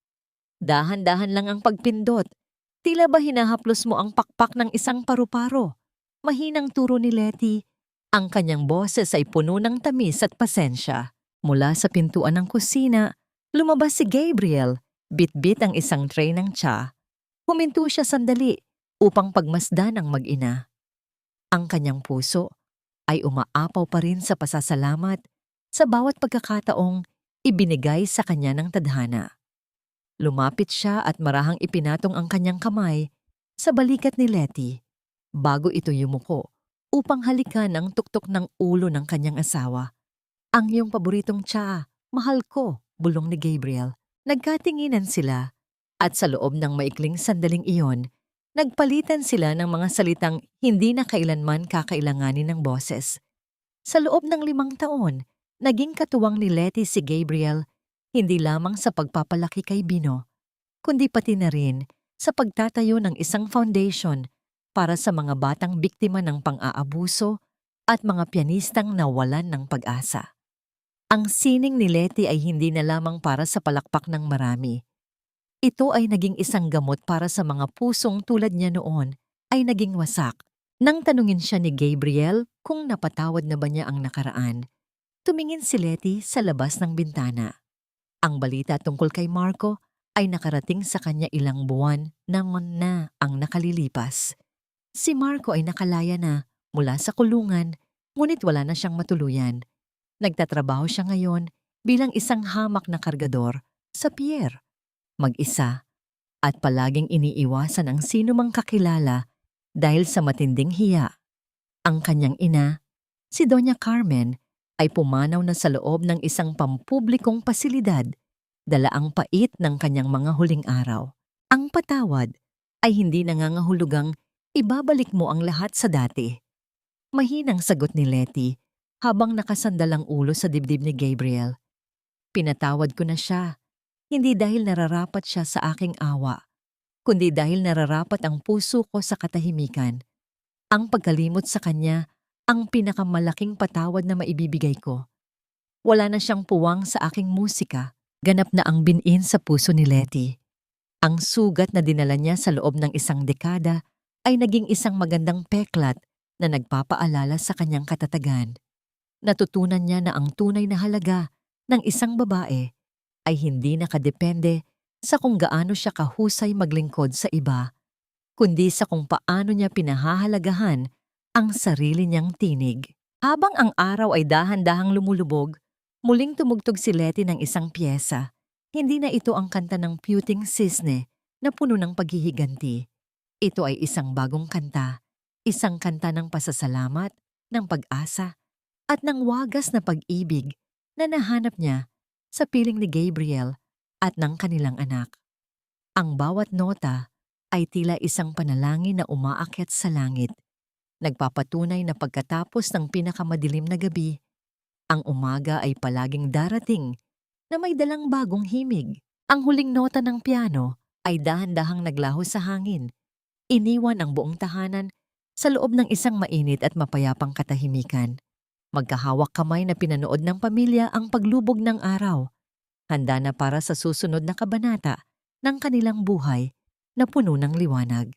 Dahan-dahan lang ang pagpindot. Tila ba hinahaplos mo ang pakpak ng isang paru-paro? Mahinang turo ni Letty. Ang kanyang boses ay puno ng tamis at pasensya. Mula sa pintuan ng kusina, lumabas si Gabriel. Bit-bit ang isang tray ng tsa. Huminto siya sandali upang pagmasdan ang mag-ina. Ang kanyang puso ay umaapaw pa rin sa pasasalamat sa bawat pagkakataong ibinigay sa kanya ng tadhana. Lumapit siya at marahang ipinatong ang kanyang kamay sa balikat ni Letty bago ito yumuko upang halikan ang tuktok ng ulo ng kanyang asawa. Ang iyong paboritong tsa, mahal ko, bulong ni Gabriel. Nagkatinginan sila at sa loob ng maikling sandaling iyon, nagpalitan sila ng mga salitang hindi na kailanman kakailanganin ng boses. Sa loob ng 5 taon, naging katuwang ni Letty si Gabriel hindi lamang sa pagpapalaki kay Bino, kundi pati na rin sa pagtatayo ng isang foundation para sa mga batang biktima ng pang-aabuso at mga pianistang nawalan ng pag-asa. Ang sining ni Letty ay hindi na lamang para sa palakpak ng marami. Ito ay naging isang gamot para sa mga pusong tulad niya noon ay naging wasak. Nang tanungin siya ni Gabriel kung napatawad na ba niya ang nakaraan, tumingin si Letty sa labas ng bintana. Ang balita tungkol kay Marco ay nakarating sa kanya ilang buwan na ang nakalilipas. Si Marco ay nakalaya na mula sa kulungan, ngunit wala na siyang matuluyan. Nagtatrabaho siya ngayon bilang isang hamak na kargador sa pier. Mag-isa at palaging iniiwasan ang sinumang kakilala dahil sa matinding hiya. Ang kanyang ina, si Doña Carmen, ay pumanaw na sa loob ng isang pampublikong pasilidad, dala ang pait ng kanyang mga huling araw. Ang patawad ay hindi nangangahulugang ibabalik mo ang lahat sa dati. Mahinang sagot ni Letty habang nakasandal ang ulo sa dibdib ni Gabriel. Pinatawad ko na siya, hindi dahil nararapat siya sa aking awa, kundi dahil nararapat ang puso ko sa katahimikan. Ang pagkalimot sa kanya ang pinakamalaking patawad na maibibigay ko. Wala na siyang puwang sa aking musika, ganap na ang binin sa puso ni Letty. Ang sugat na dinala niya sa loob ng 1 dekada ay naging isang magandang peklat na nagpapaalala sa kanyang katatagan. Natutunan niya na ang tunay na halaga ng isang babae ay hindi nakadepende sa kung gaano siya kahusay maglingkod sa iba, kundi sa kung paano niya pinahahalagahan ang sarili niyang tinig. Habang ang araw ay dahan-dahang lumulubog, muling tumugtog si Letty ng isang piyesa. Hindi na ito ang kanta ng Puting Sisne na puno ng paghihiganti. Ito ay isang bagong kanta, isang kanta ng pasasalamat, ng pag-asa, at ng wagas na pag-ibig na nahanap niya sa piling ni Gabriel at ng kanilang anak. Ang bawat nota ay tila isang panalangin na umaakyat sa langit. Nagpapatunay na pagkatapos ng pinakamadilim na gabi, ang umaga ay palaging darating na may dalang bagong himig. Ang huling nota ng piano ay dahan-dahang naglaho sa hangin. Iniwan ang buong tahanan sa loob ng isang mainit at mapayapang katahimikan. Magkahawak kamay na pinanood ng pamilya ang paglubog ng araw. Handa na para sa susunod na kabanata ng kanilang buhay na puno ng liwanag.